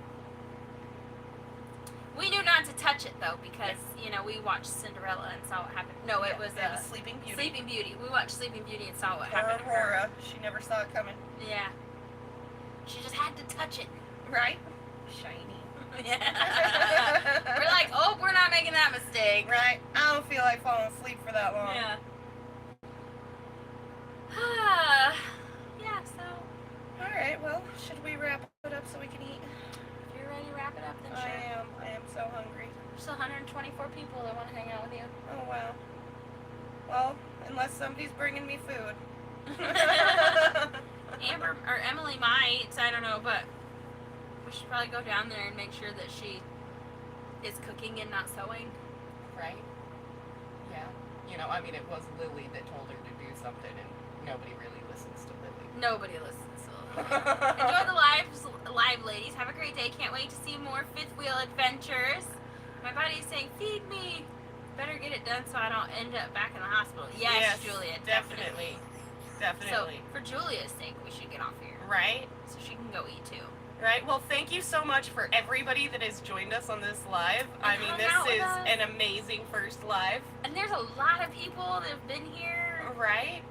We knew not to touch it though because you know we watched Cinderella and saw what happened. No, it was Sleeping Beauty. Sleeping Beauty. We watched Sleeping Beauty and saw what Poor happened to her. Aurora. She never saw it coming. Yeah. She just had to touch it. Right? Shiny. Yeah. We're like, oh, we're not making that mistake. Right? I don't feel like falling asleep for that long. Yeah. Yeah, so Alright, well, should we wrap it up so we can eat? if you're ready to wrap it up, then sure. I am so hungry. There's still 124 people that want to hang out with you. Oh, wow. Well, unless somebody's bringing me food. Amber or Emily might, I don't know, but we should probably go down there and make sure that she is cooking and not sewing. Right? Yeah. You know, I mean, it was Lily that told her to do something, and nobody really listens to Lily. Nobody listens to Lily. Enjoy the live, ladies. Have a great day. Can't wait to see more fifth wheel adventures. My body's saying, feed me. Better get it done so I don't end up back in the hospital. Yes, Julia, definitely. Definitely. So, for Julia's sake, we should get off here. Right? So she can go eat too. Right. Well, thank you so much for everybody that has joined us on this live. I mean, hung this out with is us. an amazing first live. And there's a lot of people that have been here Right?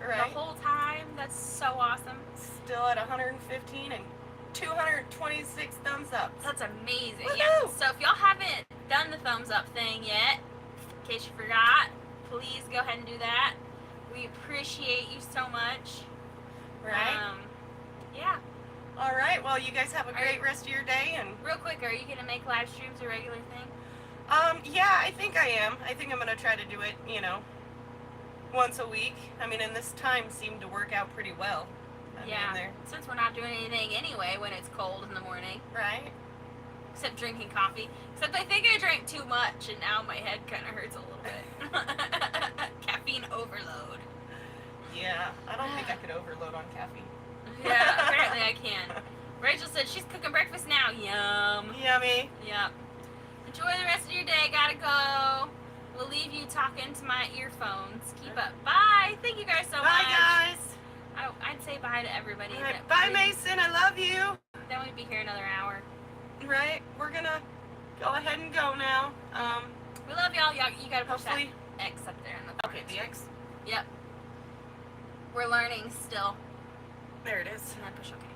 the Right. whole time. That's so awesome. Still at 115 and 226 thumbs up. That's amazing. Woohoo! Yeah. So if y'all haven't done the thumbs up thing yet, in case you forgot, please go ahead and do that. We appreciate you so much. Right? Yeah. All right. Well, you guys have a Are great you- rest of your day. And Real quick, are you gonna make live streams a regular thing? yeah, I think I am. I think I'm gonna try to do it, you know, once a week. I mean, and this time seemed to work out pretty well. I'm Yeah. in there. Since we're not doing anything anyway when it's cold in the morning, Right? except drinking coffee. Except I think I drank too much, and now my head kind of hurts a little bit. Caffeine overload. Yeah, I don't think I could overload on caffeine. Yeah, apparently I can. Rachel said she's cooking breakfast now. Yum. Yummy. Yep. Enjoy the rest of your day. Gotta go. We'll leave you talking to my earphones. Keep up. Bye. Thank you guys so Bye, much. guys. I'd say bye to everybody. All right, that bye, we- Mason. I love you. Then we'd be here another hour. Right? We're gonna go ahead and go now. We love y'all. You gotta push Hopefully. that X up there in the corner. Okay, the X. Yep. We're learning still. There it is. And then push OK.